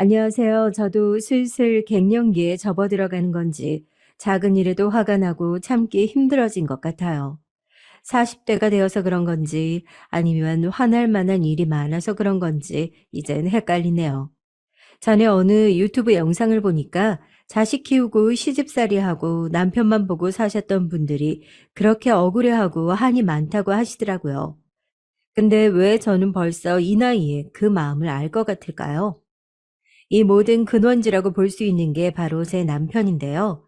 안녕하세요. 저도 슬슬 갱년기에 접어들어가는 건지 작은 일에도 화가 나고 참기 힘들어진 것 같아요. 40대가 되어서 그런 건지 아니면 화날 만한 일이 많아서 그런 건지 이젠 헷갈리네요. 전에 어느 유튜브 영상을 보니까 자식 키우고 시집살이하고 남편만 보고 사셨던 분들이 그렇게 억울해하고 한이 많다고 하시더라고요. 근데 왜 저는 벌써 이 나이에 그 마음을 알 것 같을까요? 이 모든 근원지라고 볼 수 있는 게 바로 제 남편인데요.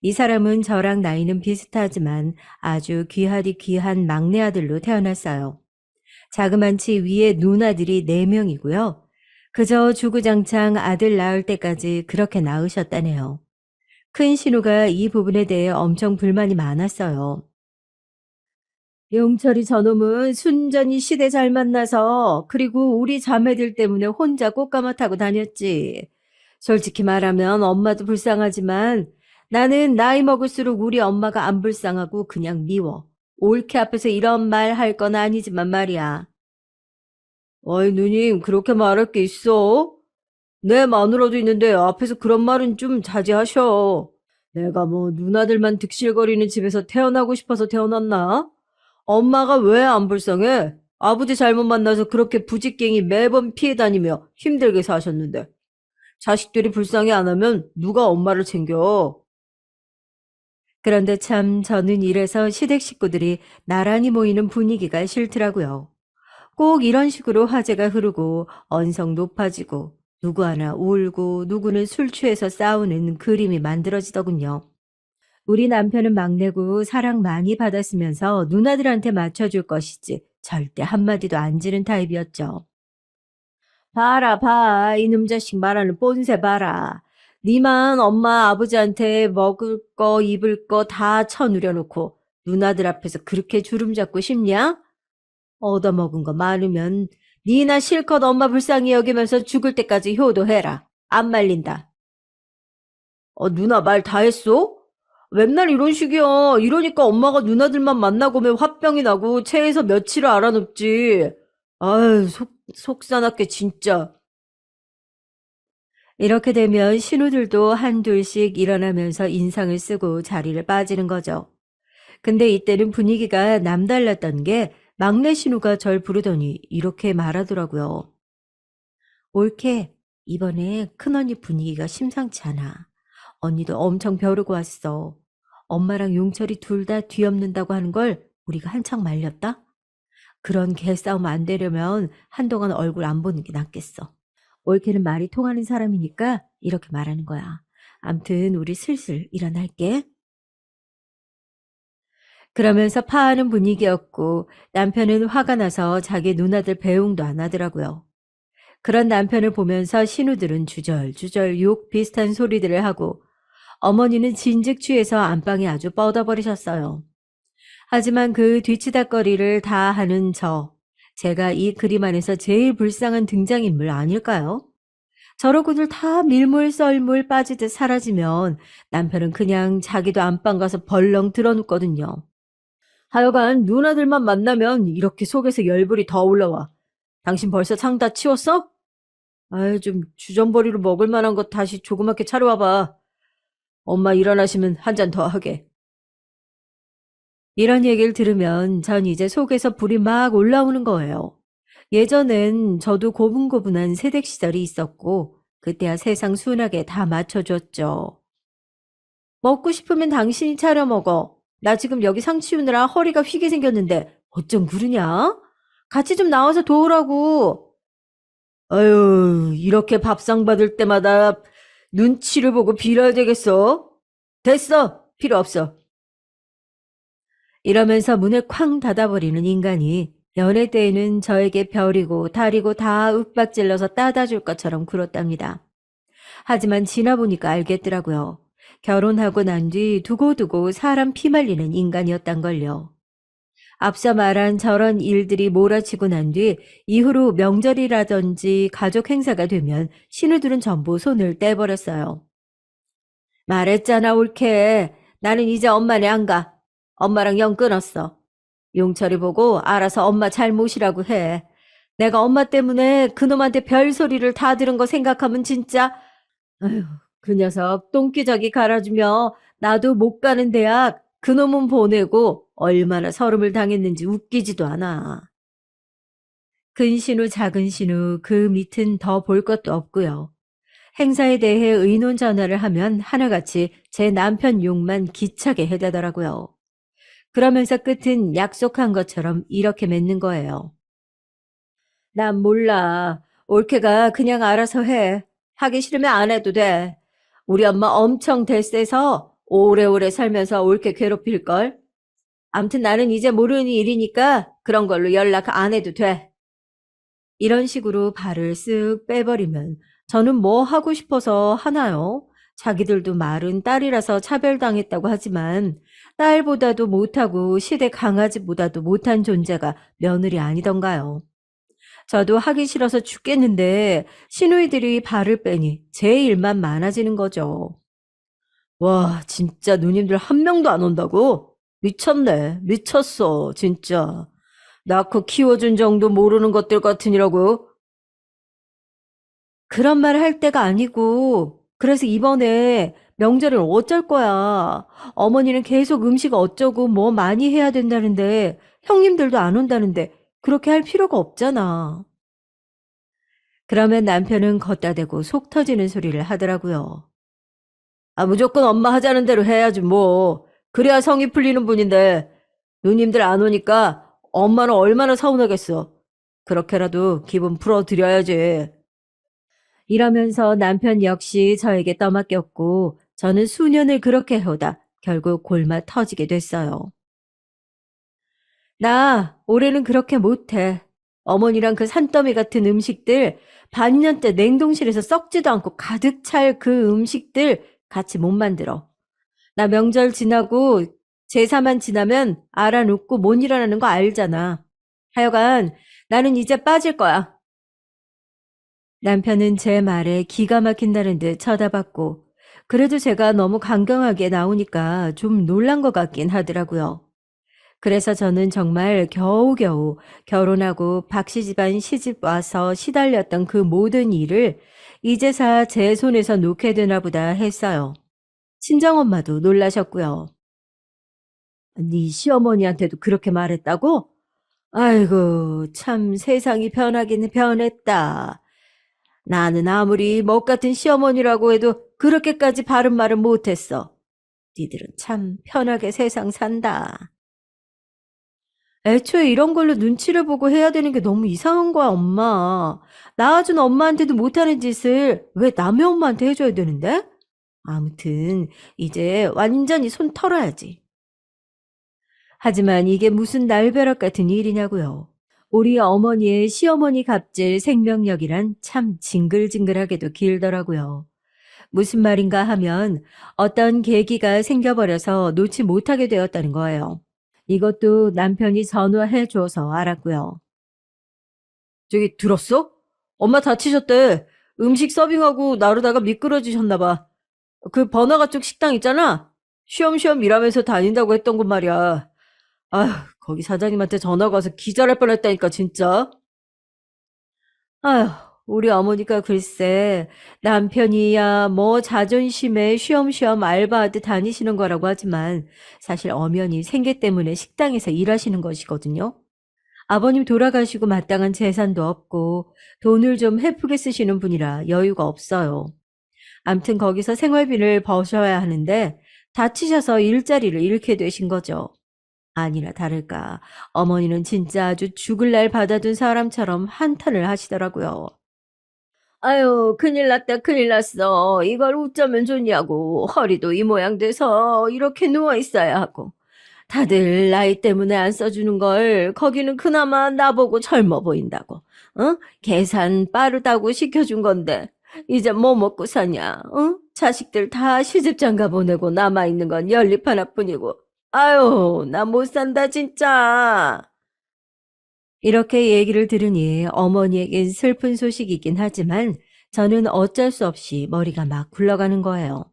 이 사람은 저랑 나이는 비슷하지만 아주 귀하디 귀한 막내 아들로 태어났어요. 자그만치 위에 누나들이 4명이고요. 그저 주구장창 아들 낳을 때까지 그렇게 낳으셨다네요. 큰 신우가 이 부분에 대해 엄청 불만이 많았어요. 용철이 저놈은 순전히 시대 잘 만나서 그리고 우리 자매들 때문에 혼자 꽃가마 타고 다녔지. 솔직히 말하면 엄마도 불쌍하지만 나는 나이 먹을수록 우리 엄마가 안 불쌍하고 그냥 미워. 올케 앞에서 이런 말 할 건 아니지만 말이야. 어이 누님 그렇게 말할 게 있어? 내 마누라도 있는데 앞에서 그런 말은 좀 자제하셔. 내가 뭐 누나들만 득실거리는 집에서 태어나고 싶어서 태어났나? 엄마가 왜 안 불쌍해? 아버지 잘못 만나서 그렇게 부직갱이 매번 피해 다니며 힘들게 사셨는데. 자식들이 불쌍해 안 하면 누가 엄마를 챙겨? 그런데 참 저는 이래서 시댁 식구들이 나란히 모이는 분위기가 싫더라고요. 꼭 이런 식으로 화제가 흐르고 언성 높아지고 누구 하나 울고 누구는 술 취해서 싸우는 그림이 만들어지더군요. 우리 남편은 막내고 사랑 많이 받았으면서 누나들한테 맞춰줄 것이지 절대 한마디도 안 지는 타입이었죠. 봐라 봐 이놈 자식 말하는 뽐새 봐라. 니만 엄마 아버지한테 먹을 거 입을 거 다 쳐누려 놓고 누나들 앞에서 그렇게 주름 잡고 싶냐? 얻어먹은 거 많으면 니나 실컷 엄마 불쌍히 여기면서 죽을 때까지 효도해라. 안 말린다. 누나 말 다 했어? 맨날 이런 식이야. 이러니까 엄마가 누나들만 만나고 오면 화병이 나고 체해서 며칠을 알아눕지. 아유 속 사납게 진짜. 이렇게 되면 신우들도 한둘씩 일어나면서 인상을 쓰고 자리를 빠지는 거죠. 근데 이때는 분위기가 남달랐던 게 막내 신우가 절 부르더니 이렇게 말하더라고요. 올케, 이번에 큰언니 분위기가 심상치 않아. 언니도 엄청 벼르고 왔어. 엄마랑 용철이 둘 다 뒤엎는다고 하는 걸 우리가 한창 말렸다? 그런 개싸움 안 되려면 한동안 얼굴 안 보는 게 낫겠어. 올케는 말이 통하는 사람이니까 이렇게 말하는 거야. 암튼 우리 슬슬 일어날게. 그러면서 파하는 분위기였고 남편은 화가 나서 자기 누나들 배웅도 안 하더라고요. 그런 남편을 보면서 신우들은 주절주절 욕 비슷한 소리들을 하고 어머니는 진즉 취해서 안방에 아주 뻗어버리셨어요. 하지만 그 뒤치다꺼리를 다 하는 제가 이 그림 안에서 제일 불쌍한 등장인물 아닐까요? 저러고들 다 밀물 썰물 빠지듯 사라지면 남편은 그냥 자기도 안방 가서 벌렁 드러눕거든요. 하여간 누나들만 만나면 이렇게 속에서 열불이 더 올라와. 당신 벌써 창 다 치웠어? 아유, 좀 주전버리로 먹을 만한 거 다시 조그맣게 차려와봐. 엄마 일어나시면 한 잔 더 하게. 이런 얘기를 들으면 전 이제 속에서 불이 막 올라오는 거예요. 예전엔 저도 고분고분한 새댁 시절이 있었고 그때야 세상 순하게 다 맞춰줬죠. 먹고 싶으면 당신이 차려 먹어. 나 지금 여기 상 치우느라 허리가 휘게 생겼는데 어쩜 그러냐? 같이 좀 나와서 도우라고. 아유, 이렇게 밥상 받을 때마다 눈치를 보고 빌어야 되겠어? 됐어. 필요 없어. 이러면서 문을 쾅 닫아버리는 인간이 연애 때에는 저에게 별이고 달이고 다 윽박질러서 따다 줄 것처럼 굴었답니다. 하지만 지나보니까 알겠더라고요. 결혼하고 난 뒤 두고두고 사람 피말리는 인간이었단걸요. 앞서 말한 저런 일들이 몰아치고 난 뒤 이후로 명절이라든지 가족 행사가 되면 신우들은 전부 손을 떼버렸어요. 말했잖아 옳게. 나는 이제 엄마네 안 가. 엄마랑 영 끊었어. 용철이 보고 알아서 엄마 잘 모시라고 해. 내가 엄마 때문에 그놈한테 별소리를 다 들은 거 생각하면 진짜 아휴, 그 녀석 똥기저귀 갈아주며 나도 못 가는 대학 그놈은 보내고 얼마나 서름을 당했는지 웃기지도 않아. 큰 신우 작은 신우 그 밑은 더 볼 것도 없고요. 행사에 대해 의논 전화를 하면 하나같이 제 남편 욕만 기차게 해대더라고요. 그러면서 끝은 약속한 것처럼 이렇게 맺는 거예요. 난 몰라. 올케가 그냥 알아서 해. 하기 싫으면 안 해도 돼. 우리 엄마 엄청 대세서 오래오래 살면서 올케 괴롭힐걸. 암튼 나는 이제 모르는 일이니까 그런 걸로 연락 안 해도 돼. 이런 식으로 발을 쓱 빼버리면 저는 뭐 하고 싶어서 하나요? 자기들도 말은 딸이라서 차별당했다고 하지만 딸보다도 못하고 시대 강아지보다도 못한 존재가 며느리 아니던가요? 저도 하기 싫어서 죽겠는데 시누이들이 발을 빼니 제 일만 많아지는 거죠. 와, 진짜 누님들 한 명도 안 온다고? 미쳤네. 미쳤어, 진짜. 낳고 키워준 정도 모르는 것들 같으니라고. 그런 말 할 때가 아니고, 그래서 이번에 명절을 어쩔 거야. 어머니는 계속 음식 어쩌고 뭐 많이 해야 된다는데, 형님들도 안 온다는데, 그렇게 할 필요가 없잖아. 그러면 남편은 걷다 대고 속 터지는 소리를 하더라고요. 아, 무조건 엄마 하자는 대로 해야지 뭐. 그래야 성이 풀리는 분인데 누님들 안 오니까 엄마는 얼마나 서운하겠어. 그렇게라도 기분 풀어드려야지. 이러면서 남편 역시 저에게 떠맡겼고 저는 수년을 그렇게 해오다 결국 골마 터지게 됐어요. 나 올해는 그렇게 못해. 어머니랑 그 산더미 같은 음식들 반년째 냉동실에서 썩지도 않고 가득 찰 그 음식들 같이 못 만들어. 나 명절 지나고 제사만 지나면 알아 눕고 못 일어나는 거 알잖아. 하여간 나는 이제 빠질 거야. 남편은 제 말에 기가 막힌다는 듯 쳐다봤고 그래도 제가 너무 강경하게 나오니까 좀 놀란 것 같긴 하더라고요. 그래서 저는 정말 겨우겨우 결혼하고 박씨 집안 시집 와서 시달렸던 그 모든 일을 이제서 제 손에서 놓게 되나 보다 했어요. 친정엄마도 놀라셨고요. 네 시어머니한테도 그렇게 말했다고? 아이고, 참 세상이 변하긴 변했다. 나는 아무리 먹 같은 시어머니라고 해도 그렇게까지 바른 말은 못했어. 니들은 참 편하게 세상 산다. 애초에 이런 걸로 눈치를 보고 해야 되는 게 너무 이상한 거야, 엄마. 낳아준 엄마한테도 못하는 짓을 왜 남의 엄마한테 해줘야 되는데? 아무튼 이제 완전히 손 털어야지. 하지만 이게 무슨 날벼락 같은 일이냐고요. 우리 어머니의 시어머니 갑질 생명력이란 참 징글징글하게도 길더라고요. 무슨 말인가 하면 어떤 계기가 생겨버려서 놓지 못하게 되었다는 거예요. 이것도 남편이 전화해 줘서 알았고요. 저기 들었어? 엄마 다치셨대. 음식 서빙하고 나르다가 미끄러지셨나 봐. 그 번화가 쪽 식당 있잖아. 쉬엄쉬엄 일하면서 다닌다고 했던 곳 말이야. 아휴, 거기 사장님한테 전화가 와서 기절할 뻔했다니까 진짜. 아휴, 우리 어머니가 글쎄 남편이야 뭐 자존심에 쉬엄쉬엄 알바하듯 다니시는 거라고 하지만 사실 엄연히 생계 때문에 식당에서 일하시는 것이거든요. 아버님 돌아가시고 마땅한 재산도 없고 돈을 좀 헤프게 쓰시는 분이라 여유가 없어요. 암튼 거기서 생활비를 버셔야 하는데 다치셔서 일자리를 잃게 되신 거죠. 아니나 다를까 어머니는 진짜 아주 죽을 날 받아둔 사람처럼 한탄을 하시더라고요. 아유, 큰일 났다, 큰일 났어. 이걸 어쩌면 좋냐고. 허리도 이 모양 돼서 이렇게 누워 있어야 하고. 다들 나이 때문에 안 써주는 걸 거기는 그나마 나보고 젊어 보인다고. 어? 계산 빠르다고 시켜준 건데 이제 뭐 먹고 사냐? 어? 자식들 다 시집장가 보내고 남아있는 건 연립 하나뿐이고. 아유, 나 못 산다 진짜. 이렇게 얘기를 들으니 어머니에겐 슬픈 소식이긴 하지만 저는 어쩔 수 없이 머리가 막 굴러가는 거예요.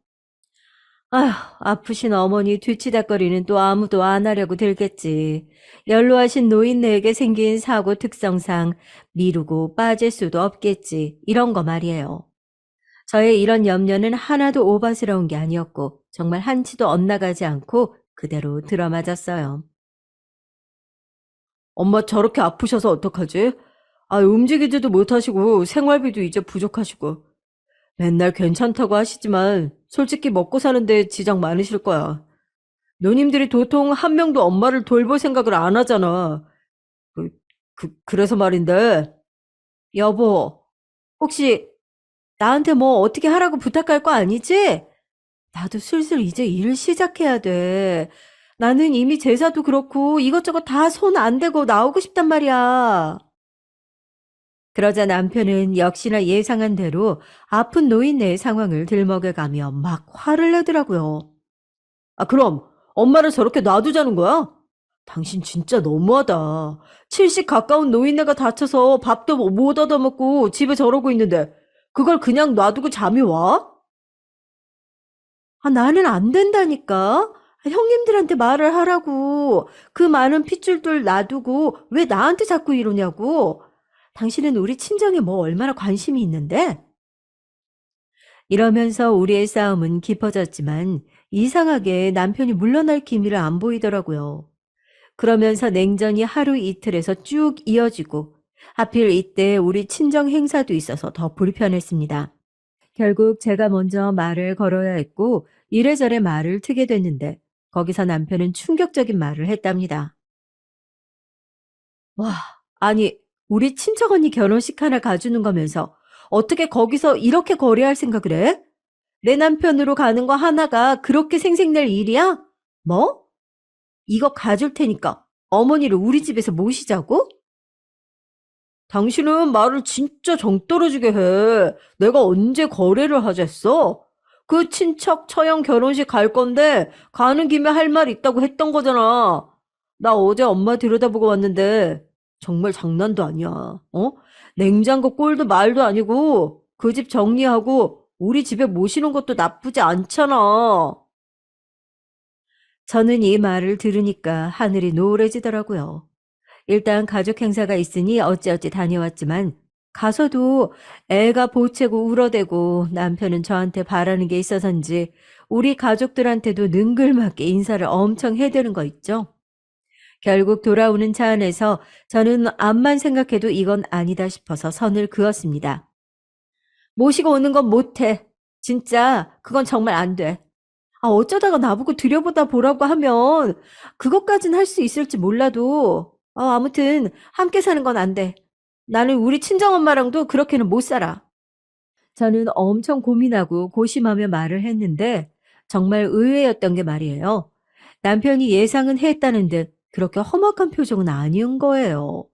아휴, 아프신 어머니 뒤치다꺼리는 또 아무도 안 하려고 들겠지. 연로하신 노인네에게 생긴 사고 특성상 미루고 빠질 수도 없겠지. 이런 거 말이에요. 저의 이런 염려는 하나도 오바스러운 게 아니었고 정말 한치도 엇나가지 않고 그대로 들어맞았어요. 엄마 저렇게 아프셔서 어떡하지? 아, 움직이지도 못하시고 생활비도 이제 부족하시고 맨날 괜찮다고 하시지만 솔직히 먹고 사는데 지장 많으실 거야. 누님들이 도통 한 명도 엄마를 돌볼 생각을 안 하잖아. 그, 그래서 말인데, 여보, 혹시 나한테 뭐 어떻게 하라고 부탁할 거 아니지? 나도 슬슬 이제 일 시작해야 돼. 나는 이미 제사도 그렇고 이것저것 다 손 안 대고 나오고 싶단 말이야. 그러자 남편은 역시나 예상한 대로 아픈 노인네의 상황을 들먹여가며 막 화를 내더라고요. 아, 그럼 엄마를 저렇게 놔두자는 거야? 당신 진짜 너무하다. 70 가까운 노인네가 다쳐서 밥도 못 얻어먹고 집에 저러고 있는데 그걸 그냥 놔두고 잠이 와? 아, 나는 안 된다니까. 아, 형님들한테 말을 하라고. 그 많은 핏줄들 놔두고 왜 나한테 자꾸 이러냐고. 당신은 우리 친정에 뭐 얼마나 관심이 있는데? 이러면서 우리의 싸움은 깊어졌지만 이상하게 남편이 물러날 기미를 안 보이더라고요. 그러면서 냉전이 하루 이틀에서 쭉 이어지고 하필 이때 우리 친정 행사도 있어서 더 불편했습니다. 결국 제가 먼저 말을 걸어야 했고 이래저래 말을 트게 됐는데 거기서 남편은 충격적인 말을 했답니다. 와, 아니 우리 친척 언니 결혼식 하나 가주는 거면서 어떻게 거기서 이렇게 거래할 생각을 해? 내 남편으로 가는 거 하나가 그렇게 생색낼 일이야? 뭐? 이거 가줄 테니까 어머니를 우리 집에서 모시자고? 당신은 말을 진짜 정 떨어지게 해. 내가 언제 거래를 하겠어? 그 친척 처형 결혼식 갈 건데 가는 김에 할 말 있다고 했던 거잖아. 나 어제 엄마 들여다보고 왔는데 정말 장난도 아니야. 어? 냉장고 꼴도 말도 아니고 그 집 정리하고 우리 집에 모시는 것도 나쁘지 않잖아. 저는 이 말을 들으니까 하늘이 노래지더라고요. 일단 가족 행사가 있으니 어찌어찌 다녀왔지만 가서도 애가 보채고 울어대고 남편은 저한테 바라는 게 있어서인지 우리 가족들한테도 능글맞게 인사를 엄청 해대는 거 있죠. 결국 돌아오는 차 안에서 저는 암만 생각해도 이건 아니다 싶어서 선을 그었습니다. 모시고 오는 건 못해. 진짜 그건 정말 안 돼. 아, 어쩌다가 나보고 들여보다 보라고 하면 그것까진 할 수 있을지 몰라도 아무튼 함께 사는 건 안 돼. 나는 우리 친정엄마랑도 그렇게는 못 살아. 저는 엄청 고민하고 고심하며 말을 했는데 정말 의외였던 게 말이에요. 남편이 예상은 했다는 듯 그렇게 험악한 표정은 아니온 거예요.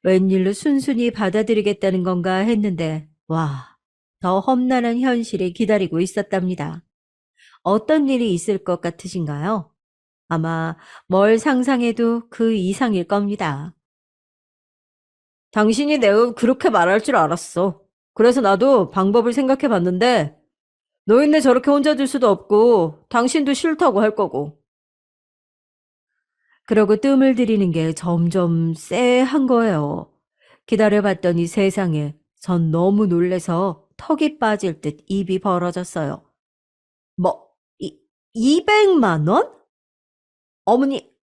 웬일로 순순히 받아들이겠다는 건가 했는데 와, 더 험난한 현실이 기다리고 있었답니다. 어떤 일이 있을 것 같으신가요? 아마 뭘 상상해도 그 이상일 겁니다. 당신이 내가 그렇게 말할 줄 알았어. 그래서 나도 방법을 생각해 봤는데 노인네 저렇게 혼자 둘 수도 없고 당신도 싫다고 할 거고. 그러고 뜸을 들이는 게 점점 쎄한 거예요. 기다려봤더니 세상에 전 너무 놀래서 턱이 빠질 듯 입이 벌어졌어요. 뭐, 200만 원?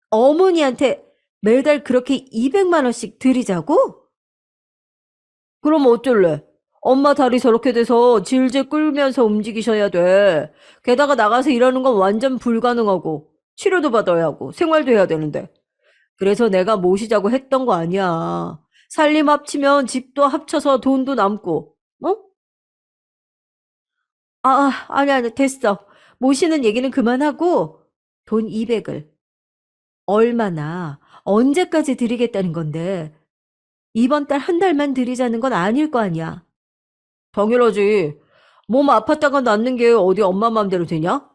어머니한테 매달 그렇게 200만 원씩 드리자고? 그럼 어쩔래? 엄마 다리 저렇게 돼서 질질 끌면서 움직이셔야 돼. 게다가 나가서 일하는 건 완전 불가능하고 치료도 받아야 하고 생활도 해야 되는데. 그래서 내가 모시자고 했던 거 아니야. 살림 합치면 집도 합쳐서 돈도 남고. 어? 아니, 됐어. 모시는 얘기는 그만하고 돈 200을 얼마나 언제까지 드리겠다는 건데 이번 달 한 달만 드리자는 건 아닐 거 아니야. 당연하지. 몸 아팠다가 낫는 게 어디 엄마 맘대로 되냐?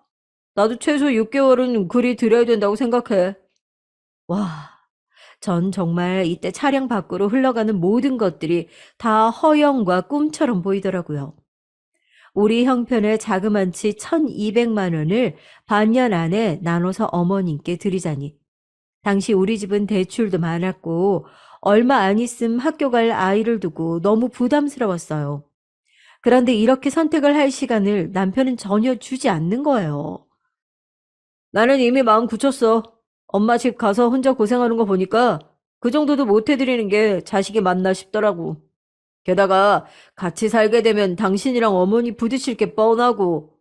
나도 최소 6개월은 그리 드려야 된다고 생각해. 와, 전 정말 이때 차량 밖으로 흘러가는 모든 것들이 다 허영과 꿈처럼 보이더라고요. 우리 형편에 자그만치 1,200만 원을 반년 안에 나눠서 어머님께 드리자니 당시 우리 집은 대출도 많았고 얼마 안 있음 학교 갈 아이를 두고 너무 부담스러웠어요. 그런데 이렇게 선택을 할 시간을 남편은 전혀 주지 않는 거예요. 나는 이미 마음 굳혔어. 엄마 집 가서 혼자 고생하는 거 보니까 그 정도도 못 해드리는 게 자식이 맞나 싶더라고. 게다가 같이 살게 되면 당신이랑 어머니 부딪힐 게 뻔하고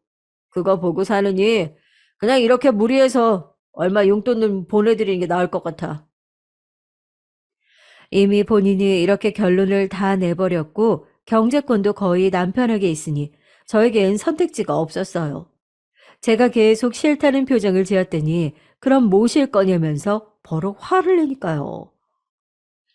그거 보고 사느니 그냥 이렇게 무리해서 얼마 용돈을 보내드리는 게 나을 것 같아. 이미 본인이 이렇게 결론을 다 내버렸고 경제권도 거의 남편에게 있으니 저에겐 선택지가 없었어요. 제가 계속 싫다는 표정을 지었더니 그럼 모실 거냐면서 버럭 화를 내니까요.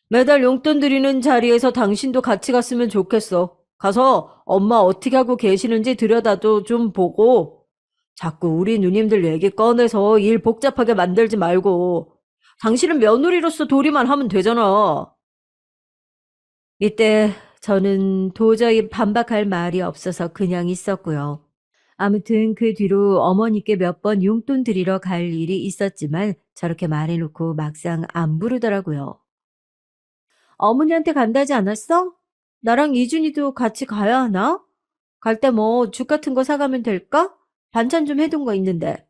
매달 용돈 드리는 자리에서 당신도 같이 갔으면 좋겠어. 가서 엄마 어떻게 하고 계시는지 들여다도 좀 보고 자꾸 우리 누님들 얘기 꺼내서 일 복잡하게 만들지 말고 당신은 며느리로서 도리만 하면 되잖아. 이때 저는 도저히 반박할 말이 없어서 그냥 있었고요. 아무튼 그 뒤로 어머니께 몇 번 용돈 드리러 갈 일이 있었지만 저렇게 말해놓고 막상 안 부르더라고요. 어머니한테 간다지 않았어? 나랑 이준이도 같이 가야 하나? 갈 때 뭐 죽 같은 거 사가면 될까? 반찬 좀 해둔 거 있는데.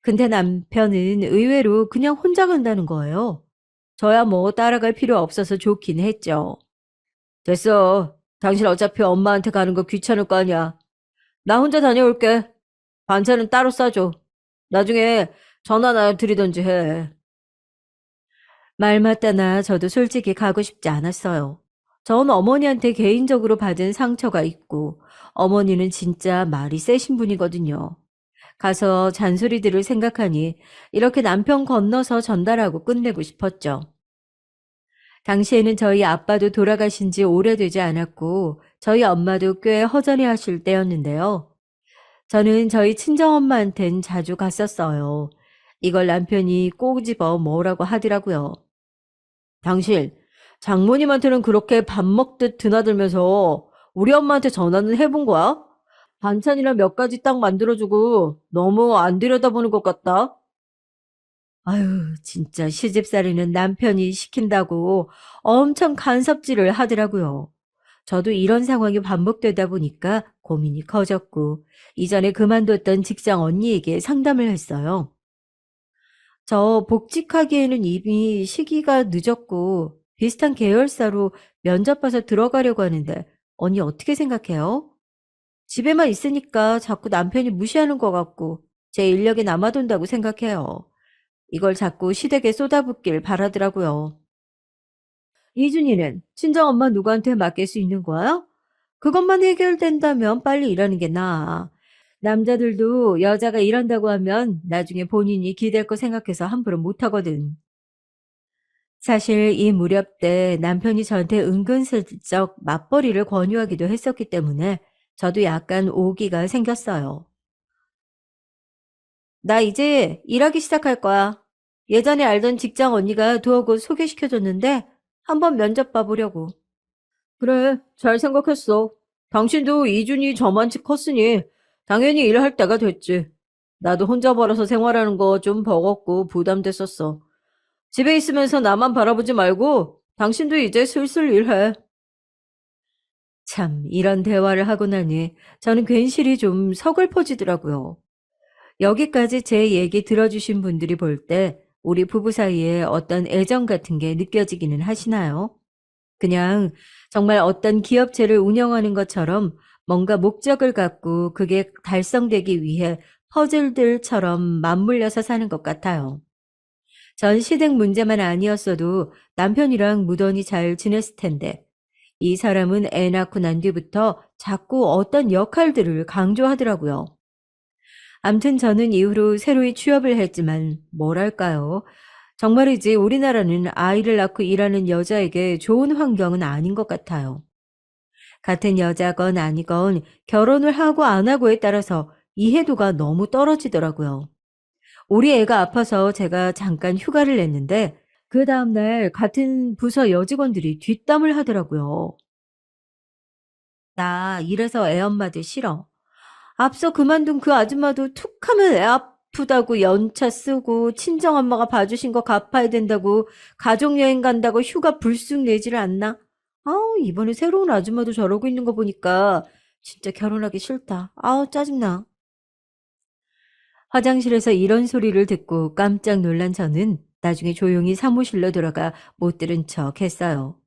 근데 남편은 의외로 그냥 혼자 간다는 거예요. 저야 뭐 따라갈 필요 없어서 좋긴 했죠. 됐어. 당신 어차피 엄마한테 가는 거 귀찮을 거 아니야. 나 혼자 다녀올게. 반찬은 따로 싸줘. 나중에 전화나 드리던지 해. 말 맞다나 저도 솔직히 가고 싶지 않았어요. 전 어머니한테 개인적으로 받은 상처가 있고 어머니는 진짜 말이 세신 분이거든요. 가서 잔소리 들을 생각하니 이렇게 남편 건너서 전달하고 끝내고 싶었죠. 당시에는 저희 아빠도 돌아가신 지 오래되지 않았고 저희 엄마도 꽤 허전해 하실 때였는데요. 저는 저희 친정엄마한텐 자주 갔었어요. 이걸 남편이 꼬집어 뭐라고 하더라고요. 당신, 장모님한테는 그렇게 밥 먹듯 드나들면서 우리 엄마한테 전화는 해본 거야? 반찬이랑 몇 가지 딱 만들어주고 너무 안 들여다보는 것 같다. 아유, 진짜 시집살이는 남편이 시킨다고 엄청 간섭질을 하더라고요. 저도 이런 상황이 반복되다 보니까 고민이 커졌고 이전에 그만뒀던 직장 언니에게 상담을 했어요. 저 복직하기에는 이미 시기가 늦었고 비슷한 계열사로 면접 봐서 들어가려고 하는데 언니 어떻게 생각해요? 집에만 있으니까 자꾸 남편이 무시하는 것 같고 제 인력이 남아돈다고 생각해요. 이걸 자꾸 시댁에 쏟아붓길 바라더라고요. 이준이는 친정엄마 누구한테 맡길 수 있는 거야? 그것만 해결된다면 빨리 일하는 게 나아. 남자들도 여자가 일한다고 하면 나중에 본인이 기댈 거 생각해서 함부로 못하거든. 사실 이 무렵 때 남편이 저한테 은근슬쩍 맞벌이를 권유하기도 했었기 때문에 저도 약간 오기가 생겼어요. 나 이제 일하기 시작할 거야. 예전에 알던 직장 언니가 두어 곳 소개시켜줬는데 한번 면접 봐보려고. 그래, 잘 생각했어. 당신도 이준이 저만치 컸으니 당연히 일할 때가 됐지. 나도 혼자 벌어서 생활하는 거 좀 버겁고 부담됐었어. 집에 있으면서 나만 바라보지 말고 당신도 이제 슬슬 일해. 참, 이런 대화를 하고 나니 저는 괜시리 좀 서글퍼지더라고요. 여기까지 제 얘기 들어주신 분들이 볼 때 우리 부부 사이에 어떤 애정 같은 게 느껴지기는 하시나요? 그냥 정말 어떤 기업체를 운영하는 것처럼 뭔가 목적을 갖고 그게 달성되기 위해 퍼즐들처럼 맞물려서 사는 것 같아요. 전 시댁 문제만 아니었어도 남편이랑 무던히 잘 지냈을 텐데 이 사람은 애 낳고 난 뒤부터 자꾸 어떤 역할들을 강조하더라고요. 암튼 저는 이후로 새로이 취업을 했지만 뭐랄까요. 정말이지 우리나라는 아이를 낳고 일하는 여자에게 좋은 환경은 아닌 것 같아요. 같은 여자건 아니건 결혼을 하고 안 하고에 따라서 이해도가 너무 떨어지더라고요. 우리 애가 아파서 제가 잠깐 휴가를 냈는데 그 다음날 같은 부서 여직원들이 뒷담을 하더라고요. 나 이래서 애 엄마들 싫어. 앞서 그만둔 그 아줌마도 툭 하면 애 아프다고 연차 쓰고 친정엄마가 봐주신 거 갚아야 된다고 가족여행 간다고 휴가 불쑥 내지를 않나? 아우, 이번에 새로운 아줌마도 저러고 있는 거 보니까 진짜 결혼하기 싫다. 아우, 짜증나. 화장실에서 이런 소리를 듣고 깜짝 놀란 저는 나중에 조용히 사무실로 들어가 못 들은 척 했어요.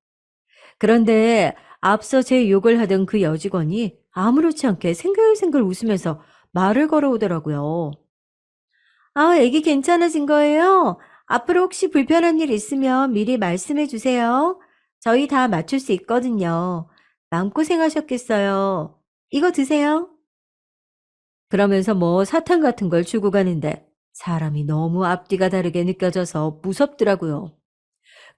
그런데 앞서 제 욕을 하던 그 여직원이 아무렇지 않게 생글생글 웃으면서 말을 걸어오더라고요. 아, 애기 괜찮아진 거예요? 앞으로 혹시 불편한 일 있으면 미리 말씀해 주세요. 저희 다 맞출 수 있거든요. 마음고생하셨겠어요. 이거 드세요. 그러면서 뭐 사탕 같은 걸 주고 가는데 사람이 너무 앞뒤가 다르게 느껴져서 무섭더라고요.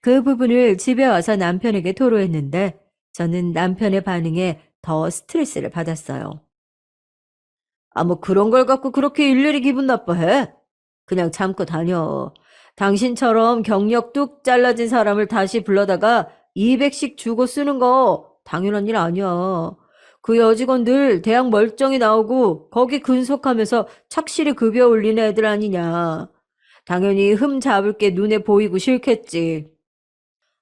그 부분을 집에 와서 남편에게 토로했는데 저는 남편의 반응에 더 스트레스를 받았어요. 아, 뭐 그런 걸 갖고 그렇게 일일이 기분 나빠해? 그냥 참고 다녀. 당신처럼 경력 뚝 잘라진 사람을 다시 불러다가 200씩 주고 쓰는 거 당연한 일 아니야. 그 여직원들 대학 멀쩡히 나오고 거기 근속하면서 착실히 급여 올리는 애들 아니냐. 당연히 흠 잡을 게 눈에 보이고 싫겠지.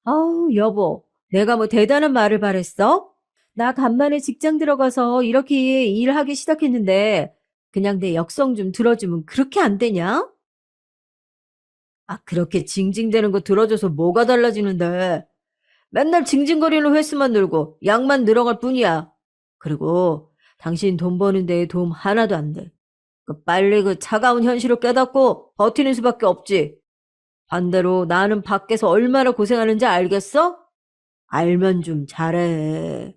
아우, 여보, 내가 뭐 대단한 말을 바랬어? 나 간만에 직장 들어가서 이렇게 일하기 시작했는데 그냥 내 역성 좀 들어주면 그렇게 안 되냐? 아, 그렇게 징징대는 거 들어줘서 뭐가 달라지는데? 맨날 징징거리는 횟수만 늘고 양만 늘어갈 뿐이야. 그리고 당신 돈 버는 데에 도움 하나도 안 돼. 빨리 그 차가운 현실을 깨닫고 버티는 수밖에 없지. 반대로 나는 밖에서 얼마나 고생하는지 알겠어? 알면 좀 잘해.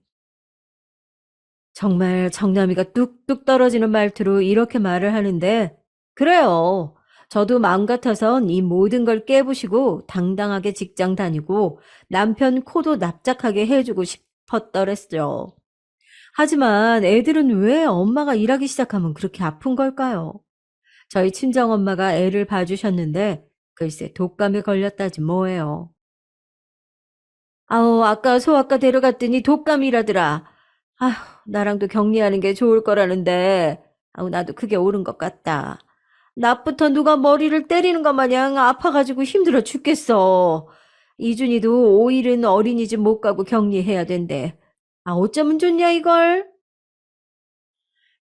정말 정남이가 뚝뚝 떨어지는 말투로 이렇게 말을 하는데, 그래요. 저도 마음 같아선 이 모든 걸 깨부시고 당당하게 직장 다니고 남편 코도 납작하게 해주고 싶었더랬죠. 하지만 애들은 왜 엄마가 일하기 시작하면 그렇게 아픈 걸까요? 저희 친정엄마가 애를 봐주셨는데, 글쎄 독감에 걸렸다지 뭐예요. 아우, 아까 소아과 데려갔더니 독감이라더라. 아휴, 나랑도 격리하는 게 좋을 거라는데, 아우, 나도 그게 옳은 것 같다. 낮부터 누가 머리를 때리는 것 마냥 아파가지고 힘들어 죽겠어. 이준이도 5일은 어린이집 못 가고 격리해야 된대. 아, 어쩌면 좋냐, 이걸?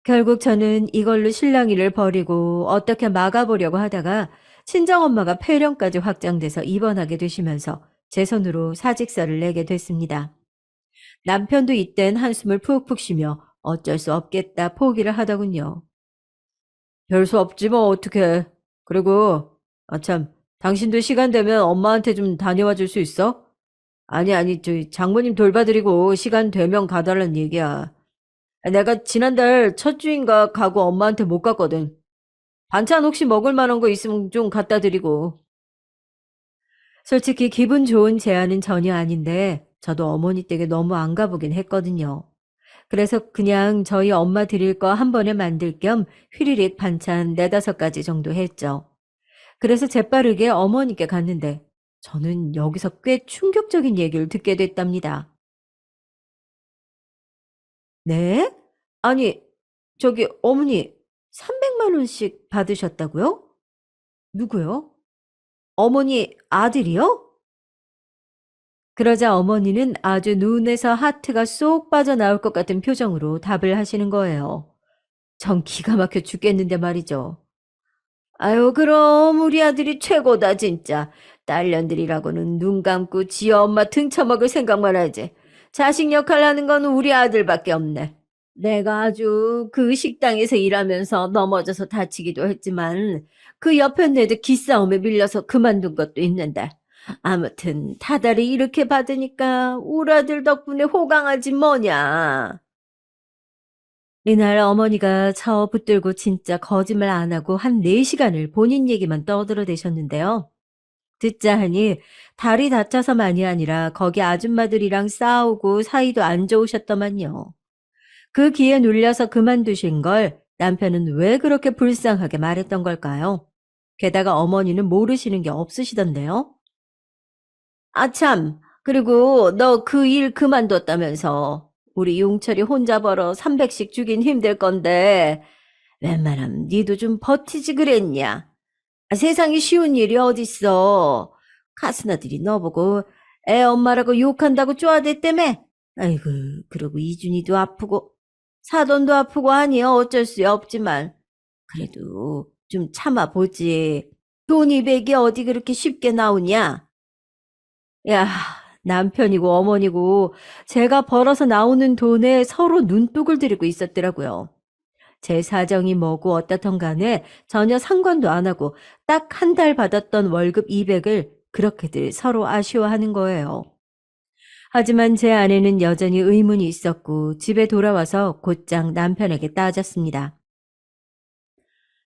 결국 저는 이걸로 실랑이를 벌이고 어떻게 막아보려고 하다가 친정엄마가 폐렴까지 확장돼서 입원하게 되시면서 제 손으로 사직서를 내게 됐습니다. 남편도 이땐 한숨을 푹푹 쉬며 어쩔 수 없겠다 포기를 하더군요. 별 수 없지 뭐 어떡해. 그리고 참 당신도 시간 되면 엄마한테 좀 다녀와 줄 수 있어? 아니 저 장모님 돌봐드리고 시간 되면 가달란 얘기야. 내가 지난달 첫 주인가 가고 엄마한테 못 갔거든. 반찬 혹시 먹을 만한 거 있으면 좀 갖다 드리고. 솔직히 기분 좋은 제안은 전혀 아닌데 저도 어머니 댁에 너무 안 가보긴 했거든요. 그래서 그냥 저희 엄마 드릴 거 한 번에 만들 겸 휘리릭 반찬 네다섯 가지 정도 했죠. 그래서 재빠르게 어머니께 갔는데 저는 여기서 꽤 충격적인 얘기를 듣게 됐답니다. 네? 아니, 저기 어머니 300만 원씩 받으셨다고요? 누구요? 어머니 아들이요? 그러자 어머니는 아주 눈에서 하트가 쏙 빠져나올 것 같은 표정으로 답을 하시는 거예요. 전 기가 막혀 죽겠는데 말이죠. 아유, 그럼 우리 아들이 최고다 진짜. 딸년들이라고는 눈 감고 지 엄마 등쳐먹을 생각만 하지. 자식 역할 하는 건 우리 아들밖에 없네. 내가 아주 그 식당에서 일하면서 넘어져서 다치기도 했지만 그 옆에 애들 기싸움에 밀려서 그만둔 것도 있는데 아무튼 다달이 이렇게 받으니까 우리 아들 덕분에 호강하지 뭐냐. 이날 어머니가 저 붙들고 진짜 거짓말 안 하고 한 4시간을 본인 얘기만 떠들어대셨는데요. 듣자 하니 다리 다쳐서만이 아니라 거기 아줌마들이랑 싸우고 사이도 안 좋으셨더만요. 그 기에 눌려서 그만두신 걸 남편은 왜 그렇게 불쌍하게 말했던 걸까요? 게다가 어머니는 모르시는 게 없으시던데요. 아, 참. 그리고 너 그 일 그만뒀다면서. 우리 용철이 혼자 벌어 300씩 주긴 힘들 건데 웬만하면 니도 좀 버티지 그랬냐? 세상에 쉬운 일이 어딨어. 카스나들이 너보고 애 엄마라고 욕한다고 쪼아댔다며? 아이고, 그러고 이준이도 아프고 사돈도 아프고 하니 어쩔 수 없지만 그래도 좀 참아보지. 돈 200이 어디 그렇게 쉽게 나오냐? 야, 남편이고 어머니고 제가 벌어서 나오는 돈에 서로 눈독을 들이고 있었더라고요. 제 사정이 뭐고 어떻던 간에 전혀 상관도 안 하고 딱 한 달 받았던 월급 200을 그렇게들 서로 아쉬워하는 거예요. 하지만 제 아내는 여전히 의문이 있었고 집에 돌아와서 곧장 남편에게 따졌습니다.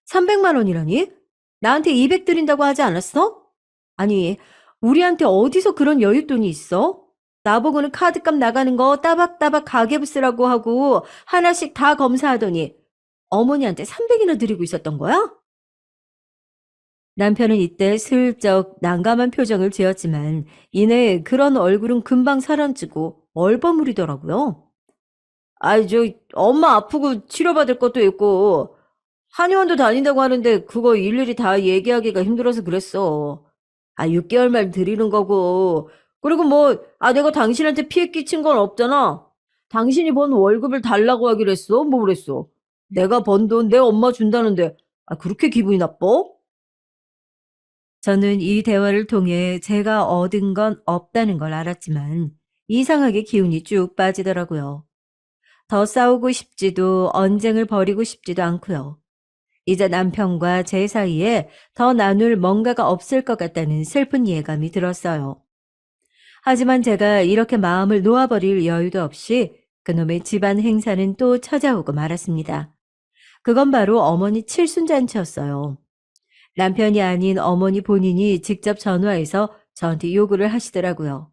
300만 원이라니? 나한테 200 드린다고 하지 않았어? 아니, 우리한테 어디서 그런 여윳돈이 있어? 나보고는 카드값 나가는 거 따박따박 가계부 쓰라고 하고 하나씩 다 검사하더니 어머니한테 300이나 드리고 있었던 거야? 남편은 이때 슬쩍 난감한 표정을 지었지만 이내 그런 얼굴은 금방 사라지고 얼버무리더라고요. 아이, 엄마 아프고 치료받을 것도 있고 한의원도 다닌다고 하는데 그거 일일이 다 얘기하기가 힘들어서 그랬어. 6개월만 드리는 거고. 그리고 내가 당신한테 피해 끼친 건 없잖아. 당신이 번 월급을 달라고 하기로 했어? 뭐 그랬어? 내가 번 돈 내 엄마 준다는데, 그렇게 기분이 나빠? 저는 이 대화를 통해 제가 얻은 건 없다는 걸 알았지만 이상하게 기운이 쭉 빠지더라고요. 더 싸우고 싶지도 언쟁을 벌이고 싶지도 않고요. 이제 남편과 제 사이에 더 나눌 뭔가가 없을 것 같다는 슬픈 예감이 들었어요. 하지만 제가 이렇게 마음을 놓아버릴 여유도 없이 그놈의 집안 행사는 또 찾아오고 말았습니다. 그건 바로 어머니 칠순잔치였어요. 남편이 아닌 어머니 본인이 직접 전화해서 저한테 요구를 하시더라고요.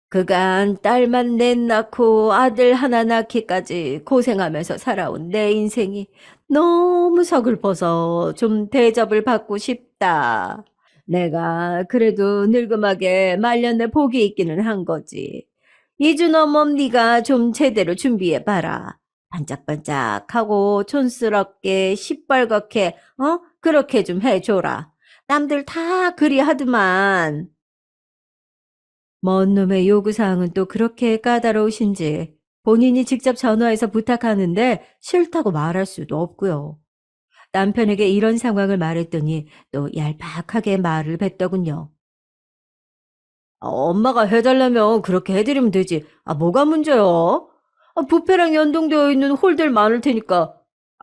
그간 딸만 넷 낳고 아들 하나 낳기까지 고생하면서 살아온 내 인생이 너무 서글퍼서 좀 대접을 받고 싶다. 내가 그래도 늙음하게 말년에 복이 있기는 한 거지. 이준어멈 네가 좀 제대로 준비해봐라. 반짝반짝하고 촌스럽게 시뻘겋게 그렇게 좀 해줘라. 남들 다 그리 하더만. 먼 놈의 요구사항은 또 그렇게 까다로우신지 본인이 직접 전화해서 부탁하는데 싫다고 말할 수도 없고요. 남편에게 이런 상황을 말했더니 또 얄팍하게 말을 뱉더군요. 엄마가 해달라면 그렇게 해드리면 되지. 뭐가 문제요? 부페랑 연동되어 있는 홀들 많을 테니까.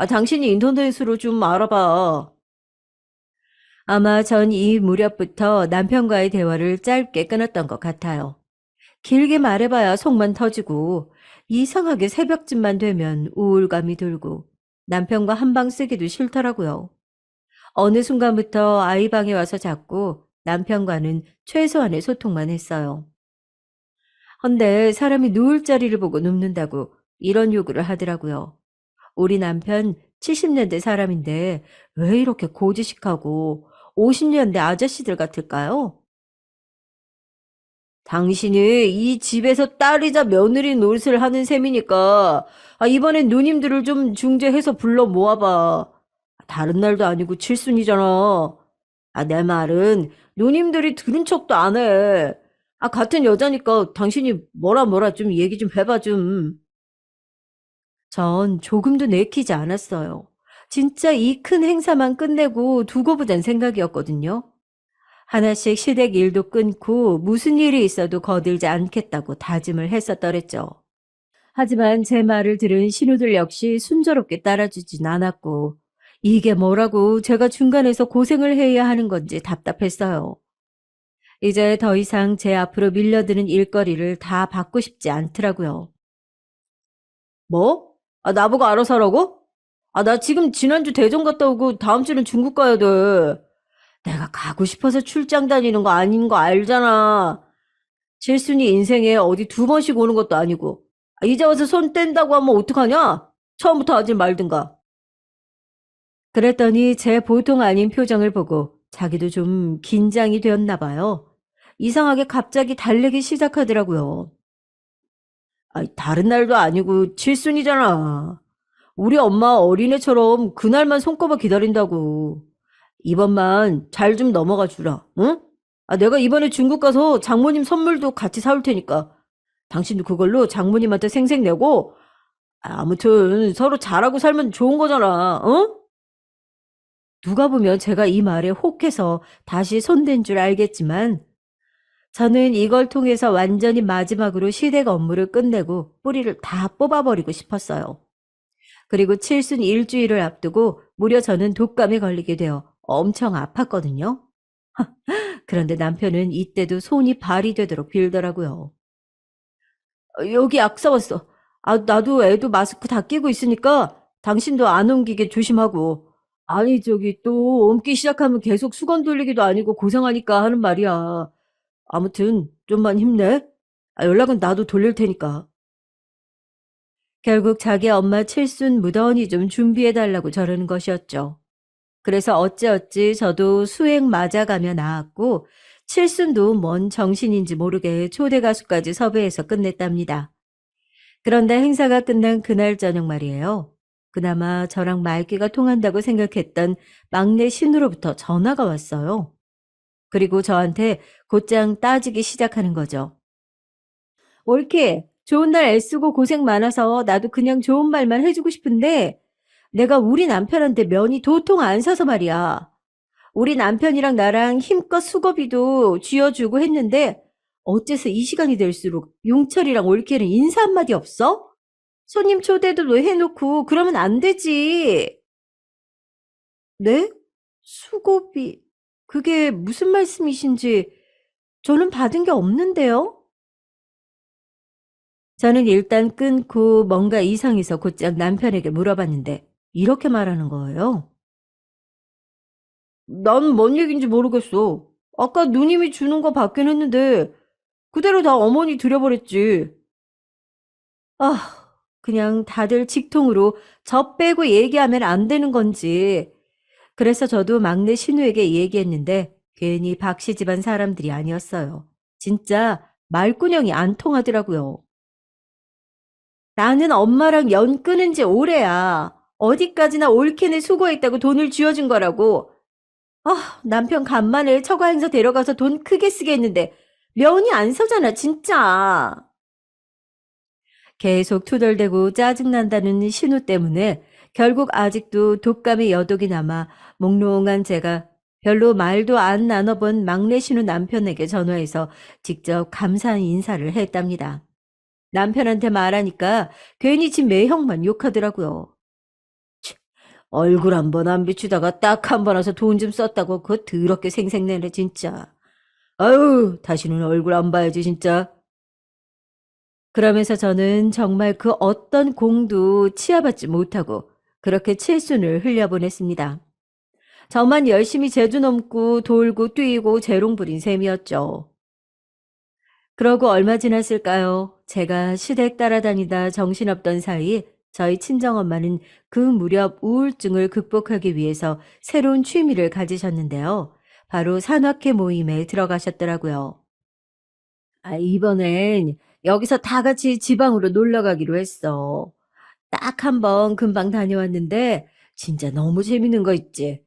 당신이 인터넷으로 좀 알아봐. 아마 전 이 무렵부터 남편과의 대화를 짧게 끊었던 것 같아요. 길게 말해봐야 속만 터지고 이상하게 새벽쯤만 되면 우울감이 들고 남편과 한방 쓰기도 싫더라고요. 어느 순간부터 아이 방에 와서 자꾸 남편과는 최소한의 소통만 했어요. 헌데 사람이 누울 자리를 보고 눕는다고 이런 요구를 하더라고요. 우리 남편 70년대 사람인데 왜 이렇게 고지식하고 50년대 아저씨들 같을까요? 당신이 이 집에서 딸이자 며느리 노릇을 하는 셈이니까 이번엔 누님들을 좀 중재해서 불러 모아봐. 다른 날도 아니고 칠순이잖아. 내 말은 누님들이 들은 척도 안 해. 같은 여자니까 당신이 뭐라 좀 얘기 좀 해봐 좀. 전 조금도 내키지 않았어요. 진짜 이 큰 행사만 끝내고 두고 보잔 생각이었거든요. 하나씩 시댁 일도 끊고 무슨 일이 있어도 거들지 않겠다고 다짐을 했었더랬죠. 하지만 제 말을 들은 신우들 역시 순조롭게 따라주진 않았고 이게 뭐라고 제가 중간에서 고생을 해야 하는 건지 답답했어요. 이제 더 이상 제 앞으로 밀려드는 일거리를 다 받고 싶지 않더라고요. 뭐? 나보고 알아서 하라고? 나 지금 지난주 대전 갔다 오고 다음 주는 중국 가야 돼. 내가 가고 싶어서 출장 다니는 거 아닌 거 알잖아. 칠순이 인생에 어디 두 번씩 오는 것도 아니고. 이제 와서 손 뗀다고 하면 어떡하냐? 처음부터 하지 말든가. 그랬더니 제 보통 아닌 표정을 보고 자기도 좀 긴장이 되었나 봐요. 이상하게 갑자기 달래기 시작하더라고요. 아이, 다른 날도 아니고 칠순이잖아. 우리 엄마 어린애처럼 그날만 손꼽아 기다린다고. 이번만 잘 좀 넘어가 주라, 응? 아, 내가 이번에 중국 가서 장모님 선물도 같이 사올 테니까. 당신도 그걸로 장모님한테 생색 내고, 아무튼 서로 잘하고 살면 좋은 거잖아, 어? 누가 보면 제가 이 말에 혹해서 다시 손댄 줄 알겠지만, 저는 이걸 통해서 완전히 마지막으로 시댁 업무를 끝내고 뿌리를 다 뽑아버리고 싶었어요. 그리고 칠순 일주일을 앞두고 무려 저는 독감에 걸리게 되어 엄청 아팠거든요. 그런데 남편은 이때도 손이 발이 되도록 빌더라고요. 여기 약 사왔어. 아, 나도 애도 마스크 다 끼고 있으니까 당신도 안 옮기게 조심하고. 아니, 저기 또 옮기 시작하면 계속 수건 돌리기도 아니고 고생하니까 하는 말이야. 아무튼 좀만 힘내. 연락은 나도 돌릴 테니까. 결국 자기 엄마 칠순 무던히 좀 준비해달라고 저러는 것이었죠. 그래서 어찌어찌 저도 수액 맞아가며 나았고 칠순도 뭔 정신인지 모르게 초대 가수까지 섭외해서 끝냈답니다. 그런데 행사가 끝난 그날 저녁 말이에요. 그나마 저랑 말귀가 통한다고 생각했던 막내 신우로부터 전화가 왔어요. 그리고 저한테 곧장 따지기 시작하는 거죠. 옳게 좋은 날 애쓰고 고생 많아서 나도 그냥 좋은 말만 해주고 싶은데 내가 우리 남편한테 면이 도통 안 서서 말이야. 우리 남편이랑 나랑 힘껏 수고비도 쥐어주고 했는데 어째서 이 시간이 될수록 용철이랑 올케는 인사 한마디 없어? 손님 초대도 너 해놓고 그러면 안 되지. 네? 수고비. 그게 무슨 말씀이신지 저는 받은 게 없는데요? 저는 일단 끊고 뭔가 이상해서 곧장 남편에게 물어봤는데 이렇게 말하는 거예요. 난 뭔 얘기인지 모르겠어. 아까 누님이 주는 거 받긴 했는데 그대로 다 어머니 드려버렸지. 아, 그냥 다들 직통으로 저 빼고 얘기하면 안 되는 건지. 그래서 저도 막내 신우에게 얘기했는데 괜히 박씨 집안 사람들이 아니었어요. 진짜 말구녕이 안 통하더라고요. 나는 엄마랑 연 끊은 지 오래야. 어디까지나 올케네 수고했다고 돈을 쥐어준 거라고. 아, 남편 간만에 처가 행사 데려가서 돈 크게 쓰게 했는데 면이 안 서잖아, 진짜. 계속 투덜대고 짜증난다는 신우 때문에 결국 아직도 독감의 여독이 남아 몽롱한 제가 별로 말도 안 나눠본 막내 신우 남편에게 전화해서 직접 감사 인사를 했답니다. 남편한테 말하니까 괜히 집 매형만 욕하더라고요. 얼굴 한 번 안 비추다가 딱 한 번 와서 돈 좀 썼다고 그거 더럽게 생색내네 진짜. 아유, 다시는 얼굴 안 봐야지 진짜. 그러면서 저는 정말 그 어떤 공도 치아받지 못하고 그렇게 칠순을 흘려보냈습니다. 저만 열심히 제주 넘고 돌고 뛰고 재롱 부린 셈이었죠. 그러고 얼마 지났을까요? 제가 시댁 따라다니다 정신없던 사이 저희 친정엄마는 그 무렵 우울증을 극복하기 위해서 새로운 취미를 가지셨는데요. 바로 산악회 모임에 들어가셨더라고요. 이번엔 여기서 다 같이 지방으로 놀러 가기로 했어. 딱 한 번 금방 다녀왔는데 진짜 너무 재밌는 거 있지.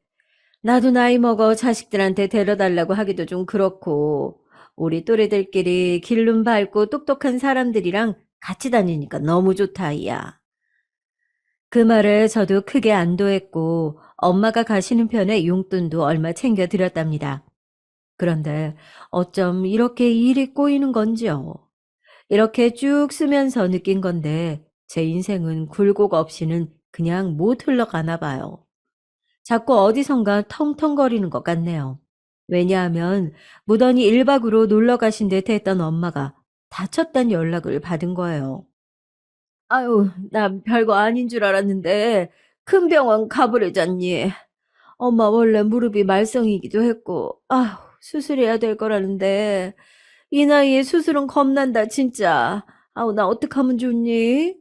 나도 나이 먹어 자식들한테 데려달라고 하기도 좀 그렇고 우리 또래들끼리 길눈 밝고 똑똑한 사람들이랑 같이 다니니까 너무 좋다, 야. 그 말에 저도 크게 안도했고 엄마가 가시는 편에 용돈도 얼마 챙겨 드렸답니다. 그런데 어쩜 이렇게 일이 꼬이는 건지요. 이렇게 쭉 쓰면서 느낀 건데 제 인생은 굴곡 없이는 그냥 못 흘러가나 봐요. 자꾸 어디선가 텅텅거리는 것 같네요. 왜냐하면 무던히 1박으로 놀러 가신 듯 했던 엄마가 다쳤다는 연락을 받은 거예요. 아유, 나 별거 아닌 줄 알았는데 큰 병원 가보려잖니. 엄마 원래 무릎이 말썽이기도 했고, 수술해야 될 거라는데 이 나이에 수술은 겁난다 진짜. 아우, 나 어떡하면 좋니?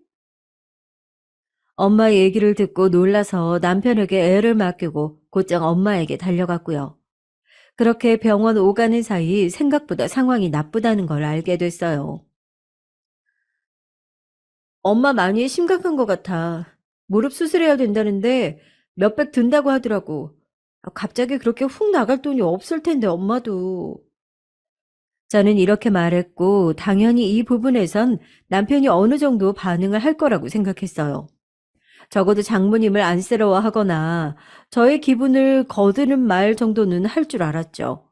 엄마 얘기를 듣고 놀라서 남편에게 애를 맡기고 곧장 엄마에게 달려갔고요. 그렇게 병원 오가는 사이 생각보다 상황이 나쁘다는 걸 알게 됐어요. 엄마 많이 심각한 것 같아. 무릎 수술해야 된다는데 몇백 든다고 하더라고. 갑자기 그렇게 훅 나갈 돈이 없을 텐데 엄마도. 저는 이렇게 말했고 당연히 이 부분에선 남편이 어느 정도 반응을 할 거라고 생각했어요. 적어도 장모님을 안쓰러워하거나 저의 기분을 거드는 말 정도는 할 줄 알았죠.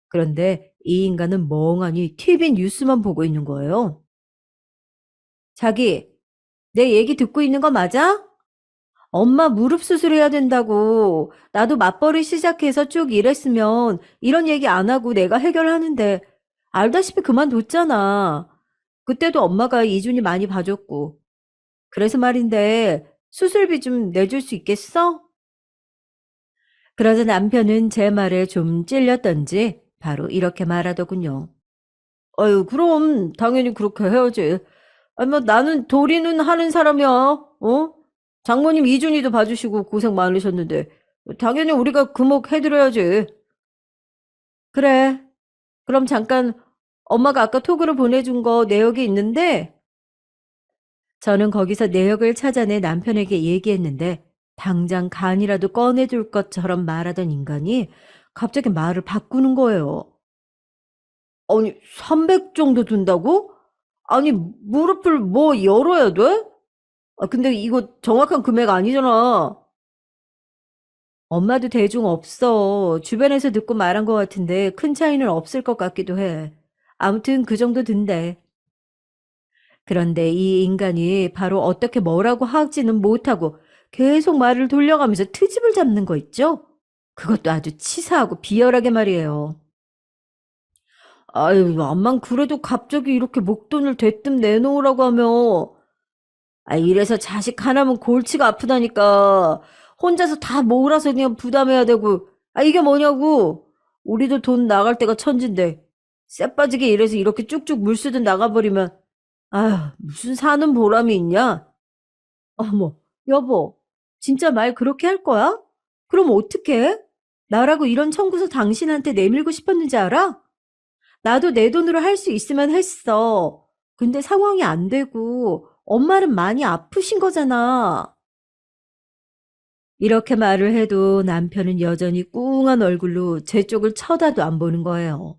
그런데 이 인간은 멍하니 TV 뉴스만 보고 있는 거예요. 자기, 내 얘기 듣고 있는 거 맞아? 엄마 무릎 수술해야 된다고. 나도 맞벌이 시작해서 쭉 일했으면 이런 얘기 안 하고 내가 해결하는데 알다시피 그만뒀잖아. 그때도 엄마가 이준이 많이 봐줬고. 그래서 말인데 수술비 좀 내줄 수 있겠어? 그러자 남편은 제 말에 좀 찔렸던지 바로 이렇게 말하더군요. 아유, 그럼 당연히 그렇게 해야지. 아니, 뭐 나는 도리는 하는 사람이야. 어? 장모님 이준이도 봐주시고 고생 많으셨는데 당연히 우리가 금옥 해드려야지. 그래. 그럼 잠깐 엄마가 아까 톡으로 보내준 거 내역이 있는데 저는 거기서 내역을 찾아내 남편에게 얘기했는데 당장 간이라도 꺼내줄 것처럼 말하던 인간이 갑자기 말을 바꾸는 거예요. 아니, 300 정도 든다고? 아니, 무릎을 뭐 열어야 돼? 아, 근데 이거 정확한 금액 아니잖아. 엄마도 대중 없어. 주변에서 듣고 말한 것 같은데 큰 차이는 없을 것 같기도 해. 아무튼 그 정도 든대. 그런데 이 인간이 바로 어떻게 뭐라고 하지는 못하고 계속 말을 돌려가면서 트집을 잡는 거 있죠? 그것도 아주 치사하고 비열하게 말이에요. 아유, 암만 그래도 갑자기 이렇게 목돈을 대뜸 내놓으라고 하면, 아, 이래서 자식 하나면 골치가 아프다니까. 혼자서 다 몰아서 그냥 부담해야 되고, 아, 이게 뭐냐고. 우리도 돈 나갈 때가 천진데, 쎄 빠지게 이래서 이렇게 쭉쭉 물쓰듯 나가버리면, 아휴, 무슨 사는 보람이 있냐? 어머, 여보, 진짜 말 그렇게 할 거야? 그럼 어떡해? 나라고 이런 청구서 당신한테 내밀고 싶었는지 알아? 나도 내 돈으로 할 수 있으면 했어. 근데 상황이 안 되고 엄마는 많이 아프신 거잖아. 이렇게 말을 해도 남편은 여전히 꿍한 얼굴로 제 쪽을 쳐다도 안 보는 거예요.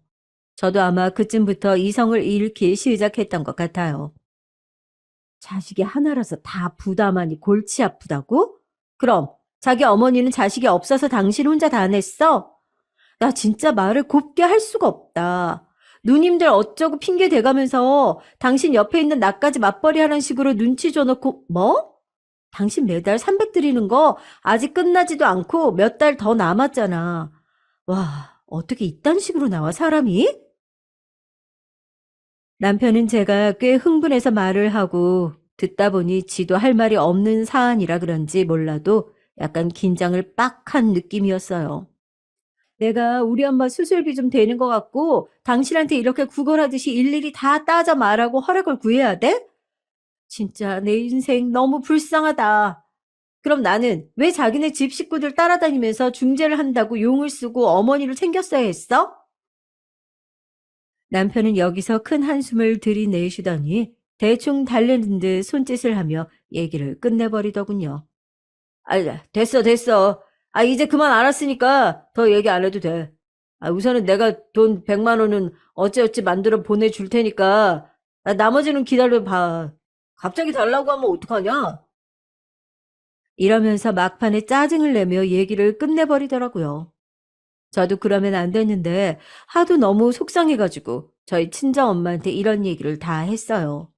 저도 아마 그쯤부터 이성을 잃기 시작했던 것 같아요. 자식이 하나라서 다 부담하니 골치 아프다고? 그럼 자기 어머니는 자식이 없어서 당신 혼자 다 냈어? 나 진짜 말을 곱게 할 수가 없다. 누님들 어쩌고 핑계 대가면서 당신 옆에 있는 나까지 맞벌이 하는 식으로 눈치 줘놓고 뭐? 당신 매달 300 드리는 거 아직 끝나지도 않고 몇 달 더 남았잖아. 와, 어떻게 이딴 식으로 나와 사람이? 남편은 제가 꽤 흥분해서 말을 하고 듣다 보니 지도 할 말이 없는 사안이라 그런지 몰라도 약간 긴장을 빡 한 느낌이었어요. 내가 우리 엄마 수술비 좀 되는 것 같고 당신한테 이렇게 구걸하듯이 일일이 다 따져 말하고 허락을 구해야 돼? 진짜 내 인생 너무 불쌍하다. 그럼 나는 왜 자기네 집 식구들 따라다니면서 중재를 한다고 용을 쓰고 어머니를 챙겼어야 했어? 남편은 여기서 큰 한숨을 들이내쉬더니 대충 달래는 듯 손짓을 하며 얘기를 끝내버리더군요. 아, 됐어, 됐어. 아, 이제 그만 알았으니까 더 얘기 안 해도 돼. 아, 우선은 내가 돈 100만 원은 어찌어찌 만들어 보내줄 테니까 나머지는 기다려봐. 갑자기 달라고 하면 어떡하냐? 이러면서 막판에 짜증을 내며 얘기를 끝내버리더라고요. 저도 그러면 안 됐는데 하도 너무 속상해가지고 저희 친정엄마한테 이런 얘기를 다 했어요.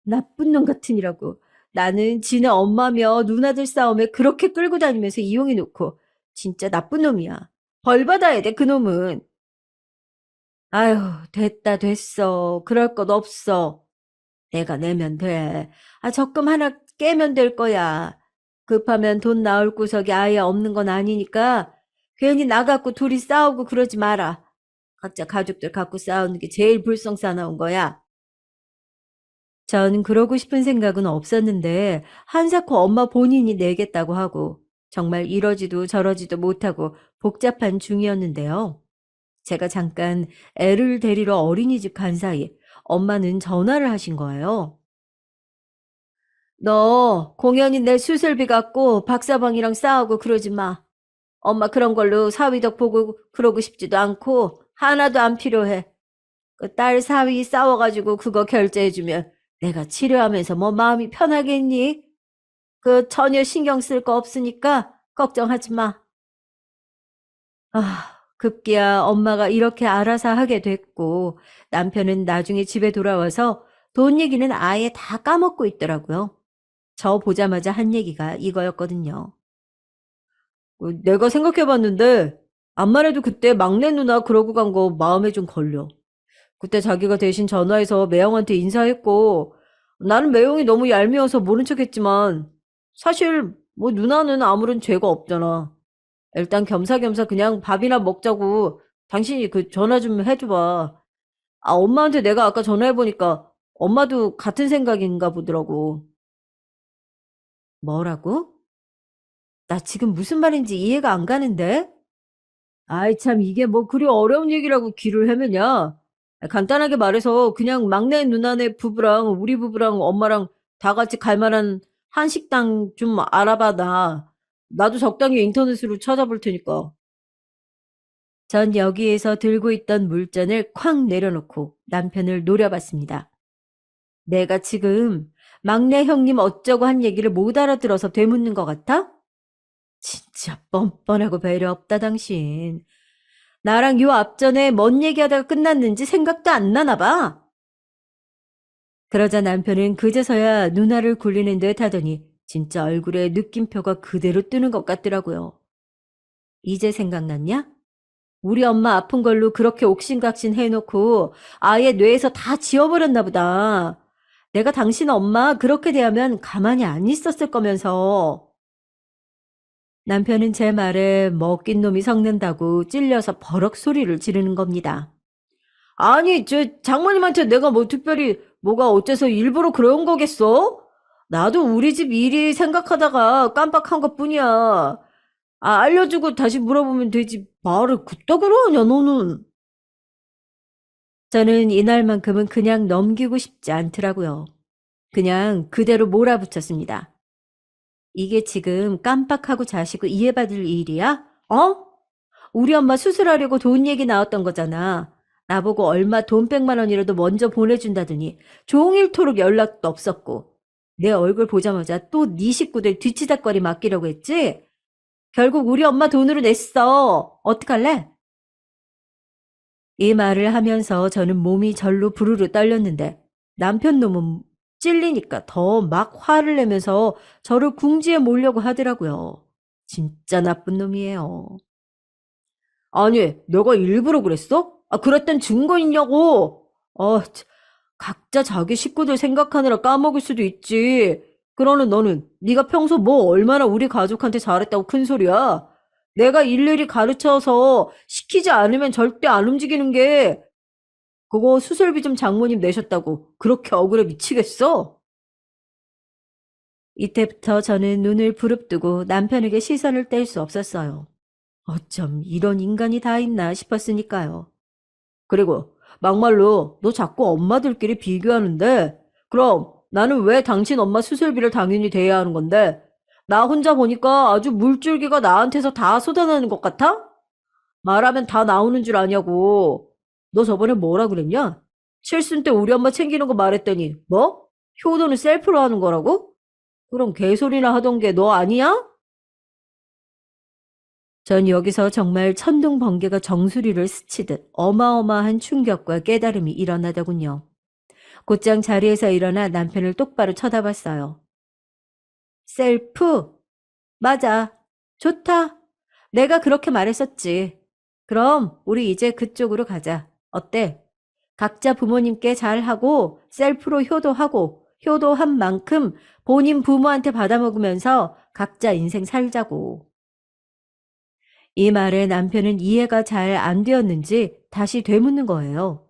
나쁜 놈 같으니라고. 나는 지네 엄마며 누나들 싸움에 그렇게 끌고 다니면서 이용해 놓고 진짜 나쁜 놈이야. 벌 받아야 돼, 그놈은. 아휴, 됐다, 됐어. 그럴 것 없어. 내가 내면 돼. 아, 적금 하나 깨면 될 거야. 급하면 돈 나올 구석이 아예 없는 건 아니니까 괜히 나 갖고 둘이 싸우고 그러지 마라. 각자 가족들 갖고 싸우는 게 제일 불성사나운 거야. 전 그러고 싶은 생각은 없었는데 한사코 엄마 본인이 내겠다고 하고 정말 이러지도 저러지도 못하고 복잡한 중이었는데요. 제가 잠깐 애를 데리러 어린이집 간 사이 엄마는 전화를 하신 거예요. 너 공연히 내 수술비 갖고 박사방이랑 싸우고 그러지 마. 엄마 그런 걸로 사위덕 보고 그러고 싶지도 않고 하나도 안 필요해. 그 딸 사위 싸워가지고 그거 결제해주면 내가 치료하면서 뭐 마음이 편하겠니? 그 전혀 신경 쓸 거 없으니까 걱정하지 마. 급기야 엄마가 이렇게 알아서 하게 됐고 남편은 나중에 집에 돌아와서 돈 얘기는 아예 다 까먹고 있더라고요. 저 보자마자 한 얘기가 이거였거든요. 내가 생각해봤는데 암만 해도 그때 막내 누나 그러고 간 거 마음에 좀 걸려. 그때 자기가 대신 전화해서 매형한테 인사했고 나는 매형이 너무 얄미워서 모른 척했지만 사실 뭐 누나는 아무런 죄가 없잖아. 일단 겸사겸사 그냥 밥이나 먹자고 당신이 그 전화 좀 해줘봐. 엄마한테 내가 아까 전화해보니까 엄마도 같은 생각인가 보더라고. 뭐라고? 나 지금 무슨 말인지 이해가 안 가는데? 아이 참 이게 뭐 그리 어려운 얘기라고 귀를 헤매냐? 간단하게 말해서 그냥 막내 누나네 부부랑 우리 부부랑 엄마랑 다 같이 갈 만한 한식당 좀 알아봐 나. 나도 적당히 인터넷으로 찾아볼 테니까. 전 여기에서 들고 있던 물잔을 쾅 내려놓고 남편을 노려봤습니다. 내가 지금 막내 형님 어쩌고 한 얘기를 못 알아들어서 되묻는 것 같아? 진짜 뻔뻔하고 배려 없다 당신. 나랑 요 앞전에 뭔 얘기하다가 끝났는지 생각도 안 나나 봐. 그러자 남편은 그제서야 누나를 굴리는 듯 하더니 진짜 얼굴에 느낌표가 그대로 뜨는 것 같더라고요. 이제 생각났냐? 우리 엄마 아픈 걸로 그렇게 옥신각신 해놓고 아예 뇌에서 다 지워버렸나 보다. 내가 당신 엄마 그렇게 대하면 가만히 안 있었을 거면서. 남편은 제 말에 먹긴 놈이 섞는다고 찔려서 버럭 소리를 지르는 겁니다. 아니, 장모님한테 내가 뭐 특별히 뭐가 어째서 일부러 그런 거겠어? 나도 우리 집 일이 생각하다가 깜빡한 것 뿐이야. 알려주고 다시 물어보면 되지. 말을 그따구로 하냐, 너는. 저는 이날만큼은 그냥 넘기고 싶지 않더라고요. 그냥 그대로 몰아붙였습니다. 이게 지금 깜빡하고 자시고 이해받을 일이야? 어? 우리 엄마 수술하려고 돈 얘기 나왔던 거잖아. 나보고 얼마 돈 100만 원이라도 먼저 보내준다더니 종일토록 연락도 없었고 내 얼굴 보자마자 또 네 식구들 뒤치다거리 맡기려고 했지? 결국 우리 엄마 돈으로 냈어. 어떡할래? 이 말을 하면서 저는 몸이 절로 부르르 떨렸는데 남편 놈은 찔리니까 더 막 화를 내면서 저를 궁지에 몰려고 하더라고요. 진짜 나쁜 놈이에요. 아니, 내가 일부러 그랬어? 그랬던 증거 있냐고? 각자 자기 식구들 생각하느라 까먹을 수도 있지. 그러는 너는 네가 평소 뭐 얼마나 우리 가족한테 잘했다고 큰 소리야? 내가 일일이 가르쳐서 시키지 않으면 절대 안 움직이는 게 그거 수술비 좀 장모님 내셨다고 그렇게 억울해 미치겠어? 이때부터 저는 눈을 부릅뜨고 남편에게 시선을 뗄 수 없었어요. 어쩜 이런 인간이 다 있나 싶었으니까요. 그리고 막말로 너 자꾸 엄마들끼리 비교하는데 그럼 나는 왜 당신 엄마 수술비를 당연히 대야 하는 건데 나 혼자 보니까 아주 물줄기가 나한테서 다 쏟아내는 것 같아? 말하면 다 나오는 줄 아냐고. 너 저번에 뭐라 그랬냐? 칠순 때 우리 엄마 챙기는 거 말했더니 뭐? 효도는 셀프로 하는 거라고? 그럼 개소리나 하던 게 너 아니야? 전 여기서 정말 천둥 번개가 정수리를 스치듯 어마어마한 충격과 깨달음이 일어나더군요. 곧장 자리에서 일어나 남편을 똑바로 쳐다봤어요. 셀프? 맞아. 좋다. 내가 그렇게 말했었지. 그럼 우리 이제 그쪽으로 가자. 어때? 각자 부모님께 잘하고 셀프로 효도하고 효도한 만큼 본인 부모한테 받아먹으면서 각자 인생 살자고. 이 말에 남편은 이해가 잘 안 되었는지 다시 되묻는 거예요.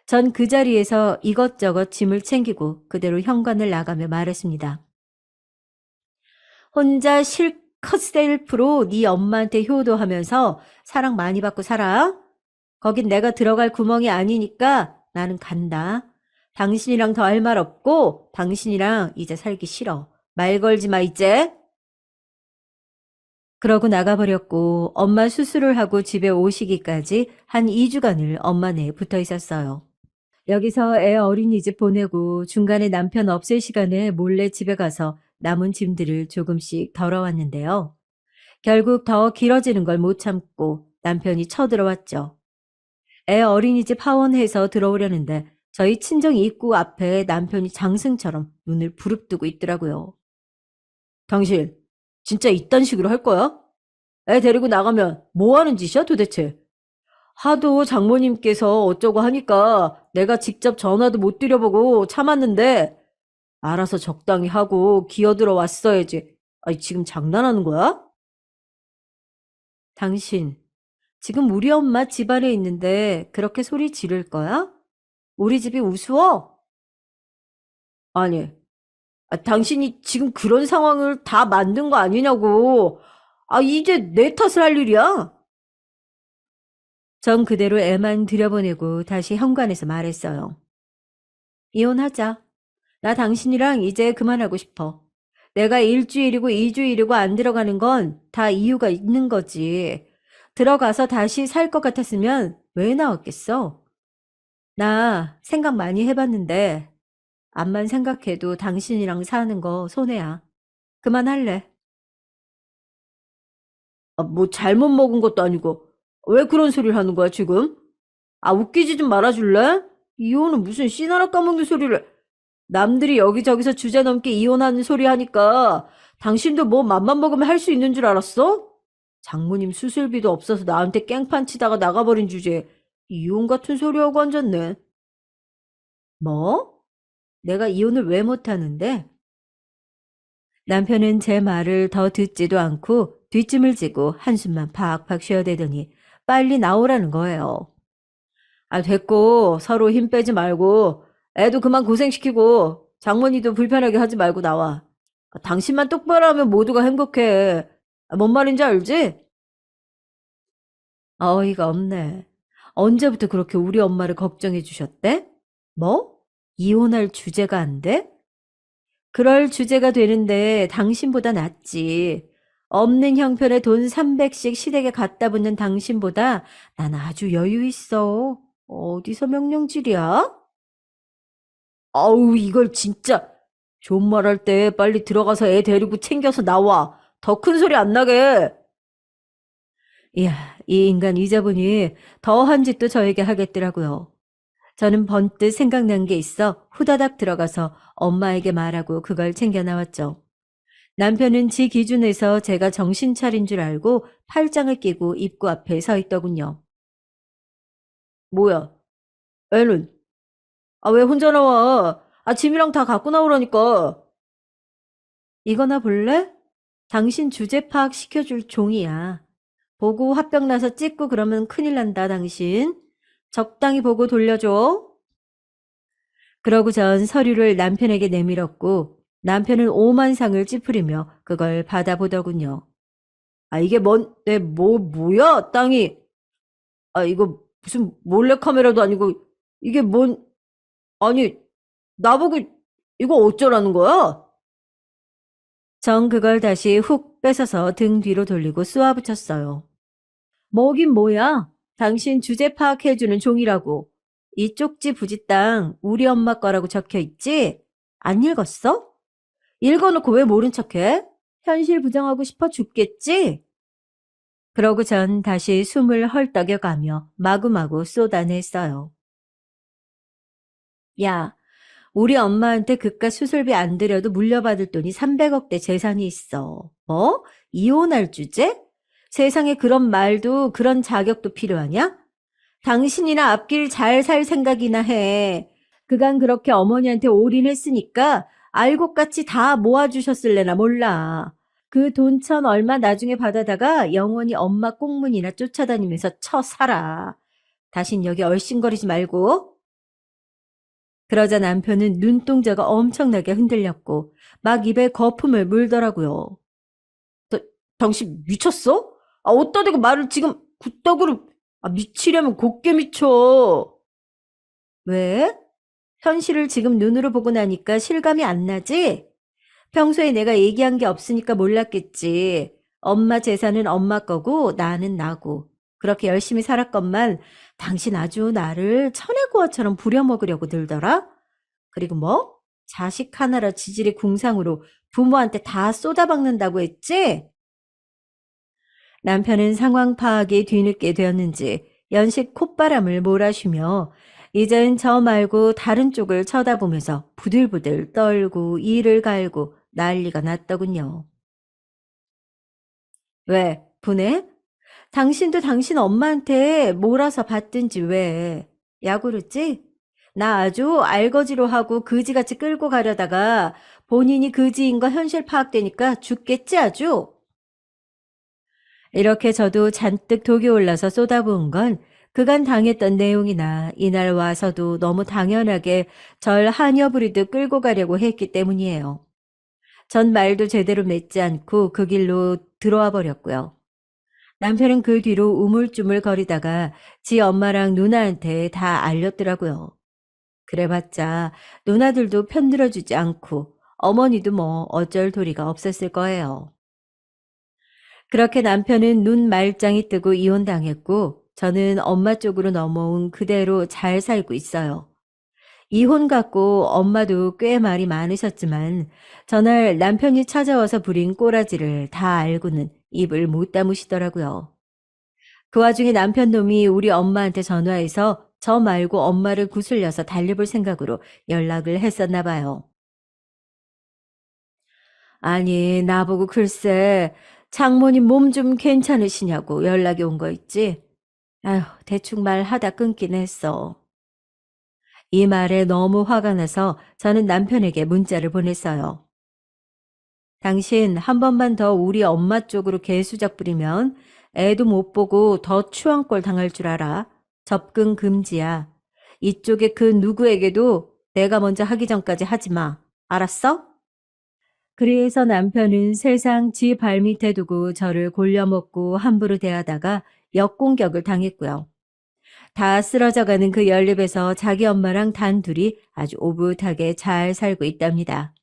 전 그 자리에서 이것저것 짐을 챙기고 그대로 현관을 나가며 말했습니다. 혼자 실컷 셀프로 네 엄마한테 효도하면서 사랑 많이 받고 살아. 거긴 내가 들어갈 구멍이 아니니까 나는 간다. 당신이랑 더 할 말 없고 당신이랑 이제 살기 싫어. 말 걸지 마, 이제. 그러고 나가버렸고 엄마 수술을 하고 집에 오시기까지 한 2주간을 엄마네에 붙어 있었어요. 여기서 애 어린이집 보내고 중간에 남편 없을 시간에 몰래 집에 가서 남은 짐들을 조금씩 덜어왔는데요. 결국 더 길어지는 걸 못 참고 남편이 쳐들어왔죠. 애 어린이집 하원해서 들어오려는데 저희 친정 입구 앞에 남편이 장승처럼 눈을 부릅뜨고 있더라고요. 당신 진짜 이딴 식으로 할 거야? 애 데리고 나가면 뭐 하는 짓이야 도대체? 하도 장모님께서 어쩌고 하니까 내가 직접 전화도 못 드려보고 참았는데 알아서 적당히 하고 기어들어 왔어야지. 아니, 지금 장난하는 거야? 당신, 지금 우리 엄마 집 안에 있는데 그렇게 소리 지를 거야? 우리 집이 우스워? 아니, 당신이 지금 그런 상황을 다 만든 거 아니냐고. 이제 내 탓을 할 일이야? 전 그대로 애만 들여보내고 다시 현관에서 말했어요. 이혼하자. 나 당신이랑 이제 그만하고 싶어. 내가 일주일이고 2주일이고 안 들어가는 건 다 이유가 있는 거지. 들어가서 다시 살 것 같았으면 왜 나왔겠어? 나 생각 많이 해봤는데 암만 생각해도 당신이랑 사는 거 손해야. 그만할래. 뭐 잘못 먹은 것도 아니고 왜 그런 소리를 하는 거야 지금? 웃기지 좀 말아줄래? 이혼은 무슨 씨나라 까먹는 소리를. 남들이 여기저기서 주제 넘게 이혼하는 소리 하니까 당신도 뭐 맘만 먹으면 할 수 있는 줄 알았어? 장모님 수술비도 없어서 나한테 깽판 치다가 나가버린 주제에 이혼 같은 소리하고 앉았네. 뭐? 내가 이혼을 왜 못하는데? 남편은 제 말을 더 듣지도 않고 뒷짐을 지고 한숨만 팍팍 쉬어대더니 빨리 나오라는 거예요. 됐고 서로 힘 빼지 말고 애도 그만 고생시키고 장모님도 불편하게 하지 말고 나와. 당신만 똑바로 하면 모두가 행복해. 뭔 말인지 알지? 어이가 없네. 언제부터 그렇게 우리 엄마를 걱정해 주셨대? 뭐? 이혼할 주제가 안 돼? 그럴 주제가 되는데 당신보다 낫지. 없는 형편에 돈 300씩 시댁에 갖다 붙는 당신보다 난 아주 여유 있어. 어디서 명령질이야? 아우, 이걸 진짜. 존말할 때 빨리 들어가서 애 데리고 챙겨서 나와. 더 큰 소리 안 나게. 이야, 이 인간 이자분이 더한 짓도 저에게 하겠더라고요. 저는 번뜩 생각난 게 있어 후다닥 들어가서 엄마에게 말하고 그걸 챙겨 나왔죠. 남편은 지 기준에서 제가 정신 차린 줄 알고 팔짱을 끼고 입구 앞에 서 있더군요. 뭐야, 애는? 왜 혼자 나와? 짐이랑 다 갖고 나오라니까. 이거나 볼래? 당신 주제 파악 시켜줄 종이야. 보고 화병 나서 찍고 그러면 큰일 난다, 당신. 적당히 보고 돌려줘. 그러고 전 서류를 남편에게 내밀었고 남편은 오만상을 찌푸리며 그걸 받아보더군요. 이게 뭐야, 땅이. 이거 무슨 몰래카메라도 아니고 이게 아니, 나보고 이거 어쩌라는 거야? 전 그걸 다시 훅 뺏어서 등 뒤로 돌리고 쏘아붙였어요. 뭐긴 뭐야? 당신 주제 파악해주는 종이라고. 이 쪽지 부지 땅 우리 엄마 거라고 적혀 있지? 안 읽었어? 읽어놓고 왜 모른 척해? 현실 부정하고 싶어 죽겠지? 그러고 전 다시 숨을 헐떡여가며 마구마구 쏟아냈어요. 야, 우리 엄마한테 그깟 수술비 안 들여도 물려받을 돈이 300억대 재산이 있어. 뭐? 이혼할 주제? 세상에 그런 말도 그런 자격도 필요하냐? 당신이나 앞길 잘 살 생각이나 해. 그간 그렇게 어머니한테 올인했으니까 알곡같이 다 모아주셨을래나 몰라. 그 돈 천 얼마 나중에 받아다가 영원히 엄마 꽁문이나 쫓아다니면서 쳐 살아. 다신 여기 얼씬거리지 말고. 그러자 남편은 눈동자가 엄청나게 흔들렸고 막 입에 거품을 물더라고요. 너, 당신 미쳤어? 어디다 대고 말을 지금 굿떡으로. 미치려면 곱게 미쳐. 왜? 현실을 지금 눈으로 보고 나니까 실감이 안 나지? 평소에 내가 얘기한 게 없으니까 몰랐겠지. 엄마 재산은 엄마 거고 나는 나고. 그렇게 열심히 살았건만 당신 아주 나를 천혜고아처럼 부려먹으려고 들더라? 그리고 뭐? 자식 하나라 지질이 궁상으로 부모한테 다 쏟아박는다고 했지? 남편은 상황 파악이 뒤늦게 되었는지 연식 콧바람을 몰아쉬며 이젠 저 말고 다른 쪽을 쳐다보면서 부들부들 떨고 이를 갈고 난리가 났더군요. 왜? 분해? 당신도 당신 엄마한테 몰아서 받든지 왜? 야구르지? 나 아주 알거지로 하고 그지같이 끌고 가려다가 본인이 그지인 거 현실 파악되니까 죽겠지 아주? 이렇게 저도 잔뜩 독이 올라서 쏟아부은 건 그간 당했던 내용이나 이날 와서도 너무 당연하게 절 하녀 부리듯 끌고 가려고 했기 때문이에요. 전 말도 제대로 맺지 않고 그 길로 들어와 버렸고요. 남편은 그 뒤로 우물쭈물 거리다가 지 엄마랑 누나한테 다 알렸더라고요. 그래봤자 누나들도 편들어주지 않고 어머니도 뭐 어쩔 도리가 없었을 거예요. 그렇게 남편은 눈 말짱이 뜨고 이혼당했고 저는 엄마 쪽으로 넘어온 그대로 잘 살고 있어요. 이혼 갖고 엄마도 꽤 말이 많으셨지만 전날 남편이 찾아와서 부린 꼬라지를 다 알고는 입을 못 다무시더라고요. 그 와중에 남편 놈이 우리 엄마한테 전화해서 저 말고 엄마를 구슬려서 달려볼 생각으로 연락을 했었나 봐요. 아니, 나보고 글쎄, 장모님 몸 좀 괜찮으시냐고 연락이 온 거 있지? 아휴, 대충 말하다 끊긴 했어. 이 말에 너무 화가 나서 저는 남편에게 문자를 보냈어요. 당신 한 번만 더 우리 엄마 쪽으로 개수작 부리면 애도 못 보고 더 추한꼴 당할 줄 알아. 접근 금지야. 이쪽에 그 누구에게도 내가 먼저 하기 전까지 하지 마. 알았어? 그래서 남편은 세상 지 발밑에 두고 저를 골려먹고 함부로 대하다가 역공격을 당했고요. 다 쓰러져가는 그 연립에서 자기 엄마랑 단둘이 아주 오붓하게 잘 살고 있답니다.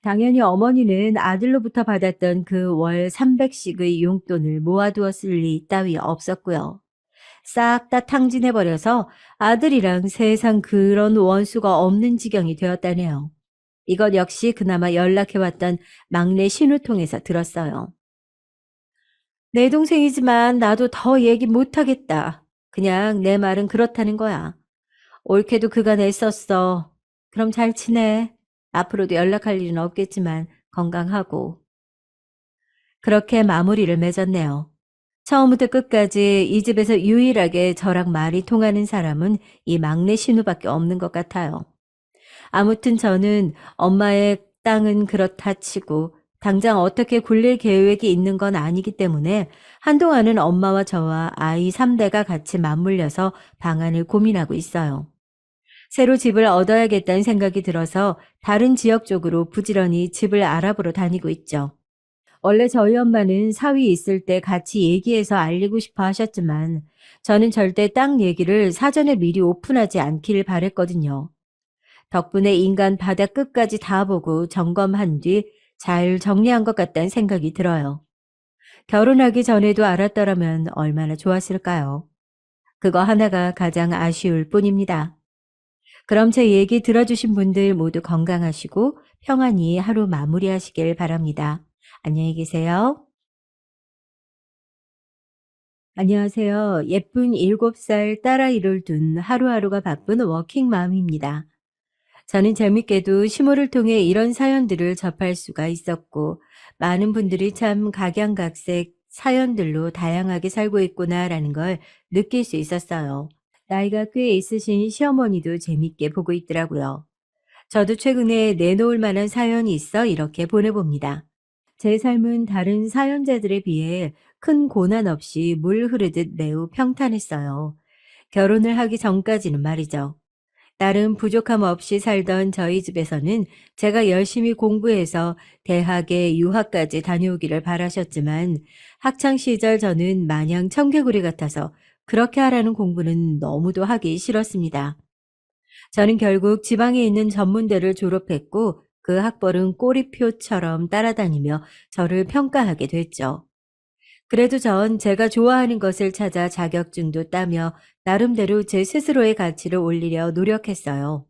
당연히 어머니는 아들로부터 받았던 그 월 300씩의 용돈을 모아두었을 리 따위 없었고요. 싹 다 탕진해버려서 아들이랑 세상 그런 원수가 없는 지경이 되었다네요. 이것 역시 그나마 연락해왔던 막내 신우 통해서 들었어요. 내 동생이지만 나도 더 얘기 못하겠다. 그냥 내 말은 그렇다는 거야. 옳게도 그간 애썼어. 그럼 잘 지내. 앞으로도 연락할 일은 없겠지만 건강하고. 그렇게 마무리를 맺었네요. 처음부터 끝까지 이 집에서 유일하게 저랑 말이 통하는 사람은 이 막내 신우밖에 없는 것 같아요. 아무튼 저는 엄마의 땅은 그렇다 치고 당장 어떻게 굴릴 계획이 있는 건 아니기 때문에 한동안은 엄마와 저와 아이 3대가 같이 맞물려서 방안을 고민하고 있어요. 새로 집을 얻어야겠다는 생각이 들어서 다른 지역 쪽으로 부지런히 집을 알아보러 다니고 있죠. 원래 저희 엄마는 사위 있을 때 같이 얘기해서 알리고 싶어 하셨지만 저는 절대 땅 얘기를 사전에 미리 오픈하지 않길 바랬거든요. 덕분에 인간 바닥 끝까지 다 보고 점검한 뒤 잘 정리한 것 같다는 생각이 들어요. 결혼하기 전에도 알았더라면 얼마나 좋았을까요? 그거 하나가 가장 아쉬울 뿐입니다. 그럼 제 얘기 들어주신 분들 모두 건강하시고 평안히 하루 마무리하시길 바랍니다. 안녕히 계세요. 안녕하세요. 예쁜 7살 딸아이를 둔 하루하루가 바쁜 워킹맘입니다. 저는 재밌게도 시모를 통해 이런 사연들을 접할 수가 있었고, 많은 분들이 참 각양각색 사연들로 다양하게 살고 있구나라는 걸 느낄 수 있었어요. 나이가 꽤 있으신 시어머니도 재밌게 보고 있더라고요. 저도 최근에 내놓을 만한 사연이 있어 이렇게 보내봅니다. 제 삶은 다른 사연자들에 비해 큰 고난 없이 물 흐르듯 매우 평탄했어요. 결혼을 하기 전까지는 말이죠. 나름 부족함 없이 살던 저희 집에서는 제가 열심히 공부해서 대학에 유학까지 다녀오기를 바라셨지만 학창 시절 저는 마냥 청개구리 같아서 그렇게 하라는 공부는 너무도 하기 싫었습니다. 저는 결국 지방에 있는 전문대를 졸업했고 그 학벌은 꼬리표처럼 따라다니며 저를 평가하게 됐죠. 그래도 전 제가 좋아하는 것을 찾아 자격증도 따며 나름대로 제 스스로의 가치를 올리려 노력했어요.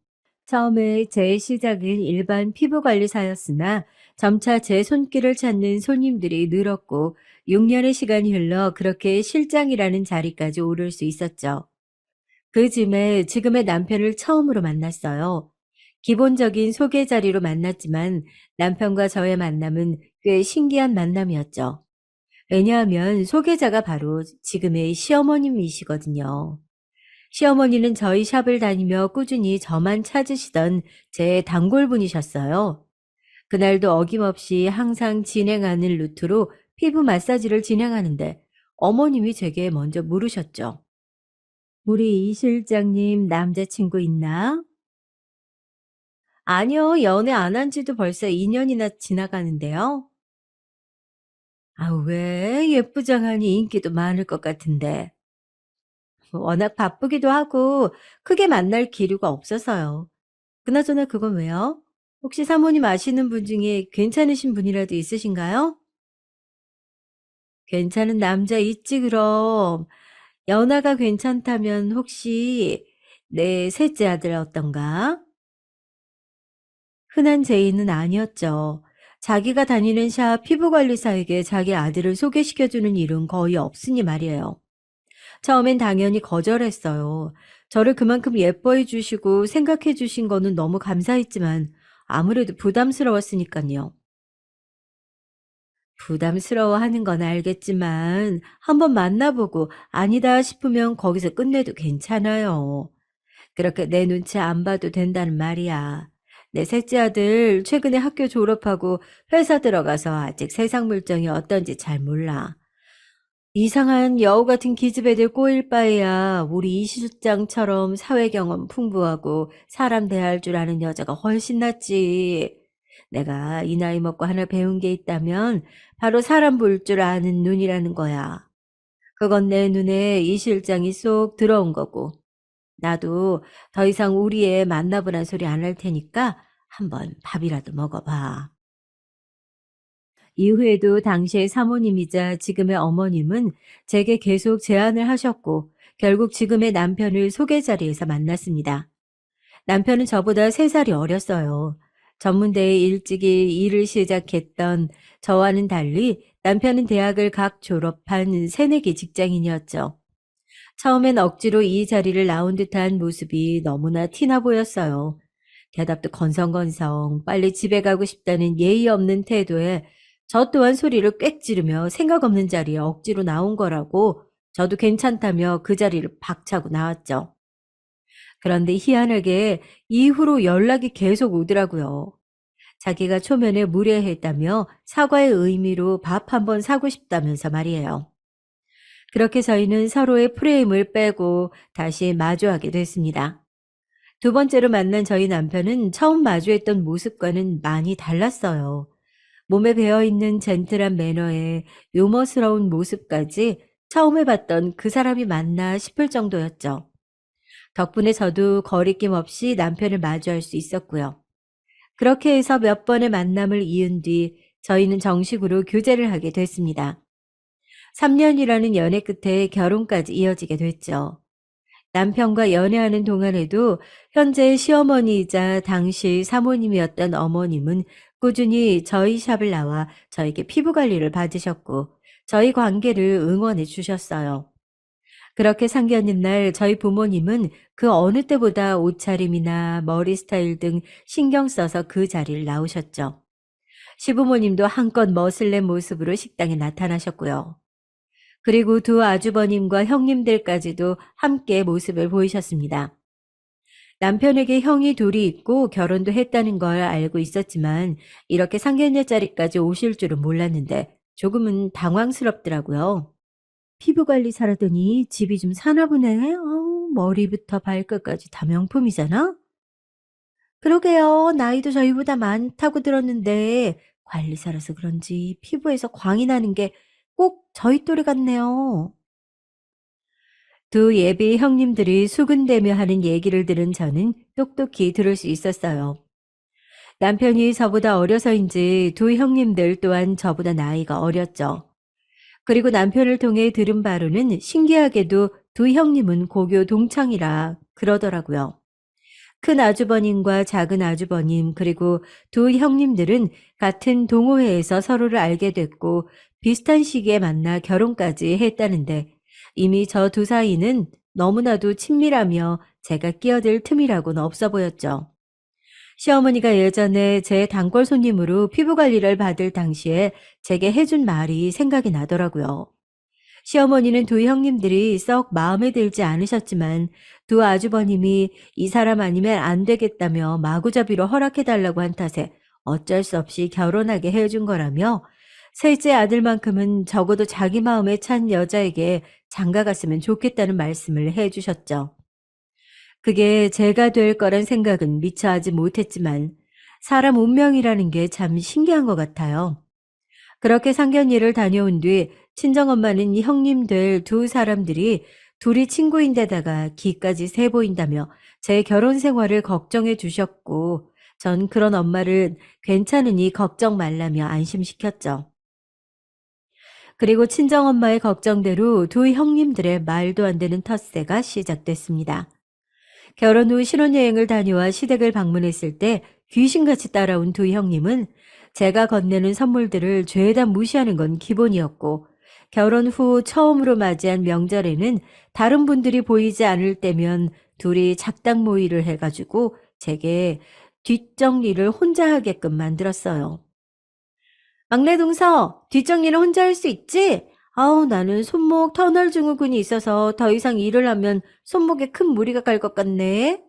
처음에 제 시작은 일반 피부관리사였으나 점차 제 손길을 찾는 손님들이 늘었고 6년의 시간이 흘러 그렇게 실장이라는 자리까지 오를 수 있었죠. 그 즈음에 지금의 남편을 처음으로 만났어요. 기본적인 소개 자리로 만났지만 남편과 저의 만남은 꽤 신기한 만남이었죠. 왜냐하면 소개자가 바로 지금의 시어머님이시거든요. 시어머니는 저희 샵을 다니며 꾸준히 저만 찾으시던 제 단골분이셨어요. 그날도 어김없이 항상 진행하는 루트로 피부 마사지를 진행하는데 어머님이 제게 먼저 물으셨죠. 우리 이 실장님 남자친구 있나? 아니요, 연애 안 한 지도 벌써 2년이나 지나가는데요. 아, 왜? 예쁘장하니 인기도 많을 것 같은데. 워낙 바쁘기도 하고 크게 만날 기류가 없어서요. 그나저나 그건 왜요? 혹시 사모님 아시는 분 중에 괜찮으신 분이라도 있으신가요? 괜찮은 남자 있지 그럼. 연하가 괜찮다면 혹시 내 셋째 아들 어떤가? 흔한 제의는 아니었죠. 자기가 다니는 샵 피부관리사에게 자기 아들을 소개시켜주는 일은 거의 없으니 말이에요. 처음엔 당연히 거절했어요. 저를 그만큼 예뻐해 주시고 생각해 주신 거는 너무 감사했지만 아무래도 부담스러웠으니깐요. 부담스러워하는 건 알겠지만 한번 만나보고 아니다 싶으면 거기서 끝내도 괜찮아요. 그렇게 내 눈치 안 봐도 된다는 말이야. 내 셋째 아들 최근에 학교 졸업하고 회사 들어가서 아직 세상 물정이 어떤지 잘 몰라. 이상한 여우 같은 기집애들 꼬일 바에야 우리 이 실장처럼 사회 경험 풍부하고 사람 대할 줄 아는 여자가 훨씬 낫지. 내가 이 나이 먹고 하나 배운 게 있다면 바로 사람 볼 줄 아는 눈이라는 거야. 그건 내 눈에 이 실장이 쏙 들어온 거고. 나도 더 이상 우리 애 만나보란 소리 안 할 테니까 한번 밥이라도 먹어봐. 이후에도 당시의 사모님이자 지금의 어머님은 제게 계속 제안을 하셨고 결국 지금의 남편을 소개 자리에서 만났습니다. 남편은 저보다 3살이 어렸어요. 전문대에 일찍이 일을 시작했던 저와는 달리 남편은 대학을 각 졸업한 새내기 직장인이었죠. 처음엔 억지로 이 자리를 나온 듯한 모습이 너무나 티나 보였어요. 대답도 건성건성 빨리 집에 가고 싶다는 예의 없는 태도에 저 또한 소리를 꽥 지르며 생각 없는 자리에 억지로 나온 거라고 저도 괜찮다며 그 자리를 박차고 나왔죠. 그런데 희한하게 이후로 연락이 계속 오더라고요. 자기가 초면에 무례했다며 사과의 의미로 밥 한번 사고 싶다면서 말이에요. 그렇게 저희는 서로의 프레임을 빼고 다시 마주하게 됐습니다. 두 번째로 만난 저희 남편은 처음 마주했던 모습과는 많이 달랐어요. 몸에 배어있는 젠틀한 매너에 유머스러운 모습까지 처음에 봤던 그 사람이 맞나 싶을 정도였죠. 덕분에 저도 거리낌 없이 남편을 마주할 수 있었고요. 그렇게 해서 몇 번의 만남을 이은 뒤 저희는 정식으로 교제를 하게 됐습니다. 3년이라는 연애 끝에 결혼까지 이어지게 됐죠. 남편과 연애하는 동안에도 현재 시어머니이자 당시 사모님이었던 어머님은 꾸준히 저희 샵을 나와 저에게 피부 관리를 받으셨고 저희 관계를 응원해 주셨어요. 그렇게 상견인 날 저희 부모님은 그 어느 때보다 옷차림이나 머리 스타일 등 신경 써서 그 자리를 나오셨죠. 시부모님도 한껏 멋을 낸 모습으로 식당에 나타나셨고요. 그리고 두 아주버님과 형님들까지도 함께 모습을 보이셨습니다. 남편에게 형이 둘이 있고 결혼도 했다는 걸 알고 있었지만 이렇게 상견례 자리까지 오실 줄은 몰랐는데 조금은 당황스럽더라고요. 피부관리 사라더니 집이 좀 사나 보네. 머리부터 발끝까지 다 명품이잖아? 그러게요. 나이도 저희보다 많다고 들었는데 관리사라서 그런지 피부에서 광이 나는 게 꼭 저희 또래 같네요. 두 예비 형님들이 수군대며 하는 얘기를 들은 저는 똑똑히 들을 수 있었어요. 남편이 저보다 어려서인지 두 형님들 또한 저보다 나이가 어렸죠. 그리고 남편을 통해 들은 바로는 신기하게도 두 형님은 고교 동창이라 그러더라고요. 큰 아주버님과 작은 아주버님 그리고 두 형님들은 같은 동호회에서 서로를 알게 됐고 비슷한 시기에 만나 결혼까지 했다는데 이미 저 두 사이는 너무나도 친밀하며 제가 끼어들 틈이라고는 없어 보였죠. 시어머니가 예전에 제 단골 손님으로 피부 관리를 받을 당시에 제게 해준 말이 생각이 나더라고요. 시어머니는 두 형님들이 썩 마음에 들지 않으셨지만 두 아주버님이 이 사람 아니면 안 되겠다며 마구잡이로 허락해달라고 한 탓에 어쩔 수 없이 결혼하게 해준 거라며 셋째 아들만큼은 적어도 자기 마음에 찬 여자에게 장가갔으면 좋겠다는 말씀을 해주셨죠. 그게 제가 될 거란 생각은 미처 하지 못했지만 사람 운명이라는 게 참 신기한 것 같아요. 그렇게 상견례를 다녀온 뒤 친정엄마는 이 형님들 두 사람들이 둘이 친구인데다가 기까지 세 보인다며 제 결혼 생활을 걱정해 주셨고 전 그런 엄마를 괜찮으니 걱정 말라며 안심시켰죠. 그리고 친정엄마의 걱정대로 두 형님들의 말도 안 되는 텃세가 시작됐습니다. 결혼 후 신혼여행을 다녀와 시댁을 방문했을 때 귀신같이 따라온 두 형님은 제가 건네는 선물들을 죄다 무시하는 건 기본이었고 결혼 후 처음으로 맞이한 명절에는 다른 분들이 보이지 않을 때면 둘이 작당 모의를 해가지고 제게 뒷정리를 혼자 하게끔 만들었어요. 막내 동서, 뒷정리는 혼자 할 수 있지? 아우, 나는 손목 터널 증후군이 있어서 더 이상 일을 하면 손목에 큰 무리가 갈 것 같네.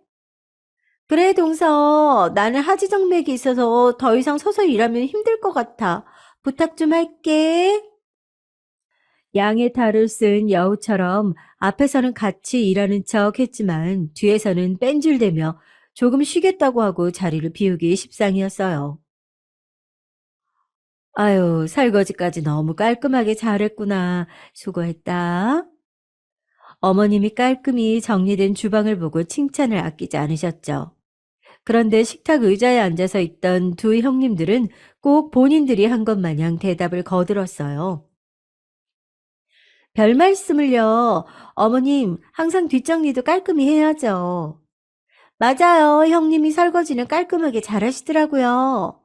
그래, 동서. 나는 하지정맥이 있어서 더 이상 서서 일하면 힘들 것 같아. 부탁 좀 할게. 양의 탈을 쓴 여우처럼 앞에서는 같이 일하는 척 했지만 뒤에서는 뺀질대며 조금 쉬겠다고 하고 자리를 비우기 십상이었어요. 아유, 설거지까지 너무 깔끔하게 잘했구나. 수고했다. 어머님이 깔끔히 정리된 주방을 보고 칭찬을 아끼지 않으셨죠. 그런데 식탁 의자에 앉아서 있던 두 형님들은 꼭 본인들이 한 것 마냥 대답을 거들었어요. 별 말씀을요. 어머님, 항상 뒷정리도 깔끔히 해야죠. 맞아요. 형님이 설거지는 깔끔하게 잘하시더라고요.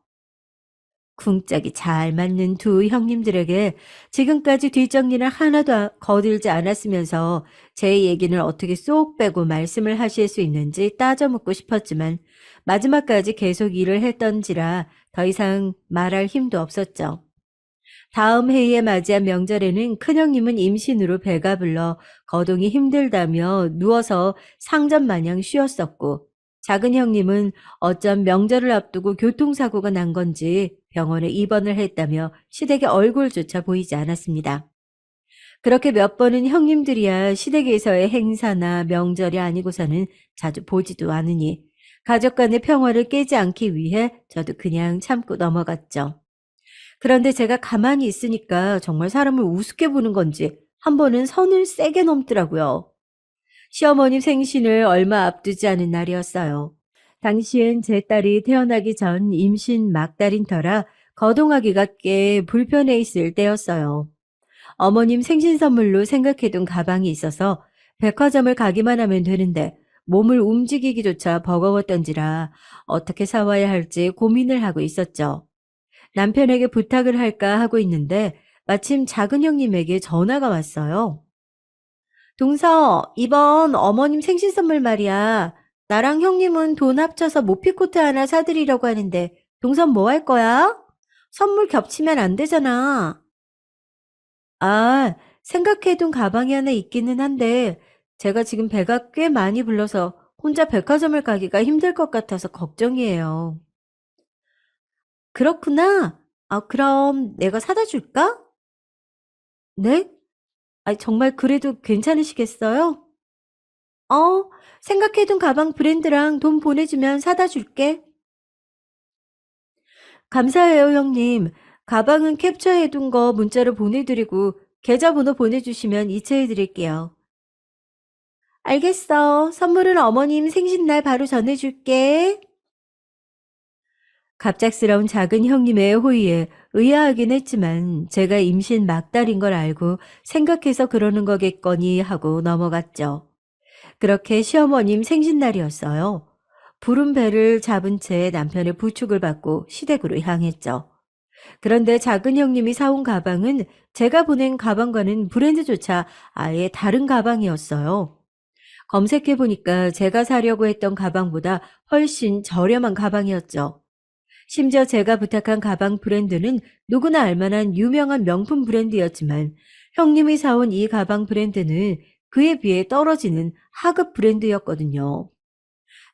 궁짝이 잘 맞는 두 형님들에게 지금까지 뒷정리를 하나도 거들지 않았으면서 제 얘기는 어떻게 쏙 빼고 말씀을 하실 수 있는지 따져 묻고 싶었지만 마지막까지 계속 일을 했던지라 더 이상 말할 힘도 없었죠. 다음 해에 맞이한 명절에는 큰형님은 임신으로 배가 불러 거동이 힘들다며 누워서 상전 마냥 쉬었었고 작은 형님은 어쩜 명절을 앞두고 교통사고가 난 건지 병원에 입원을 했다며 시댁의 얼굴조차 보이지 않았습니다. 그렇게 몇 번은 형님들이야 시댁에서의 행사나 명절이 아니고서는 자주 보지도 않으니 가족 간의 평화를 깨지 않기 위해 저도 그냥 참고 넘어갔죠. 그런데 제가 가만히 있으니까 정말 사람을 우습게 보는 건지 한 번은 선을 세게 넘더라고요. 시어머님 생신을 얼마 앞두지 않은 날이었어요. 당시엔 제 딸이 태어나기 전 임신 막달인 터라 거동하기가 꽤 불편해 있을 때였어요. 어머님 생신 선물로 생각해둔 가방이 있어서 백화점을 가기만 하면 되는데 몸을 움직이기조차 버거웠던지라 어떻게 사와야 할지 고민을 하고 있었죠. 남편에게 부탁을 할까 하고 있는데 마침 작은 형님에게 전화가 왔어요. 동서, 이번 어머님 생신 선물 말이야. 나랑 형님은 돈 합쳐서 모피코트 하나 사드리려고 하는데 동선 뭐 할 거야? 선물 겹치면 안 되잖아. 아, 생각해둔 가방이 하나 있기는 한데 제가 지금 배가 꽤 많이 불러서 혼자 백화점을 가기가 힘들 것 같아서 걱정이에요. 그렇구나. 아, 그럼 내가 사다 줄까? 네? 아, 정말 그래도 괜찮으시겠어요? 어, 생각해둔 가방 브랜드랑 돈 보내주면 사다 줄게. 감사해요, 형님. 가방은 캡처해둔 거 문자로 보내드리고 계좌번호 보내주시면 이체해드릴게요. 알겠어. 선물은 어머님 생신날 바로 전해줄게. 갑작스러운 작은 형님의 호의에 의아하긴 했지만 제가 임신 막달인 걸 알고 생각해서 그러는 거겠거니 하고 넘어갔죠. 그렇게 시어머님 생신날이었어요. 부른 배를 잡은 채 남편의 부축을 받고 시댁으로 향했죠. 그런데 작은 형님이 사온 가방은 제가 보낸 가방과는 브랜드조차 아예 다른 가방이었어요. 검색해보니까 제가 사려고 했던 가방보다 훨씬 저렴한 가방이었죠. 심지어 제가 부탁한 가방 브랜드는 누구나 알만한 유명한 명품 브랜드였지만 형님이 사온 이 가방 브랜드는 그에 비해 떨어지는 하급 브랜드였거든요.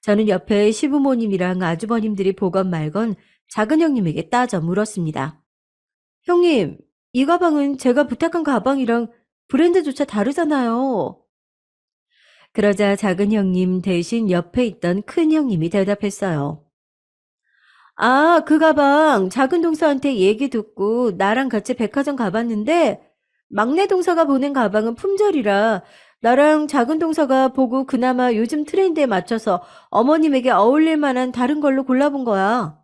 저는 옆에 시부모님이랑 아주버님들이 보건 말건 작은 형님에게 따져 물었습니다. 형님, 이 가방은 제가 부탁한 가방이랑 브랜드조차 다르잖아요. 그러자 작은 형님 대신 옆에 있던 큰 형님이 대답했어요. 아, 그 가방 작은 동서한테 얘기 듣고 나랑 같이 백화점 가봤는데 막내 동서가 보낸 가방은 품절이라 나랑 작은 동서가 보고 그나마 요즘 트렌드에 맞춰서 어머님에게 어울릴 만한 다른 걸로 골라본 거야.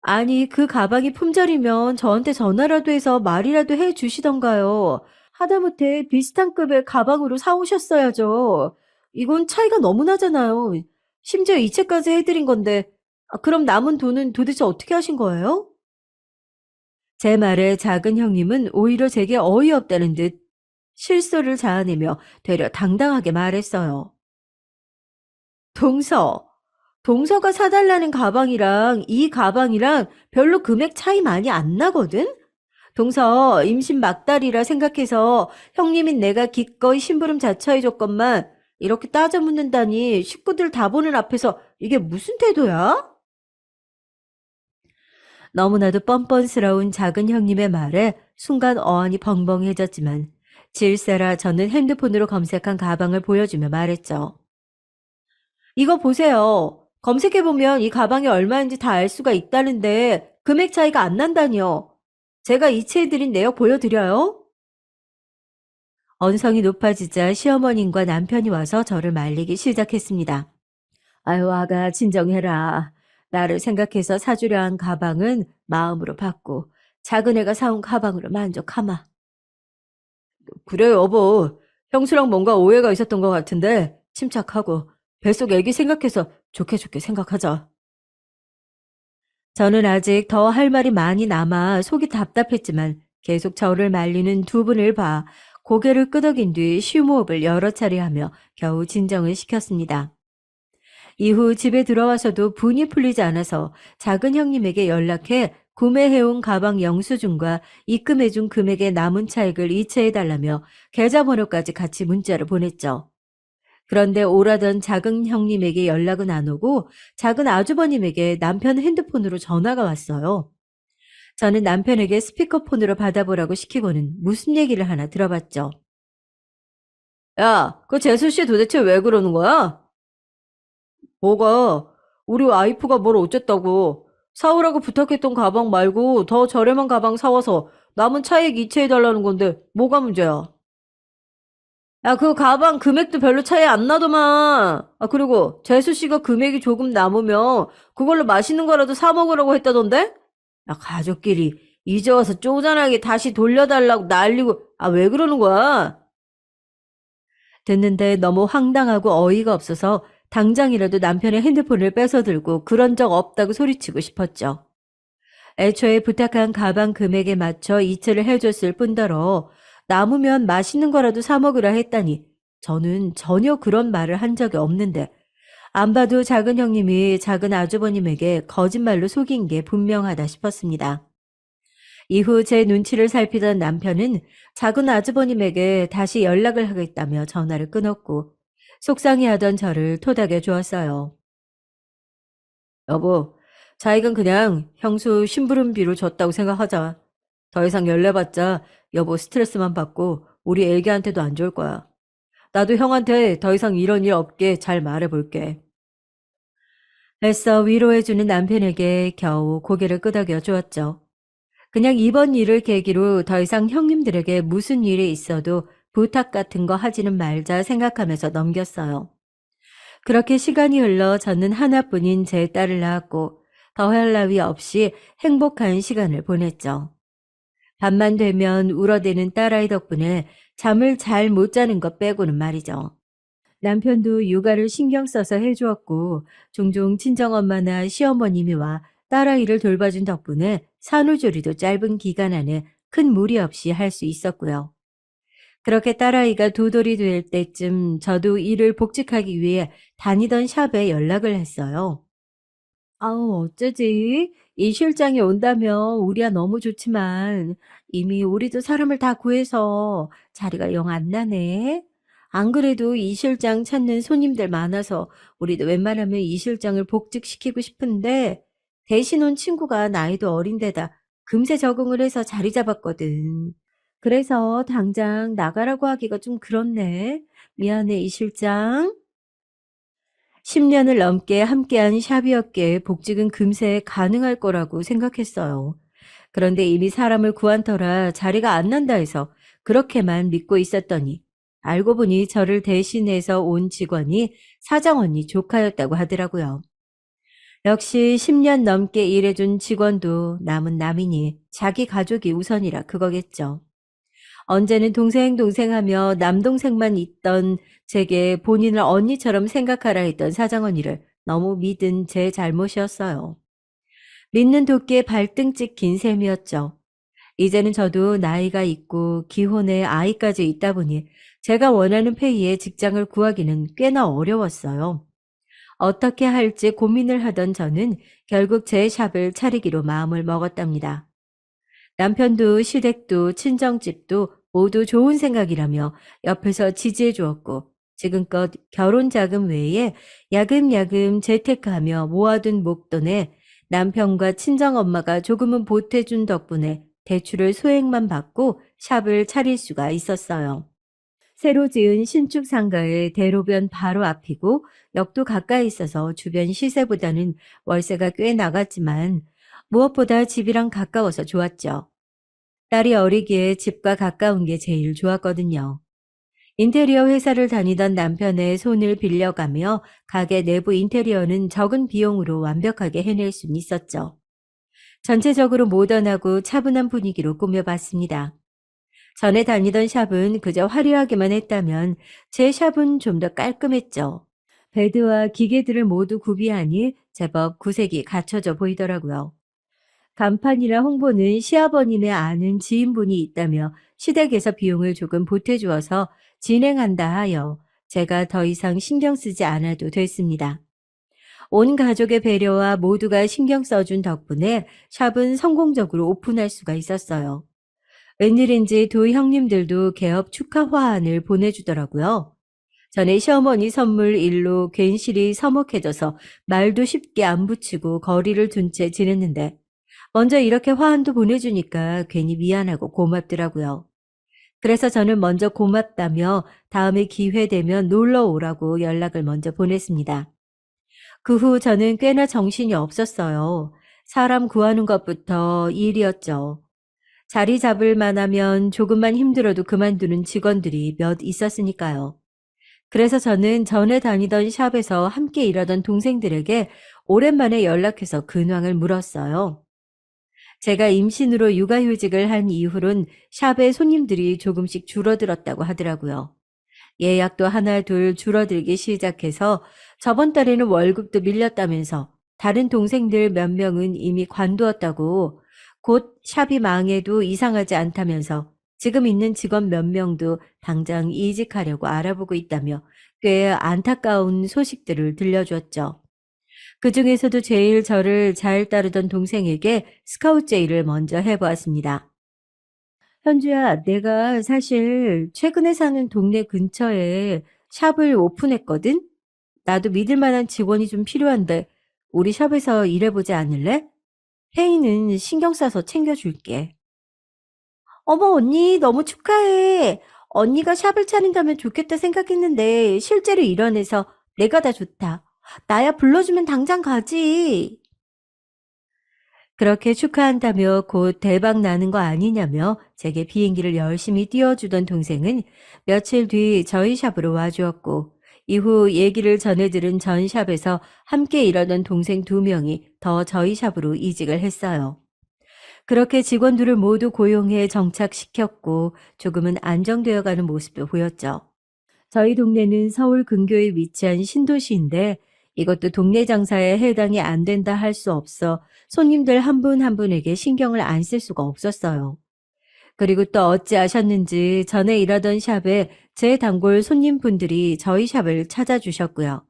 아니, 그 가방이 품절이면 저한테 전화라도 해서 말이라도 해 주시던가요. 하다못해 비슷한 급의 가방으로 사오셨어야죠. 이건 차이가 너무 나잖아요. 심지어 이체까지 해드린 건데, 그럼 남은 돈은 도대체 어떻게 하신 거예요? 제 말에 작은 형님은 오히려 제게 어이없다는 듯 실소를 자아내며 되려 당당하게 말했어요. 동서, 동서가 사달라는 가방이랑 이 가방이랑 별로 금액 차이 많이 안 나거든? 동서 임신 막달이라 생각해서 형님인 내가 기꺼이 심부름 자처해줬건만 이렇게 따져 묻는다니 식구들 다 보는 앞에서 이게 무슨 태도야? 너무나도 뻔뻔스러운 작은 형님의 말에 순간 어안이 벙벙해졌지만 질세라 저는 핸드폰으로 검색한 가방을 보여주며 말했죠. 이거 보세요. 검색해보면 이 가방이 얼마인지 다 알 수가 있다는데 금액 차이가 안 난다니요. 제가 이체해드린 내역 보여드려요? 언성이 높아지자 시어머님과 남편이 와서 저를 말리기 시작했습니다. 아유, 아가, 진정해라. 나를 생각해서 사주려 한 가방은 마음으로 받고 작은 애가 사온 가방으로 만족하마. 그래, 여보. 형수랑 뭔가 오해가 있었던 것 같은데 침착하고 뱃속 애기 생각해서 좋게 좋게 생각하자. 저는 아직 더 할 말이 많이 남아 속이 답답했지만 계속 저를 말리는 두 분을 봐 고개를 끄덕인 뒤 쉬호흡을 여러 차례 하며 겨우 진정을 시켰습니다. 이후 집에 들어와서도 분이 풀리지 않아서 작은 형님에게 연락해 구매해온 가방 영수증과 입금해준 금액의 남은 차액을 이체해달라며 계좌번호까지 같이 문자를 보냈죠. 그런데 오라던 작은 형님에게 연락은 안 오고 작은 아주버님에게 남편 핸드폰으로 전화가 왔어요. 저는 남편에게 스피커폰으로 받아보라고 시키고는 무슨 얘기를 하나 들어봤죠. 야, 그 재수 씨 도대체 왜 그러는 거야? 뭐가? 우리 와이프가 뭘 어쨌다고. 사오라고 부탁했던 가방 말고 더 저렴한 가방 사와서 남은 차액 이체해달라는 건데 뭐가 문제야? 야, 그 가방 금액도 별로 차이 안 나더만. 아, 그리고 재수 씨가 금액이 조금 남으면 그걸로 맛있는 거라도 사 먹으라고 했다던데? 야, 가족끼리 이제 와서 쪼잔하게 다시 돌려달라고 난리고. 아, 왜 그러는 거야? 듣는데 너무 황당하고 어이가 없어서 당장이라도 남편의 핸드폰을 뺏어들고 그런 적 없다고 소리치고 싶었죠. 애초에 부탁한 가방 금액에 맞춰 이체를 해줬을 뿐더러 남으면 맛있는 거라도 사 먹으라 했다니 저는 전혀 그런 말을 한 적이 없는데 안 봐도 작은 형님이 작은 아주버님에게 거짓말로 속인 게 분명하다 싶었습니다. 이후 제 눈치를 살피던 남편은 작은 아주버님에게 다시 연락을 하겠다며 전화를 끊었고 속상해하던 저를 토닥여 주었어요. 여보, 자익은 그냥 형수 심부름비로 줬다고 생각하자. 더 이상 연락봤자 여보 스트레스만 받고 우리 애기한테도 안 좋을 거야. 나도 형한테 더 이상 이런 일 없게 잘 말해볼게. 애써 위로해주는 남편에게 겨우 고개를 끄덕여 주었죠. 그냥 이번 일을 계기로 더 이상 형님들에게 무슨 일이 있어도 부탁 같은 거 하지는 말자 생각하면서 넘겼어요. 그렇게 시간이 흘러 저는 하나뿐인 제 딸을 낳았고 더할 나위 없이 행복한 시간을 보냈죠. 밤만 되면 울어대는 딸아이 덕분에 잠을 잘 못 자는 것 빼고는 말이죠. 남편도 육아를 신경 써서 해주었고, 종종 친정엄마나 시어머님이 와 딸아이를 돌봐준 덕분에 산후조리도 짧은 기간 안에 큰 무리 없이 할 수 있었고요. 그렇게 딸아이가 두 돌이 될 때쯤 저도 일을 복직하기 위해 다니던 샵에 연락을 했어요. 아우, 어쩌지? 이 실장이 온다면 우리야 너무 좋지만 이미 우리도 사람을 다 구해서 자리가 영 안 나네. 안 그래도 이 실장 찾는 손님들 많아서 우리도 웬만하면 이 실장을 복직시키고 싶은데 대신 온 친구가 나이도 어린데다 금세 적응을 해서 자리 잡았거든. 그래서 당장 나가라고 하기가 좀 그렇네. 미안해, 이 실장. 10년을 넘게 함께한 샵이었기에 복직은 금세 가능할 거라고 생각했어요. 그런데 이미 사람을 구한 터라 자리가 안 난다 해서 그렇게만 믿고 있었더니 알고 보니 저를 대신해서 온 직원이 사장 언니 조카였다고 하더라고요. 역시 10년 넘게 일해준 직원도 남은 남이니 자기 가족이 우선이라 그거겠죠. 언제는 동생 동생 하며 남동생만 있던 제게 본인을 언니처럼 생각하라 했던 사장언니를 너무 믿은 제 잘못이었어요. 믿는 도끼에 발등 찍힌 셈이었죠. 이제는 저도 나이가 있고 기혼에 아이까지 있다 보니 제가 원하는 페이에 직장을 구하기는 꽤나 어려웠어요. 어떻게 할지 고민을 하던 저는 결국 제 샵을 차리기로 마음을 먹었답니다. 남편도 시댁도 친정집도 모두 좋은 생각이라며 옆에서 지지해 주었고 지금껏 결혼 자금 외에 야금야금 재테크하며 모아둔 목돈에 남편과 친정엄마가 조금은 보태준 덕분에 대출을 소액만 받고 샵을 차릴 수가 있었어요. 새로 지은 신축 상가의 대로변 바로 앞이고 역도 가까이 있어서 주변 시세보다는 월세가 꽤 나갔지만 무엇보다 집이랑 가까워서 좋았죠. 딸이 어리기에 집과 가까운 게 제일 좋았거든요. 인테리어 회사를 다니던 남편의 손을 빌려가며 가게 내부 인테리어는 적은 비용으로 완벽하게 해낼 수 있었죠. 전체적으로 모던하고 차분한 분위기로 꾸며봤습니다. 전에 다니던 샵은 그저 화려하기만 했다면 제 샵은 좀 더 깔끔했죠. 베드와 기계들을 모두 구비하니 제법 구색이 갖춰져 보이더라고요. 간판이나 홍보는 시아버님의 아는 지인분이 있다며 시댁에서 비용을 조금 보태주어서 진행한다 하여 제가 더 이상 신경 쓰지 않아도 됐습니다. 온 가족의 배려와 모두가 신경 써준 덕분에 샵은 성공적으로 오픈할 수가 있었어요. 웬일인지 두 형님들도 개업 축하 화환을 보내주더라고요. 전에 시어머니 선물 일로 괜시리 서먹해져서 말도 쉽게 안 붙이고 거리를 둔 채 지냈는데 먼저 이렇게 화환도 보내주니까 괜히 미안하고 고맙더라고요. 그래서 저는 먼저 고맙다며 다음에 기회 되면 놀러 오라고 연락을 먼저 보냈습니다. 그 후 저는 꽤나 정신이 없었어요. 사람 구하는 것부터 일이었죠. 자리 잡을 만하면 조금만 힘들어도 그만두는 직원들이 몇 있었으니까요. 그래서 저는 전에 다니던 샵에서 함께 일하던 동생들에게 오랜만에 연락해서 근황을 물었어요. 제가 임신으로 육아휴직을 한 이후론 샵의 손님들이 조금씩 줄어들었다고 하더라고요. 예약도 하나 둘 줄어들기 시작해서 저번 달에는 월급도 밀렸다면서 다른 동생들 몇 명은 이미 관두었다고 곧 샵이 망해도 이상하지 않다면서 지금 있는 직원 몇 명도 당장 이직하려고 알아보고 있다며 꽤 안타까운 소식들을 들려줬죠. 그 중에서도 제일 저를 잘 따르던 동생에게 스카우트 제의를 먼저 해보았습니다. 현주야, 내가 사실 최근에 사는 동네 근처에 샵을 오픈했거든? 나도 믿을 만한 직원이 좀 필요한데 우리 샵에서 일해보지 않을래? 회의는 신경 써서 챙겨줄게. 어머, 언니, 너무 축하해. 언니가 샵을 차린다면 좋겠다 생각했는데 실제로 일어나서 내가 다 좋다. 나야 불러주면 당장 가지. 그렇게 축하한다며 곧 대박 나는 거 아니냐며 제게 비행기를 열심히 띄워주던 동생은 며칠 뒤 저희 샵으로 와주었고 이후 얘기를 전해들은 전 샵에서 함께 일하던 동생 2명이 더 저희 샵으로 이직을 했어요. 그렇게 직원들을 모두 고용해 정착시켰고 조금은 안정되어 가는 모습도 보였죠. 저희 동네는 서울 근교에 위치한 신도시인데 이것도 동네 장사에 해당이 안 된다 할 수 없어 손님들 한 분 한 분에게 신경을 안 쓸 수가 없었어요. 그리고 또 어찌하셨는지 전에 일하던 샵에 제 단골 손님분들이 저희 샵을 찾아주셨고요.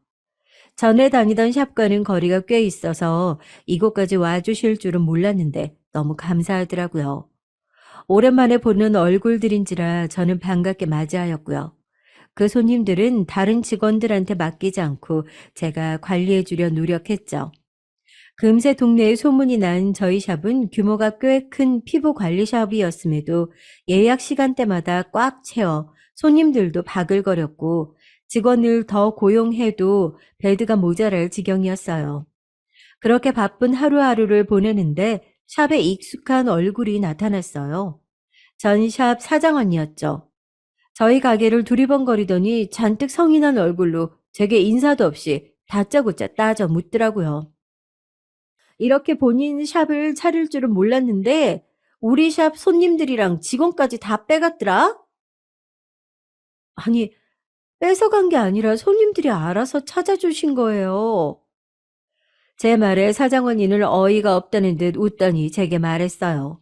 전에 다니던 샵과는 거리가 꽤 있어서 이곳까지 와주실 줄은 몰랐는데 너무 감사하더라고요. 오랜만에 보는 얼굴들인지라 저는 반갑게 맞이하였고요. 그 손님들은 다른 직원들한테 맡기지 않고 제가 관리해 주려 노력했죠. 금세 동네에 소문이 난 저희 샵은 규모가 꽤 큰 피부 관리 샵이었음에도 예약 시간대마다 꽉 채워 손님들도 바글거렸고 직원을 더 고용해도 베드가 모자랄 지경이었어요. 그렇게 바쁜 하루하루를 보내는데 샵에 익숙한 얼굴이 나타났어요. 전 샵 사장언니였죠. 저희 가게를 두리번거리더니 잔뜩 성이 난 얼굴로 제게 인사도 없이 다짜고짜 따져 묻더라고요. 이렇게 본인 샵을 차릴 줄은 몰랐는데 우리 샵 손님들이랑 직원까지 다 빼갔더라? 아니, 뺏어간 게 아니라 손님들이 알아서 찾아주신 거예요. 제 말에 사장언니는 어이가 없다는 듯 웃더니 제게 말했어요.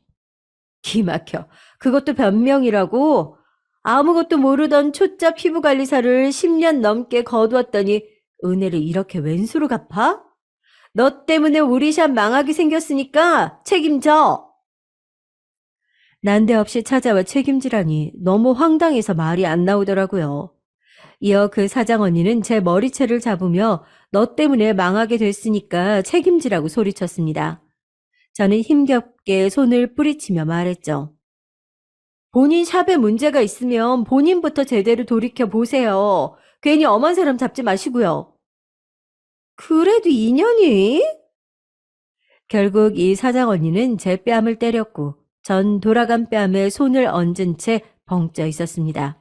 기막혀. 그것도 변명이라고? 아무것도 모르던 초짜 피부관리사를 10년 넘게 거두었더니 은혜를 이렇게 왼수로 갚아? 너 때문에 우리 샵 망하게 생겼으니까 책임져. 난데없이 찾아와 책임지라니 너무 황당해서 말이 안 나오더라고요. 이어 그 사장 언니는 제 머리채를 잡으며 너 때문에 망하게 됐으니까 책임지라고 소리쳤습니다. 저는 힘겹게 손을 뿌리치며 말했죠. 본인 샵에 문제가 있으면 본인부터 제대로 돌이켜 보세요. 괜히 엄한 사람 잡지 마시고요. 그래도 인연이? 결국 이 사장 언니는 제 뺨을 때렸고 전 돌아간 뺨에 손을 얹은 채 벙쪄 있었습니다.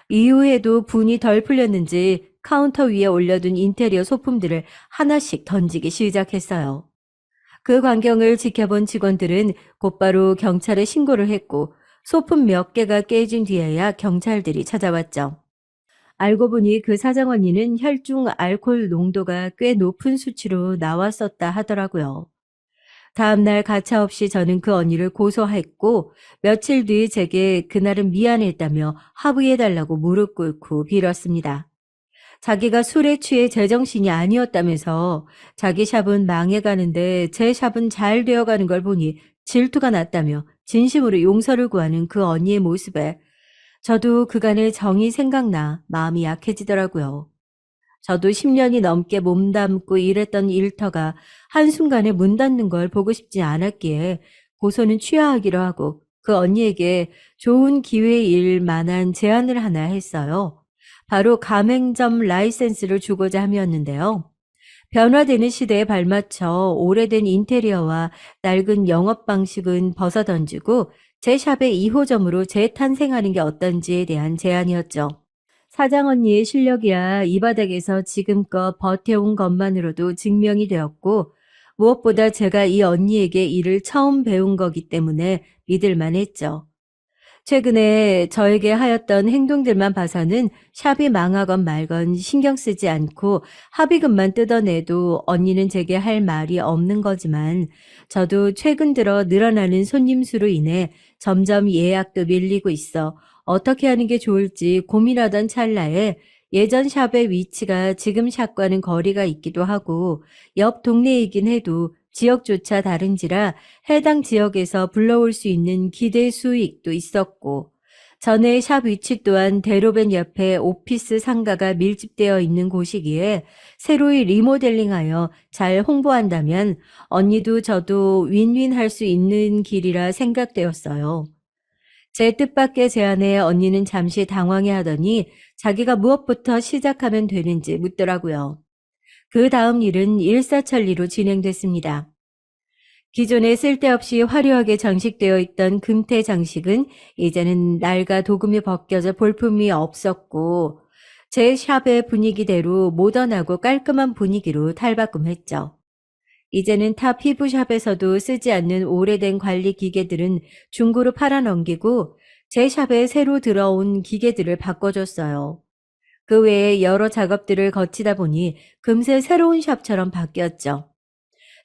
이후에도 분이 덜 풀렸는지 카운터 위에 올려둔 인테리어 소품들을 하나씩 던지기 시작했어요. 그 광경을 지켜본 직원들은 곧바로 경찰에 신고를 했고 소품 몇 개가 깨진 뒤에야 경찰들이 찾아왔죠. 알고 보니 그 사장 언니는 혈중 알코올 농도가 꽤 높은 수치로 나왔었다 하더라고요. 다음날 가차없이 저는 그 언니를 고소했고 며칠 뒤 제게 그날은 미안했다며 화부해달라고 무릎 꿇고 빌었습니다. 자기가 술에 취해 제정신이 아니었다면서 자기 샵은 망해가는데 제 샵은 잘 되어가는 걸 보니 질투가 났다며 진심으로 용서를 구하는 그 언니의 모습에 저도 그간의 정이 생각나 마음이 약해지더라고요. 저도 10년이 넘게 몸담고 일했던 일터가 한순간에 문 닫는 걸 보고 싶지 않았기에 고소는 취하하기로 하고 그 언니에게 좋은 기회일 만한 제안을 하나 했어요. 바로 가맹점 라이센스를 주고자 함이었는데요. 변화되는 시대에 발맞춰 오래된 인테리어와 낡은 영업 방식은 벗어던지고 제 샵의 2호점으로 재탄생하는 게 어떤지에 대한 제안이었죠. 사장 언니의 실력이야 이 바닥에서 지금껏 버텨온 것만으로도 증명이 되었고 무엇보다 제가 이 언니에게 일을 처음 배운 거기 때문에 믿을만 했죠. 최근에 저에게 하였던 행동들만 봐서는 샵이 망하건 말건 신경 쓰지 않고 합의금만 뜯어내도 언니는 제게 할 말이 없는 거지만 저도 최근 들어 늘어나는 손님 수로 인해 점점 예약도 밀리고 있어 어떻게 하는 게 좋을지 고민하던 찰나에 예전 샵의 위치가 지금 샵과는 거리가 있기도 하고 옆 동네이긴 해도 지역조차 다른지라 해당 지역에서 불러올 수 있는 기대 수익도 있었고 전에 샵 위치 또한 대로변 옆에 오피스 상가가 밀집되어 있는 곳이기에 새로이 리모델링하여 잘 홍보한다면 언니도 저도 윈윈할 수 있는 길이라 생각되었어요. 제 뜻밖의 제안에 언니는 잠시 당황해하더니 자기가 무엇부터 시작하면 되는지 묻더라고요. 그 다음 일은 일사천리로 진행됐습니다. 기존에 쓸데없이 화려하게 장식되어 있던 금태 장식은 이제는 낡아 도금이 벗겨져 볼품이 없었고 제 샵의 분위기대로 모던하고 깔끔한 분위기로 탈바꿈했죠. 이제는 타 피부샵에서도 쓰지 않는 오래된 관리 기계들은 중고로 팔아넘기고 제 샵에 새로 들어온 기계들을 바꿔줬어요. 그 외에 여러 작업들을 거치다 보니 금세 새로운 샵처럼 바뀌었죠.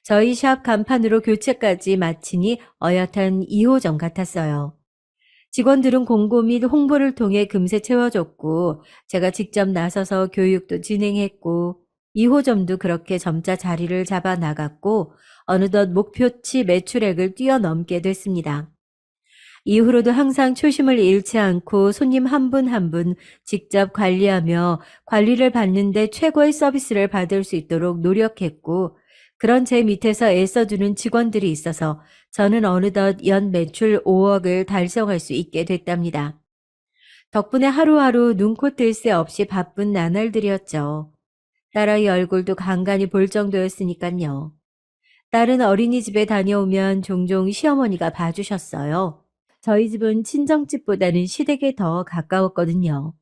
저희 샵 간판으로 교체까지 마치니 어엿한 2호점 같았어요. 직원들은 공고 및 홍보를 통해 금세 채워줬고 제가 직접 나서서 교육도 진행했고 2호점도 그렇게 점차 자리를 잡아 나갔고 어느덧 목표치 매출액을 뛰어넘게 됐습니다. 이후로도 항상 초심을 잃지 않고 손님 한 분 한 분 직접 관리하며 관리를 받는데 최고의 서비스를 받을 수 있도록 노력했고 그런 제 밑에서 애써주는 직원들이 있어서 저는 어느덧 연 매출 5억을 달성할 수 있게 됐답니다. 덕분에 하루하루 눈코 뜰 새 없이 바쁜 나날들이었죠. 딸아이 얼굴도 간간히 볼 정도였으니깐요. 딸은 어린이집에 다녀오면 종종 시어머니가 봐주셨어요. 저희 집은 친정집보다는 시댁에 더 가까웠거든요.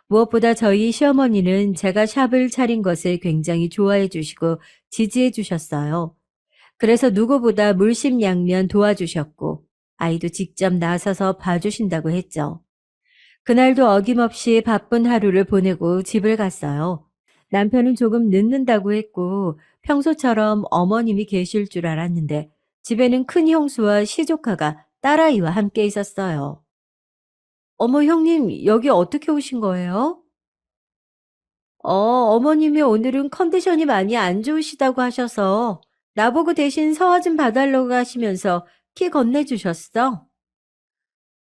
무엇보다 저희 시어머니는 제가 샵을 차린 것을 굉장히 좋아해 주시고 지지해 주셨어요. 그래서 누구보다 물심양면 도와주셨고 아이도 직접 나서서 봐주신다고 했죠. 그날도 어김없이 바쁜 하루를 보내고 집을 갔어요. 남편은 조금 늦는다고 했고 평소처럼 어머님이 계실 줄 알았는데 집에는 큰 형수와 시조카가 딸아이와 함께 있었어요. 어머, 형님, 여기 어떻게 오신 거예요? 어머님이 오늘은 컨디션이 많이 안 좋으시다고 하셔서 나보고 대신 서화 좀 봐달라고 하시면서 키 건네주셨어.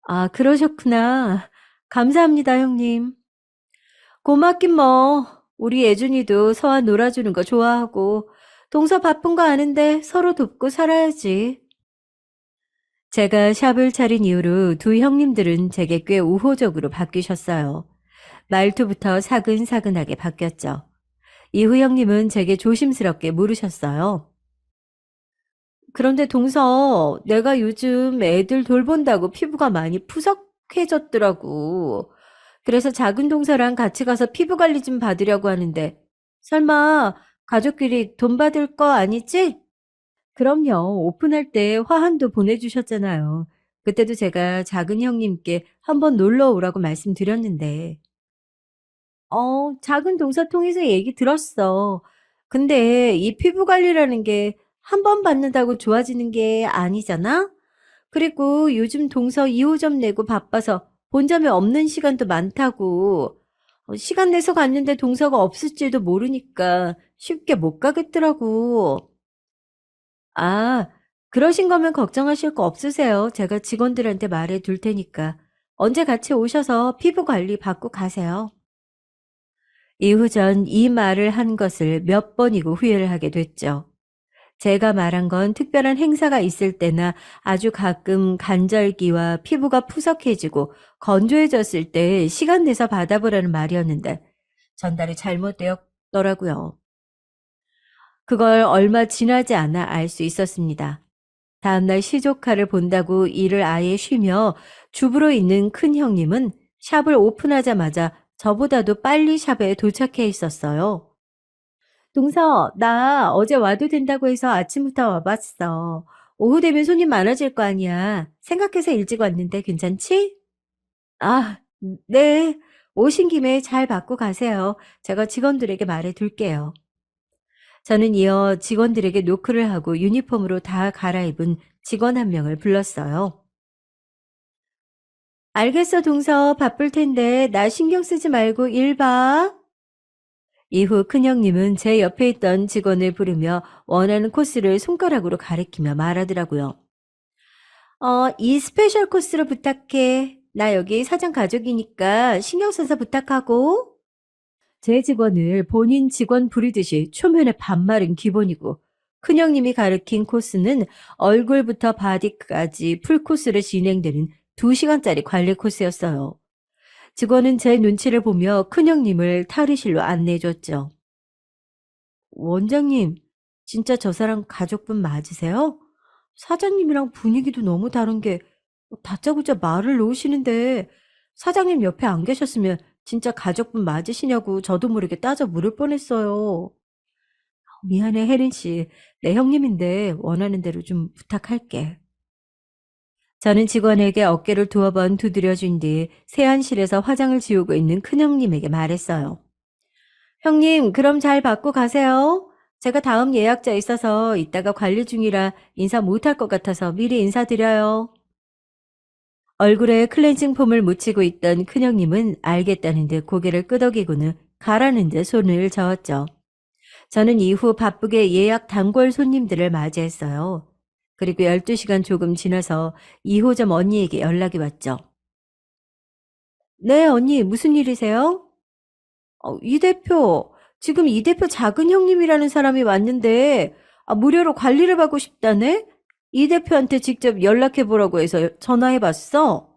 아, 그러셨구나. 감사합니다, 형님. 고맙긴 뭐. 우리 예준이도 서화 놀아주는 거 좋아하고 동서 바쁜 거 아는데 서로 돕고 살아야지. 제가 샵을 차린 이후로 두 형님들은 제게 꽤 우호적으로 바뀌셨어요. 말투부터 사근사근하게 바뀌었죠. 이후 형님은 제게 조심스럽게 물으셨어요. 그런데 동서, 내가 요즘 애들 돌본다고 피부가 많이 푸석해졌더라고. 그래서 작은 동서랑 같이 가서 피부 관리 좀 받으려고 하는데, 설마 가족끼리 돈 받을 거 아니지? 그럼요. 오픈할 때 화환도 보내주셨잖아요. 그때도 제가 작은 형님께 한번 놀러 오라고 말씀드렸는데. 작은 동서 통해서 얘기 들었어. 근데 이 피부 관리라는 게 한 번 받는다고 좋아지는 게 아니잖아? 그리고 요즘 동서 2호점 내고 바빠서 본점에 없는 시간도 많다고. 시간 내서 갔는데 동서가 없을지도 모르니까 쉽게 못 가겠더라고. 아, 그러신 거면 걱정하실 거 없으세요. 제가 직원들한테 말해 둘 테니까. 언제 같이 오셔서 피부 관리 받고 가세요. 이후 전 이 말을 한 것을 몇 번이고 후회를 하게 됐죠. 제가 말한 건 특별한 행사가 있을 때나 아주 가끔 간절기와 피부가 푸석해지고 건조해졌을 때 시간 내서 받아보라는 말이었는데 전달이 잘못되었더라고요. 그걸 얼마 지나지 않아 알 수 있었습니다. 다음날 시조카를 본다고 일을 아예 쉬며 주부로 있는 큰 형님은 샵을 오픈하자마자 저보다도 빨리 샵에 도착해 있었어요. 동서, 나 어제 와도 된다고 해서 아침부터 와봤어. 오후 되면 손님 많아질 거 아니야. 생각해서 일찍 왔는데 괜찮지? 아, 네. 오신 김에 잘 받고 가세요. 제가 직원들에게 말해 둘게요. 저는 이어 직원들에게 노크를 하고 유니폼으로 다 갈아입은 직원 한 명을 불렀어요. 알겠어, 동서. 바쁠 텐데 나 신경 쓰지 말고 일 봐. 이후 큰형님은 제 옆에 있던 직원을 부르며 원하는 코스를 손가락으로 가리키며 말하더라고요. 이 스페셜 코스로 부탁해. 나 여기 사장 가족이니까 신경 써서 부탁하고. 제 직원을 본인 직원 부리듯이 초면에 반말은 기본이고 큰형님이 가르친 코스는 얼굴부터 바디까지 풀코스로 진행되는 2시간짜리 관리 코스였어요. 직원은 제 눈치를 보며 큰형님을 탈의실로 안내해줬죠. 원장님, 진짜 저 사람 가족분 맞으세요? 사장님이랑 분위기도 너무 다른 게 다짜고짜 말을 놓으시는데 사장님 옆에 안 계셨으면 진짜 가족분 맞으시냐고 저도 모르게 따져 물을 뻔했어요. 미안해, 혜린 씨. 내 형님인데 원하는 대로 좀 부탁할게. 저는 직원에게 어깨를 두어 번 두드려준 뒤 세안실에서 화장을 지우고 있는 큰형님에게 말했어요. 형님, 그럼 잘 받고 가세요. 제가 다음 예약자 있어서 이따가 관리 중이라 인사 못할 것 같아서 미리 인사드려요. 얼굴에 클렌징 폼을 묻히고 있던 큰형님은 알겠다는 듯 고개를 끄덕이고는 가라는 듯 손을 저었죠. 저는 이후 바쁘게 예약 단골 손님들을 맞이했어요. 그리고 12시간 조금 지나서 2호점 언니에게 연락이 왔죠. 네, 언니, 무슨 일이세요? 이 대표, 지금 이 대표 작은 형님이라는 사람이 왔는데, 무료로 관리를 받고 싶다네? 이 대표한테 직접 연락해 보라고 해서 전화해 봤어.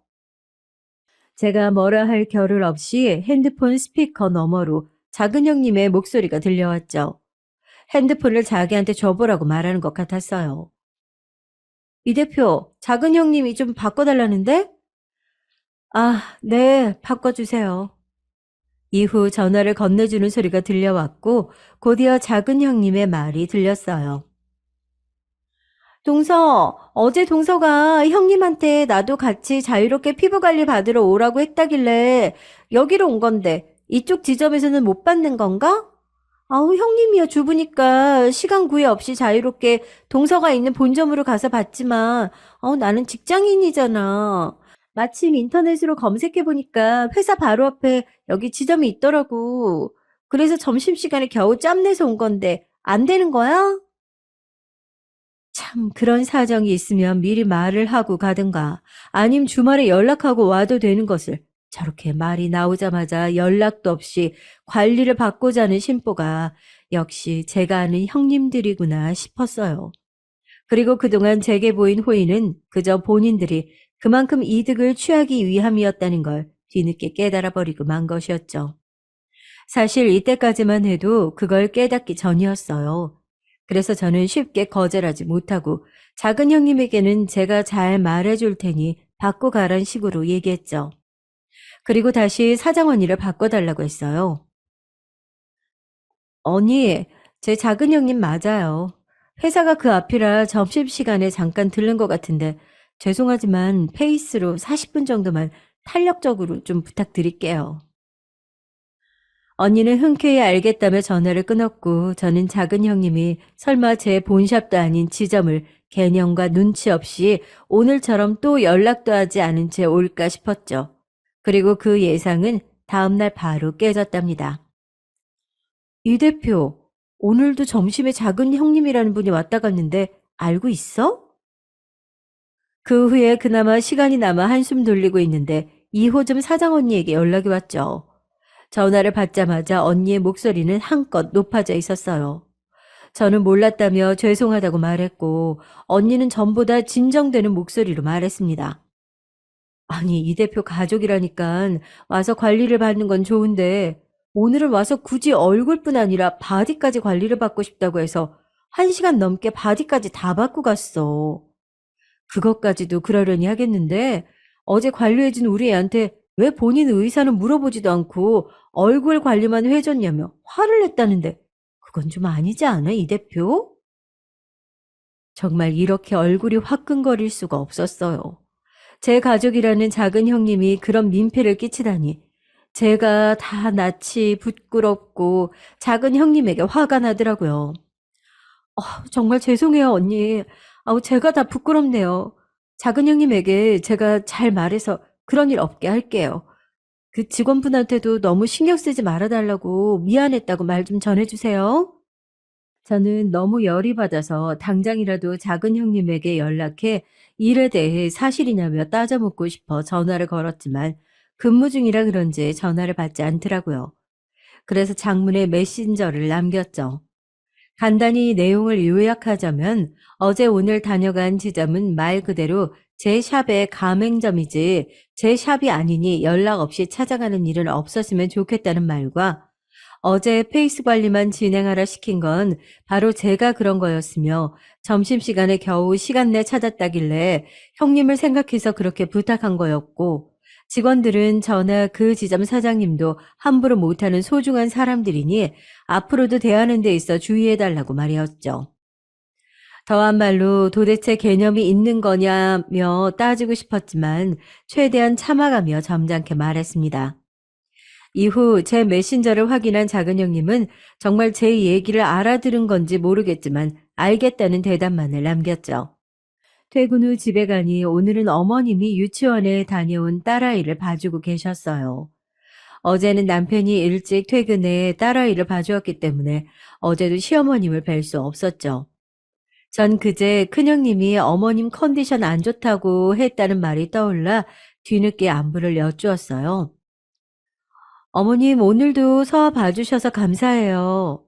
제가 뭐라 할 겨를 없이 핸드폰 스피커 너머로 작은 형님의 목소리가 들려왔죠. 핸드폰을 자기한테 줘보라고 말하는 것 같았어요. 이 대표, 작은 형님이 좀 바꿔달라는데? 네, 바꿔주세요. 이후 전화를 건네주는 소리가 들려왔고 곧이어 작은 형님의 말이 들렸어요. 동서, 어제 동서가 형님한테 나도 같이 자유롭게 피부 관리 받으러 오라고 했다길래 여기로 온 건데 이쪽 지점에서는 못 받는 건가? 아우, 형님이야 주부니까 시간 구애 없이 자유롭게 동서가 있는 본점으로 가서 받지만 나는 직장인이잖아. 마침 인터넷으로 검색해보니까 회사 바로 앞에 여기 지점이 있더라고. 그래서 점심시간에 겨우 짬내서 온 건데 안 되는 거야? 참, 그런 사정이 있으면 미리 말을 하고 가든가, 아님 주말에 연락하고 와도 되는 것을 저렇게 말이 나오자마자 연락도 없이 관리를 받고자 하는 심보가 역시 제가 아는 형님들이구나 싶었어요. 그리고 그동안 제게 보인 호의는 그저 본인들이 그만큼 이득을 취하기 위함이었다는 걸 뒤늦게 깨달아 버리고 만 것이었죠. 사실 이때까지만 해도 그걸 깨닫기 전이었어요. 그래서 저는 쉽게 거절하지 못하고 작은 형님에게는 제가 잘 말해줄 테니 바꿔 가란 식으로 얘기했죠. 그리고 다시 사장 언니를 바꿔달라고 했어요. 언니, 제 작은 형님 맞아요. 회사가 그 앞이라 점심시간에 잠깐 들른 것 같은데 죄송하지만 페이스로 40분 정도만 탄력적으로 좀 부탁드릴게요. 언니는 흔쾌히 알겠다며 전화를 끊었고 저는 작은 형님이 설마 제 본샵도 아닌 지점을 개념과 눈치 없이 오늘처럼 또 연락도 하지 않은 채 올까 싶었죠. 그리고 그 예상은 다음날 바로 깨졌답니다. 이 대표, 오늘도 점심에 작은 형님이라는 분이 왔다 갔는데 알고 있어? 그 후에 그나마 시간이 남아 한숨 돌리고 있는데 2호점 사장 언니에게 연락이 왔죠. 전화를 받자마자 언니의 목소리는 한껏 높아져 있었어요. 저는 몰랐다며 죄송하다고 말했고 언니는 전보다 진정되는 목소리로 말했습니다. 아니, 이 대표 가족이라니까 와서 관리를 받는 건 좋은데 오늘은 와서 굳이 얼굴뿐 아니라 바디까지 관리를 받고 싶다고 해서 1시간 넘게 바디까지 다 받고 갔어. 그것까지도 그러려니 하겠는데 어제 관리해준 우리 애한테 왜 본인 의사는 물어보지도 않고 얼굴 관리만 해줬냐며 화를 냈다는데 그건 좀 아니지 않아, 이 대표? 정말 이렇게 얼굴이 화끈거릴 수가 없었어요. 제 가족이라는 작은 형님이 그런 민폐를 끼치다니 제가 다 낯이 부끄럽고 작은 형님에게 화가 나더라고요. 정말 죄송해요, 언니. 제가 다 부끄럽네요. 작은 형님에게 제가 잘 말해서 그런 일 없게 할게요. 그 직원분한테도 너무 신경 쓰지 말아달라고 미안했다고 말 좀 전해주세요. 저는 너무 열이 받아서 당장이라도 작은 형님에게 연락해 일에 대해 사실이냐며 따져 묻고 싶어 전화를 걸었지만 근무 중이라 그런지 전화를 받지 않더라고요. 그래서 장문의 메신저를 남겼죠. 간단히 내용을 요약하자면 어제 오늘 다녀간 지점은 말 그대로 제 샵의 가맹점이지 제 샵이 아니니 연락 없이 찾아가는 일은 없었으면 좋겠다는 말과 어제 페이스 관리만 진행하라 시킨 건 바로 제가 그런 거였으며 점심시간에 겨우 시간 내 찾았다길래 형님을 생각해서 그렇게 부탁한 거였고 직원들은 저나 그 지점 사장님도 함부로 못하는 소중한 사람들이니 앞으로도 대하는 데 있어 주의해달라고 말이었죠. 더한 말로 도대체 개념이 있는 거냐며 따지고 싶었지만 최대한 참아가며 점잖게 말했습니다. 이후 제 메신저를 확인한 작은 형님은 정말 제 얘기를 알아들은 건지 모르겠지만 알겠다는 대답만을 남겼죠. 퇴근 후 집에 가니 오늘은 어머님이 유치원에 다녀온 딸아이를 봐주고 계셨어요. 어제는 남편이 일찍 퇴근해 딸아이를 봐주었기 때문에 어제도 시어머님을 뵐 수 없었죠. 전 그제 큰형님이 어머님 컨디션 안 좋다고 했다는 말이 떠올라 뒤늦게 안부를 여쭈었어요. 어머님 오늘도 서아 봐주셔서 감사해요.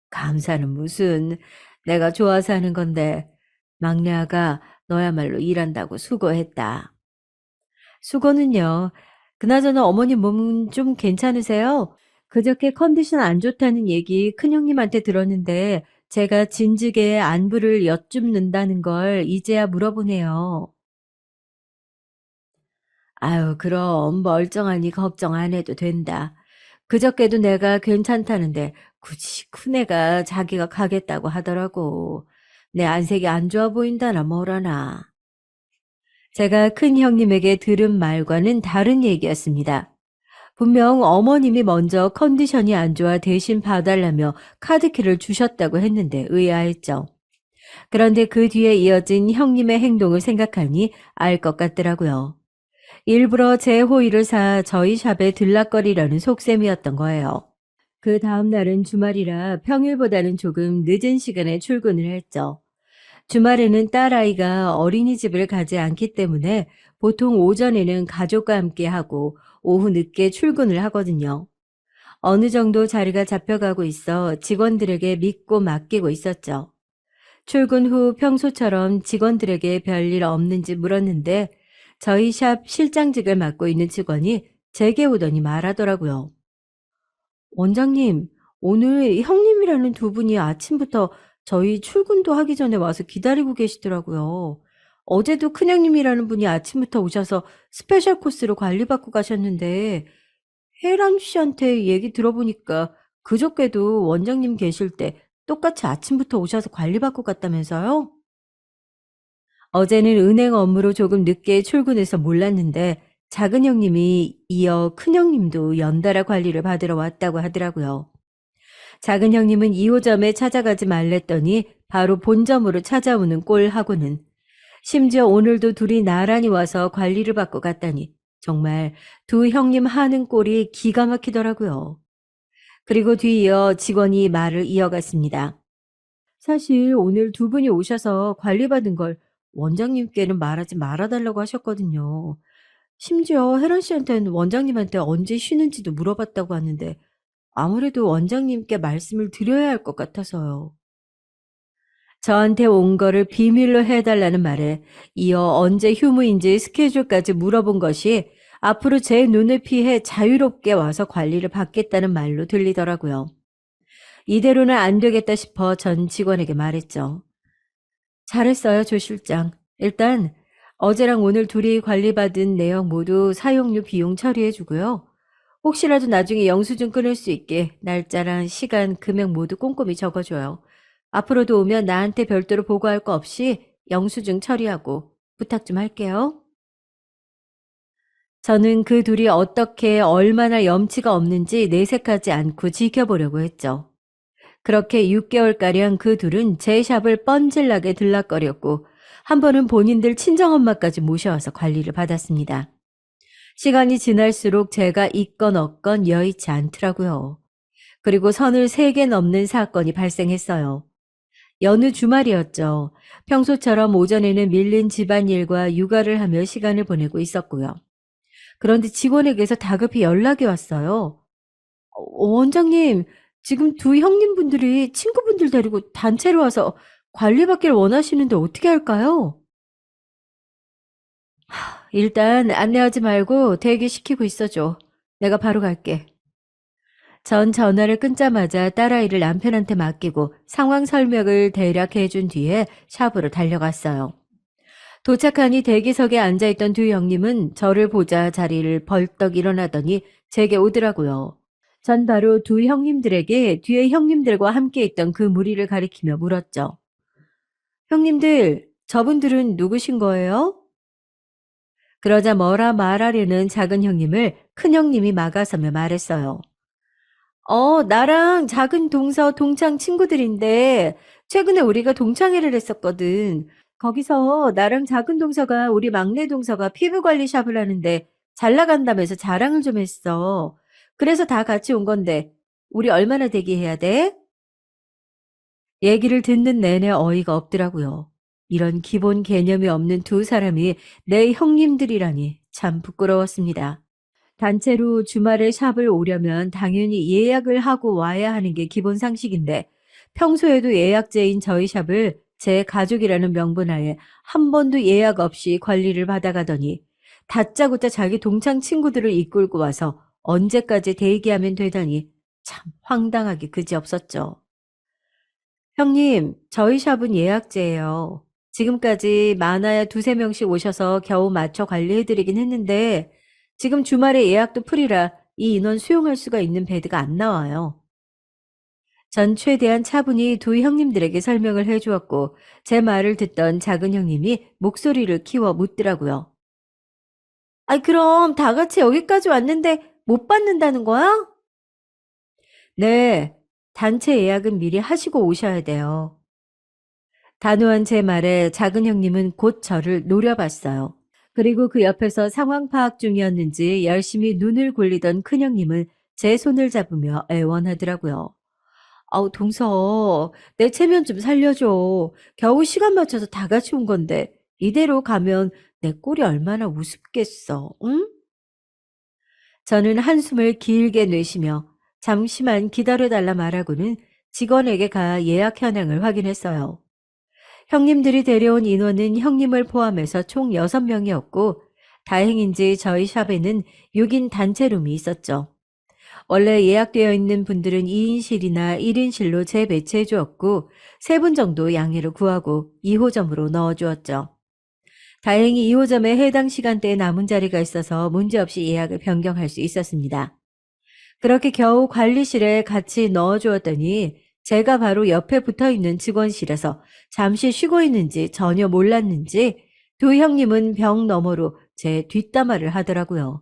감사는 무슨, 내가 좋아서 하는 건데. 막내 아가 너야말로 일한다고 수고했다. 수고는요. 그나저나 어머님 몸은 좀 괜찮으세요? 그저께 컨디션 안 좋다는 얘기 큰형님한테 들었는데 제가 진즉에 안부를 여쭙는다는 걸 이제야 물어보네요. 아유, 그럼 멀쩡하니 걱정 안 해도 된다. 그저께도 내가 괜찮다는데 굳이 큰애가 자기가 가겠다고 하더라고. 내 안색이 안 좋아 보인다나 뭐라나. 제가 큰 형님에게 들은 말과는 다른 얘기였습니다. 분명 어머님이 먼저 컨디션이 안 좋아 대신 봐달라며 카드키를 주셨다고 했는데 의아했죠. 그런데 그 뒤에 이어진 형님의 행동을 생각하니 알 것 같더라고요. 일부러 제 호의를 사 저희 샵에 들락거리려는 속셈이었던 거예요. 그 다음 날은 주말이라 평일보다는 조금 늦은 시간에 출근을 했죠. 주말에는 딸아이가 어린이집을 가지 않기 때문에 보통 오전에는 가족과 함께 하고 오후 늦게 출근을 하거든요. 어느 정도 자리가 잡혀가고 있어 직원들에게 믿고 맡기고 있었죠. 출근 후 평소처럼 직원들에게 별일 없는지 물었는데 저희 샵 실장직을 맡고 있는 직원이 제게 오더니 말하더라고요. 원장님, 오늘 형님이라는 두 분이 아침부터 저희 출근도 하기 전에 와서 기다리고 계시더라고요. 어제도 큰형님이라는 분이 아침부터 오셔서 스페셜 코스로 관리받고 가셨는데 혜란 씨한테 얘기 들어보니까 그저께도 원장님 계실 때 똑같이 아침부터 오셔서 관리받고 갔다면서요? 어제는 은행 업무로 조금 늦게 출근해서 몰랐는데 작은 형님이 이어 큰 형님도 연달아 관리를 받으러 왔다고 하더라고요. 작은 형님은 2호점에 찾아가지 말랬더니 바로 본점으로 찾아오는 꼴하고는 심지어 오늘도 둘이 나란히 와서 관리를 받고 갔다니 정말 두 형님 하는 꼴이 기가 막히더라고요. 그리고 뒤이어 직원이 말을 이어갔습니다. 사실 오늘 두 분이 오셔서 관리받은 걸 원장님께는 말하지 말아달라고 하셨거든요. 심지어 혜란 씨한테는 원장님한테 언제 쉬는지도 물어봤다고 하는데 아무래도 원장님께 말씀을 드려야 할 것 같아서요. 저한테 온 거를 비밀로 해달라는 말에 이어 언제 휴무인지 스케줄까지 물어본 것이 앞으로 제 눈을 피해 자유롭게 와서 관리를 받겠다는 말로 들리더라고요. 이대로는 안 되겠다 싶어 전 직원에게 말했죠. 잘했어요, 조 실장. 일단 어제랑 오늘 둘이 관리받은 내역 모두 사용료 비용 처리해 주고요. 혹시라도 나중에 영수증 끊을 수 있게 날짜랑 시간, 금액 모두 꼼꼼히 적어줘요. 앞으로도 오면 나한테 별도로 보고할 거 없이 영수증 처리하고 부탁 좀 할게요. 저는 그 둘이 어떻게 얼마나 염치가 없는지 내색하지 않고 지켜보려고 했죠. 그렇게 6개월가량 그 둘은 제 샵을 뻔질나게 들락거렸고 한 번은 본인들 친정엄마까지 모셔와서 관리를 받았습니다. 시간이 지날수록 제가 있건 없건 여의치 않더라고요. 그리고 선을 3개 넘는 사건이 발생했어요. 여느 주말이었죠. 평소처럼 오전에는 밀린 집안일과 육아를 하며 시간을 보내고 있었고요. 그런데 직원에게서 다급히 연락이 왔어요. 원장님, 지금 두 형님분들이 친구분들 데리고 단체로 와서 관리받길 원하시는데 어떻게 할까요? 일단 안내하지 말고 대기시키고 있어줘. 내가 바로 갈게. 전 전화를 끊자마자 딸아이를 남편한테 맡기고 상황 설명을 대략 해준 뒤에 샵으로 달려갔어요. 도착하니 대기석에 앉아있던 두 형님은 저를 보자 자리를 벌떡 일어나더니 제게 오더라고요. 전 바로 두 형님들에게 뒤에 형님들과 함께 있던 그 무리를 가리키며 물었죠. 형님들, 저분들은 누구신 거예요? 그러자 뭐라 말하려는 작은 형님을 큰 형님이 막아서며 말했어요. 나랑 작은 동서 동창 친구들인데 최근에 우리가 동창회를 했었거든. 거기서 나랑 작은 동서가 우리 막내 동서가 피부 관리 샵을 하는데 잘 나간다면서 자랑을 좀 했어. 그래서 다 같이 온 건데 우리 얼마나 대기해야 돼? 얘기를 듣는 내내 어이가 없더라고요. 이런 기본 개념이 없는 두 사람이 내 형님들이라니 참 부끄러웠습니다. 단체로 주말에 샵을 오려면 당연히 예약을 하고 와야 하는 게 기본 상식인데 평소에도 예약제인 저희 샵을 제 가족이라는 명분하에 한 번도 예약 없이 관리를 받아가더니 다짜고짜 자기 동창 친구들을 이끌고 와서 언제까지 대기하면 되다니 참 황당하기 그지없었죠. 형님, 저희 샵은 예약제예요. 지금까지 많아야 두세 명씩 오셔서 겨우 맞춰 관리해드리긴 했는데 지금 주말에 예약도 풀이라 이 인원 수용할 수가 있는 베드가 안 나와요. 전 최대한 차분히 두 형님들에게 설명을 해주었고 제 말을 듣던 작은 형님이 목소리를 키워 묻더라고요. 아이 그럼 다 같이 여기까지 왔는데 못 받는다는 거야? 네, 단체 예약은 미리 하시고 오셔야 돼요. 단호한 제 말에 작은 형님은 곧 저를 노려봤어요. 그리고 그 옆에서 상황 파악 중이었는지 열심히 눈을 굴리던 큰형님은 제 손을 잡으며 애원하더라고요. 아우, 동서, 내 체면 좀 살려줘. 겨우 시간 맞춰서 다 같이 온 건데, 이대로 가면 내 꼴이 얼마나 우습겠어, 응? 저는 한숨을 길게 내쉬며 잠시만 기다려달라 말하고는 직원에게 가 예약 현황을 확인했어요. 형님들이 데려온 인원은 형님을 포함해서 총 6명이었고 다행인지 저희 샵에는 6인 단체룸이 있었죠. 원래 예약되어 있는 분들은 2인실이나 1인실로 재배치해 주었고 3분 정도 양해를 구하고 2호점으로 넣어 주었죠. 다행히 2호점에 해당 시간대에 남은 자리가 있어서 문제없이 예약을 변경할 수 있었습니다. 그렇게 겨우 관리실에 같이 넣어주었더니 제가 바로 옆에 붙어있는 직원실에서 잠시 쉬고 있는지 전혀 몰랐는지 두 형님은 벽 너머로 제 뒷담화를 하더라고요.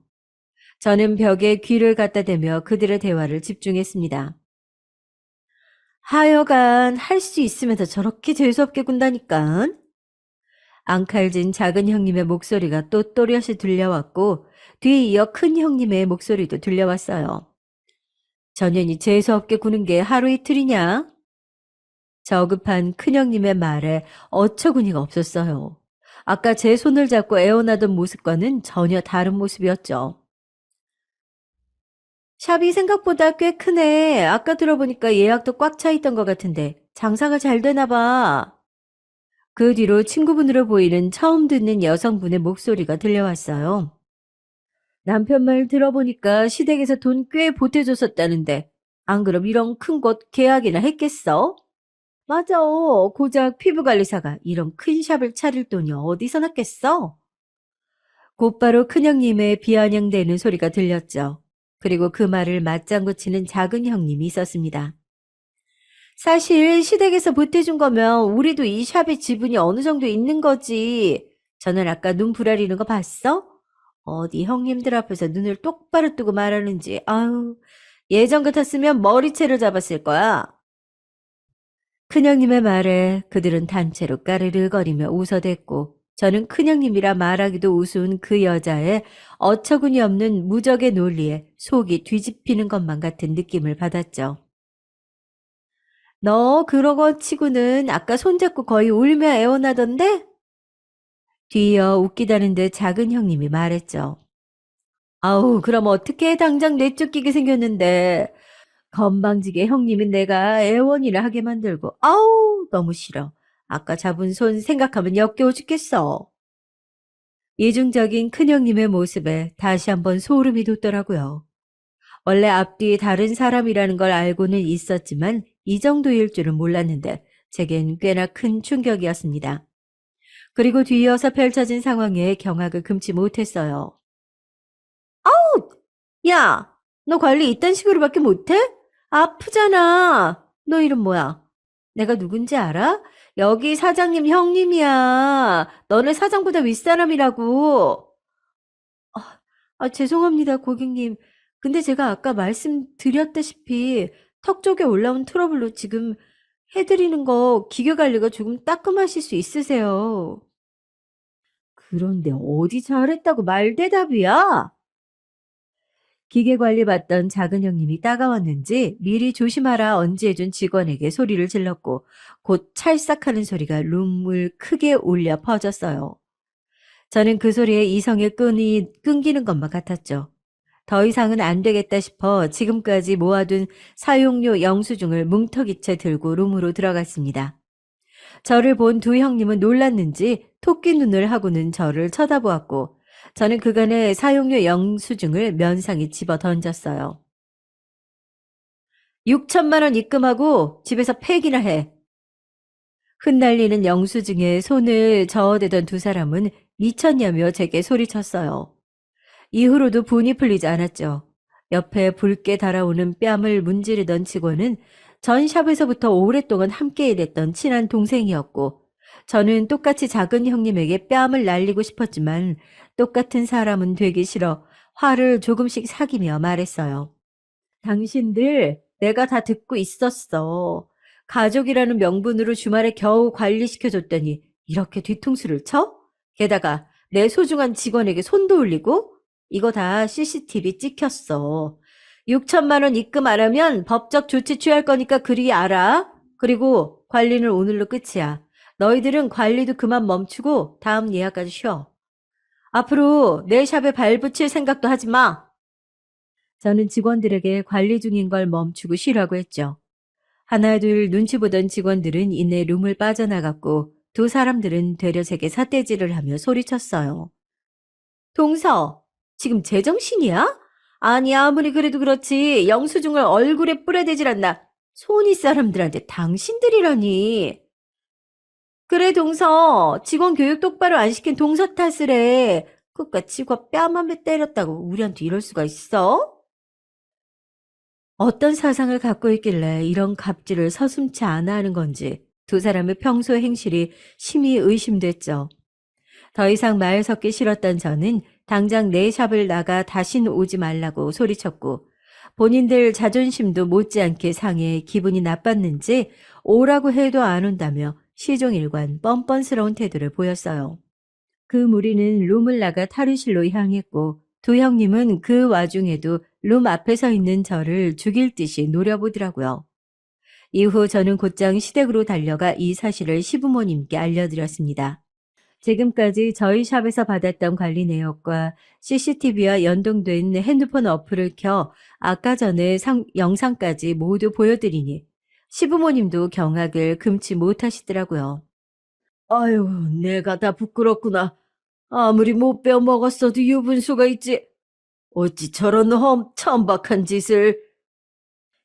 저는 벽에 귀를 갖다 대며 그들의 대화를 집중했습니다. 하여간 할 수 있으면서 저렇게 재수없게 군다니까. 앙칼진 작은 형님의 목소리가 또 또렷이 들려왔고 뒤에 이어 큰 형님의 목소리도 들려왔어요. 전현이 재수없게 구는 게 하루 이틀이냐? 저급한 큰형님의 말에 어처구니가 없었어요. 아까 제 손을 잡고 애원하던 모습과는 전혀 다른 모습이었죠. 샵이 생각보다 꽤 크네. 아까 들어보니까 예약도 꽉 차 있던 것 같은데 장사가 잘 되나 봐. 그 뒤로 친구분으로 보이는 처음 듣는 여성분의 목소리가 들려왔어요. 남편 말 들어보니까 시댁에서 돈 꽤 보태줬었다는데 안 그럼 이런 큰 곳 계약이나 했겠어? 맞아. 고작 피부관리사가 이런 큰 샵을 차릴 돈이 어디서 났겠어? 곧바로 큰형님의 비아냥대는 소리가 들렸죠. 그리고 그 말을 맞장구 치는 작은 형님이 있었습니다. 사실 시댁에서 보태준 거면 우리도 이 샵의 지분이 어느 정도 있는 거지. 저는 아까 눈 부라리는 거 봤어? 어디 형님들 앞에서 눈을 똑바로 뜨고 말하는지. 아유, 예전 같았으면 머리채를 잡았을 거야. 큰형님의 말에 그들은 단체로 까르르거리며 웃어댔고 저는 큰형님이라 말하기도 우스운 그 여자의 어처구니 없는 무적의 논리에 속이 뒤집히는 것만 같은 느낌을 받았죠. 너 그러고 치고는 아까 손잡고 거의 울며 애원하던데? 뒤이어 웃기다는 듯 작은 형님이 말했죠. 아우, 그럼 어떻게 당장 내쫓기게 생겼는데. 건방지게 형님이 내가 애원이라 하게 만들고 아우 너무 싫어. 아까 잡은 손 생각하면 역겨워 죽겠어. 이중적인 큰형님의 모습에 다시 한번 소름이 돋더라고요. 원래 앞뒤 다른 사람이라는 걸 알고는 있었지만 이 정도일 줄은 몰랐는데 제겐 꽤나 큰 충격이었습니다. 그리고 뒤이어서 펼쳐진 상황에 경악을 금치 못했어요. 야, 너 관리 이딴 식으로밖에 못해? 아프잖아. 너 이름 뭐야? 내가 누군지 알아? 여기 사장님 형님이야. 너네 사장보다 윗사람이라고. 죄송합니다, 고객님. 근데 제가 아까 말씀드렸다시피 턱 쪽에 올라온 트러블로 지금 해드리는 거 기계 관리가 조금 따끔하실 수 있으세요. 그런데 어디 잘했다고 말대답이야? 기계 관리 받던 작은 형님이 따가웠는지 미리 조심하라 언지해준 직원에게 소리를 질렀고 곧 찰싹하는 소리가 룸을 크게 울려 퍼졌어요. 저는 그 소리에 이성의 끈이 끊기는 것만 같았죠. 더 이상은 안 되겠다 싶어 지금까지 모아둔 사용료 영수증을 뭉텅이채 들고 룸으로 들어갔습니다. 저를 본 두 형님은 놀랐는지 토끼 눈을 하고는 저를 쳐다보았고 저는 그간의 사용료 영수증을 면상에 집어 던졌어요. 6천만 원 입금하고 집에서 폐기나 해. 흩날리는 영수증에 손을 저어대던 두 사람은 미쳤냐며 제게 소리쳤어요. 이후로도 분이 풀리지 않았죠. 옆에 붉게 달아오는 뺨을 문지르던 직원은 전 샵에서부터 오랫동안 함께 일했던 친한 동생이었고 저는 똑같이 작은 형님에게 뺨을 날리고 싶었지만 똑같은 사람은 되기 싫어 화를 조금씩 사귀며 말했어요. 당신들 내가 다 듣고 있었어. 가족이라는 명분으로 주말에 겨우 관리시켜줬더니 이렇게 뒤통수를 쳐? 게다가 내 소중한 직원에게 손도 올리고? 이거 다 CCTV 찍혔어. 6천만 원 입금 안 하면 법적 조치 취할 거니까 그리 알아. 그리고 관리는 오늘로 끝이야. 너희들은 관리도 그만 멈추고 다음 예약까지 쉬어. 앞으로 내 샵에 발붙일 생각도 하지 마. 저는 직원들에게 관리 중인 걸 멈추고 쉬라고 했죠. 하나 둘 눈치 보던 직원들은 이내 룸을 빠져나갔고 두 사람들은 되려 제게 삿대질을 하며 소리쳤어요. 동서, 지금 제정신이야? 아니 아무리 그래도 그렇지 영수증을 얼굴에 뿌려대질 않나. 손이 사람들한테 당신들이라니. 그래 동서, 직원 교육 똑바로 안 시킨 동서 탓을 해. 그깟 직원 뺨 한 대 때렸다고 우리한테 이럴 수가 있어? 어떤 사상을 갖고 있길래 이런 갑질을 서슴지 않아 하는 건지 두 사람의 평소 행실이 심히 의심됐죠. 더 이상 말 섞기 싫었던 저는 당장 내 샵을 나가 다신 오지 말라고 소리쳤고 본인들 자존심도 못지않게 상해 기분이 나빴는지 오라고 해도 안 온다며 시종일관 뻔뻔스러운 태도를 보였어요. 그 무리는 룸을 나가 탈의실로 향했고 두 형님은 그 와중에도 룸 앞에 서 있는 저를 죽일 듯이 노려보더라고요. 이후 저는 곧장 시댁으로 달려가 이 사실을 시부모님께 알려드렸습니다. 지금까지 저희 샵에서 받았던 관리 내역과 CCTV와 연동된 핸드폰 어플을 켜 아까 전에 영상까지 모두 보여드리니 시부모님도 경악을 금치 못하시더라고요. 아유, 내가 다 부끄럽구나. 아무리 못 배워 먹었어도 유분수가 있지. 어찌 저런 천박한 짓을.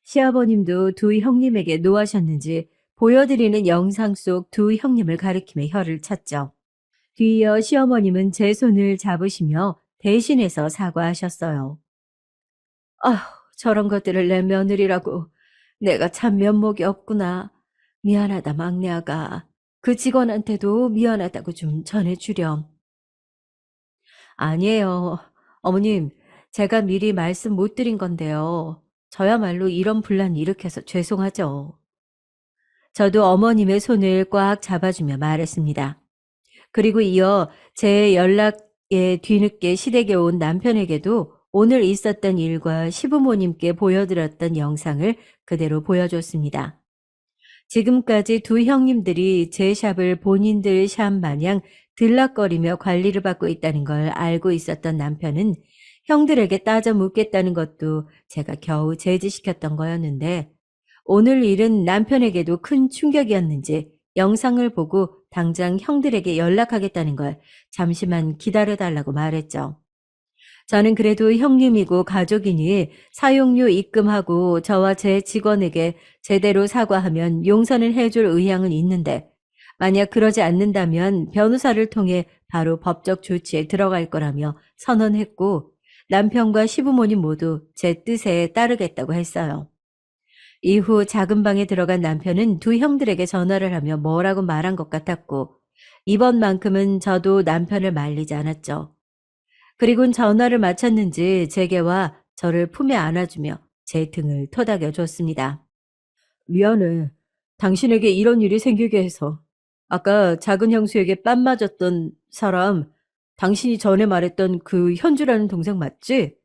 시아버님도 두 형님에게 노하셨는지 보여드리는 영상 속 두 형님을 가리키며 혀를 찼죠. 뒤이어 시어머님은 제 손을 잡으시며 대신해서 사과하셨어요. 아휴, 저런 것들을 내 며느리라고. 내가 참 면목이 없구나. 미안하다, 막내 아가. 그 직원한테도 미안하다고 좀 전해주렴. 아니에요. 어머님, 제가 미리 말씀 못 드린 건데요. 저야말로 이런 분란 일으켜서 죄송하죠. 저도 어머님의 손을 꽉 잡아주며 말했습니다. 그리고 이어 제 연락에 뒤늦게 시댁에 온 남편에게도 오늘 있었던 일과 시부모님께 보여드렸던 영상을 그대로 보여줬습니다. 지금까지 두 형님들이 제 샵을 본인들 샵 마냥 들락거리며 관리를 받고 있다는 걸 알고 있었던 남편은 형들에게 따져 묻겠다는 것도 제가 겨우 제지시켰던 거였는데 오늘 일은 남편에게도 큰 충격이었는지 영상을 보고 당장 형들에게 연락하겠다는 걸 잠시만 기다려달라고 말했죠. 저는 그래도 형님이고 가족이니 사용료 입금하고 저와 제 직원에게 제대로 사과하면 용서는 해줄 의향은 있는데 만약 그러지 않는다면 변호사를 통해 바로 법적 조치에 들어갈 거라며 선언했고 남편과 시부모님 모두 제 뜻에 따르겠다고 했어요. 이후 작은 방에 들어간 남편은 두 형들에게 전화를 하며 뭐라고 말한 것 같았고 이번만큼은 저도 남편을 말리지 않았죠. 그리곤 전화를 마쳤는지 제게와 저를 품에 안아주며 제 등을 토닥여 줬습니다. 미안해. 당신에게 이런 일이 생기게 해서. 아까 작은 형수에게 뺨 맞았던 사람, 당신이 전에 말했던 그 현주라는 동생 맞지?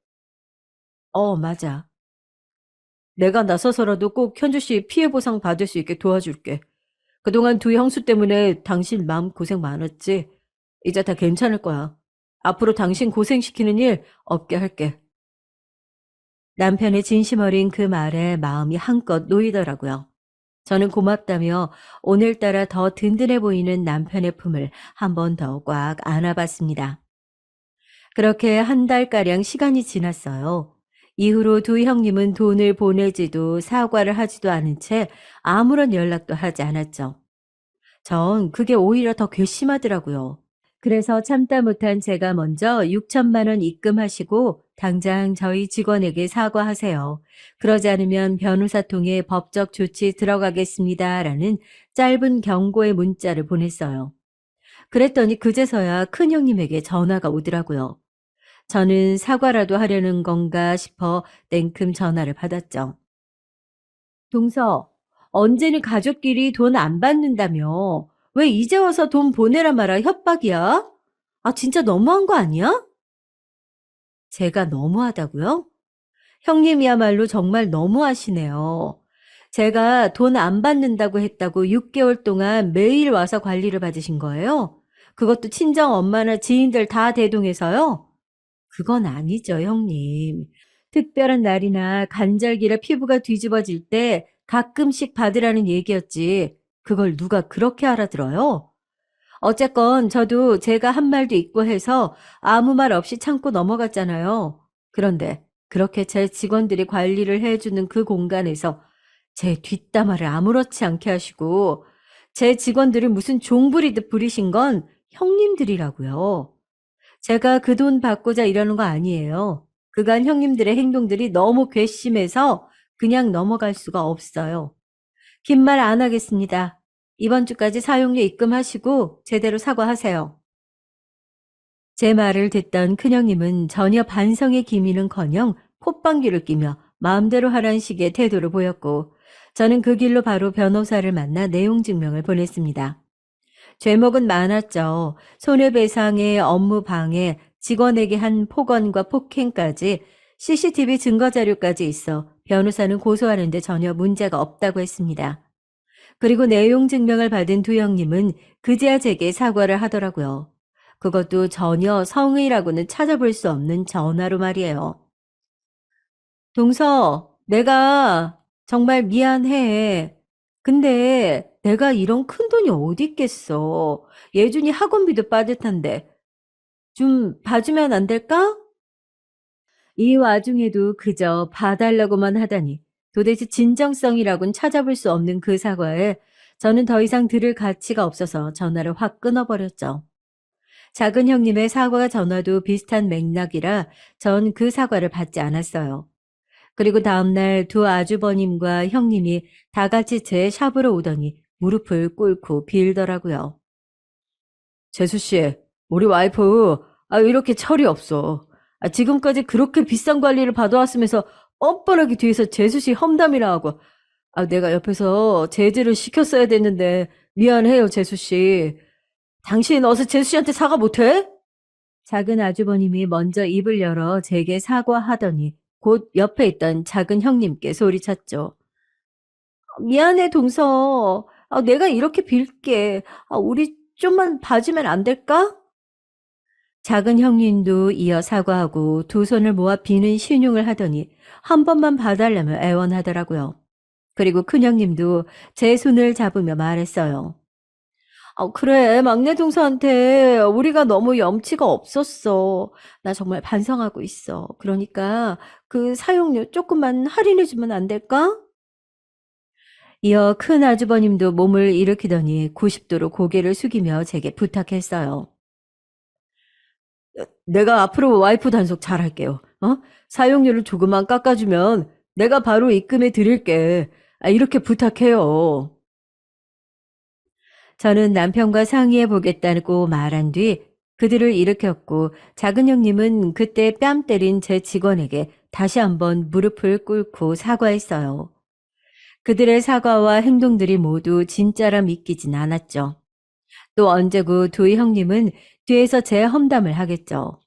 맞아. 내가 나서서라도 꼭 현주 씨 피해 보상 받을 수 있게 도와줄게. 그동안 두 형수 때문에 당신 마음 고생 많았지? 이제 다 괜찮을 거야. 앞으로 당신 고생시키는 일 없게 할게. 남편의 진심 어린 그 말에 마음이 한껏 놓이더라고요. 저는 고맙다며 오늘따라 더 든든해 보이는 남편의 품을 한 번 더 꽉 안아봤습니다. 그렇게 한 달가량 시간이 지났어요. 이후로 두 형님은 돈을 보내지도 사과를 하지도 않은 채 아무런 연락도 하지 않았죠. 전 그게 오히려 더 괘씸하더라고요. 그래서 참다 못한 제가 먼저 6천만 원 입금하시고 당장 저희 직원에게 사과하세요. 그러지 않으면 변호사 통해 법적 조치 들어가겠습니다라는 짧은 경고의 문자를 보냈어요. 그랬더니 그제서야 큰형님에게 전화가 오더라고요. 저는 사과라도 하려는 건가 싶어 냉큼 전화를 받았죠. 동서, 언제는 가족끼리 돈 안 받는다며? 왜 이제 와서 돈 보내라 마라 협박이야? 아, 진짜 너무한 거 아니야? 제가 너무하다고요? 형님이야말로 정말 너무하시네요. 제가 돈 안 받는다고 했다고 6개월 동안 매일 와서 관리를 받으신 거예요? 그것도 친정 엄마나 지인들 다 대동해서요? 그건 아니죠, 형님. 특별한 날이나 간절기라 피부가 뒤집어질 때 가끔씩 받으라는 얘기였지. 그걸 누가 그렇게 알아들어요? 어쨌건 저도 제가 한 말도 있고 해서 아무 말 없이 참고 넘어갔잖아요. 그런데 그렇게 제 직원들이 관리를 해주는 그 공간에서 제 뒷담화를 아무렇지 않게 하시고 제 직원들을 무슨 종부리듯 부리신 건 형님들이라고요. 제가 그 돈 받고자 이러는 거 아니에요. 그간 형님들의 행동들이 너무 괘씸해서 그냥 넘어갈 수가 없어요. 긴 말 안 하겠습니다. 이번 주까지 사용료 입금하시고 제대로 사과하세요. 제 말을 듣던 큰형님은 전혀 반성의 기미는커녕 콧방귀를 끼며 마음대로 하라는 식의 태도를 보였고 저는 그 길로 바로 변호사를 만나 내용 증명을 보냈습니다. 죄목은 많았죠. 손해배상의 업무 방해, 직원에게 한 폭언과 폭행까지 CCTV 증거 자료까지 있어 변호사는 고소하는데 전혀 문제가 없다고 했습니다. 그리고 내용 증명을 받은 두 형님은 그제야 제게 사과를 하더라고요. 그것도 전혀 성의라고는 찾아볼 수 없는 전화로 말이에요. 동서, 내가 정말 미안해. 근데 내가 이런 큰돈이 어디 있겠어. 예준이 학원비도 빠듯한데 좀 봐주면 안 될까? 이 와중에도 그저 봐달라고만 하다니 도대체 진정성이라곤 찾아볼 수 없는 그 사과에 저는 더 이상 들을 가치가 없어서 전화를 확 끊어버렸죠. 작은 형님의 사과 전화도 비슷한 맥락이라 전 그 사과를 받지 않았어요. 그리고 다음날 두 아주버님과 형님이 다 같이 제 샵으로 오더니 무릎을 꿇고 빌더라고요. 재수 씨, 우리 와이프 왜 이렇게 철이 없어. 지금까지 그렇게 비싼 관리를 받아왔으면서 뻔뻔하게 뒤에서 재수 씨 험담이나 하고 내가 옆에서 제지를 시켰어야 됐는데 미안해요, 재수 씨. 당신 어서 재수 씨한테 사과 못해? 작은 아주버님이 먼저 입을 열어 제게 사과하더니 곧 옆에 있던 작은 형님께 소리쳤죠. 미안해, 동서. 내가 이렇게 빌게. 우리 좀만 봐주면 안 될까? 작은 형님도 이어 사과하고 두 손을 모아 비는 신용을 하더니 한 번만 봐달라며 애원하더라고요. 그리고 큰형님도 제 손을 잡으며 말했어요. 그래, 막내 동서한테 우리가 너무 염치가 없었어. 나 정말 반성하고 있어. 그러니까 그 사용료 조금만 할인해주면 안 될까? 이어 큰 아주버님도 몸을 일으키더니 90도로 고개를 숙이며 제게 부탁했어요. 내가 앞으로 와이프 단속 잘할게요. 사용료를 조금만 깎아주면 내가 바로 입금해 드릴게. 이렇게 부탁해요. 저는 남편과 상의해 보겠다고 말한 뒤 그들을 일으켰고 작은 형님은 그때 뺨 때린 제 직원에게 다시 한번 무릎을 꿇고 사과했어요. 그들의 사과와 행동들이 모두 진짜라 믿기진 않았죠. 또 언제고 두 형님은 뒤에서 제 험담을 하겠죠.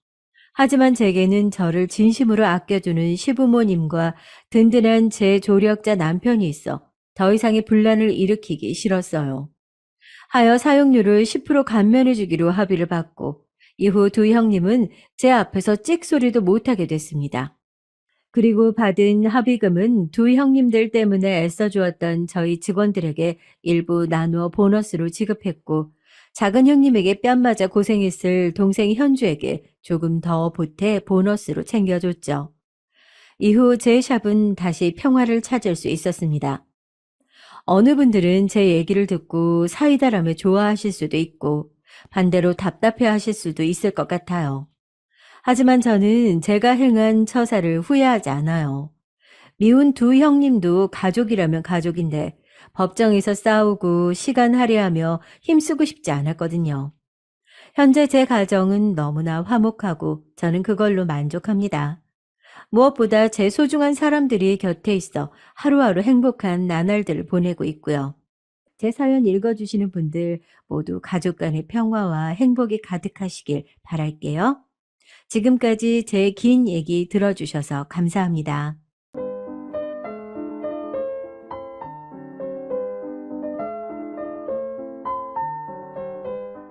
하지만 제게는 저를 진심으로 아껴주는 시부모님과 든든한 제 조력자 남편이 있어 더 이상의 분란을 일으키기 싫었어요. 하여 사용료를 10% 감면해 주기로 합의를 받고 이후 두 형님은 제 앞에서 찍소리도 못하게 됐습니다. 그리고 받은 합의금은 두 형님들 때문에 애써주었던 저희 직원들에게 일부 나누어 보너스로 지급했고 작은 형님에게 뺨 맞아 고생했을 동생 현주에게 조금 더 보태 보너스로 챙겨줬죠. 이후 제 샵은 다시 평화를 찾을 수 있었습니다. 어느 분들은 제 얘기를 듣고 사이다라며 좋아하실 수도 있고 반대로 답답해 하실 수도 있을 것 같아요. 하지만 저는 제가 행한 처사를 후회하지 않아요. 미운 두 형님도 가족이라면 가족인데 법정에서 싸우고 시간 할애하며 힘쓰고 싶지 않았거든요. 현재 제 가정은 너무나 화목하고 저는 그걸로 만족합니다. 무엇보다 제 소중한 사람들이 곁에 있어 하루하루 행복한 나날들을 보내고 있고요. 제 사연 읽어주시는 분들 모두 가족 간의 평화와 행복이 가득하시길 바랄게요. 지금까지 제 긴 얘기 들어주셔서 감사합니다.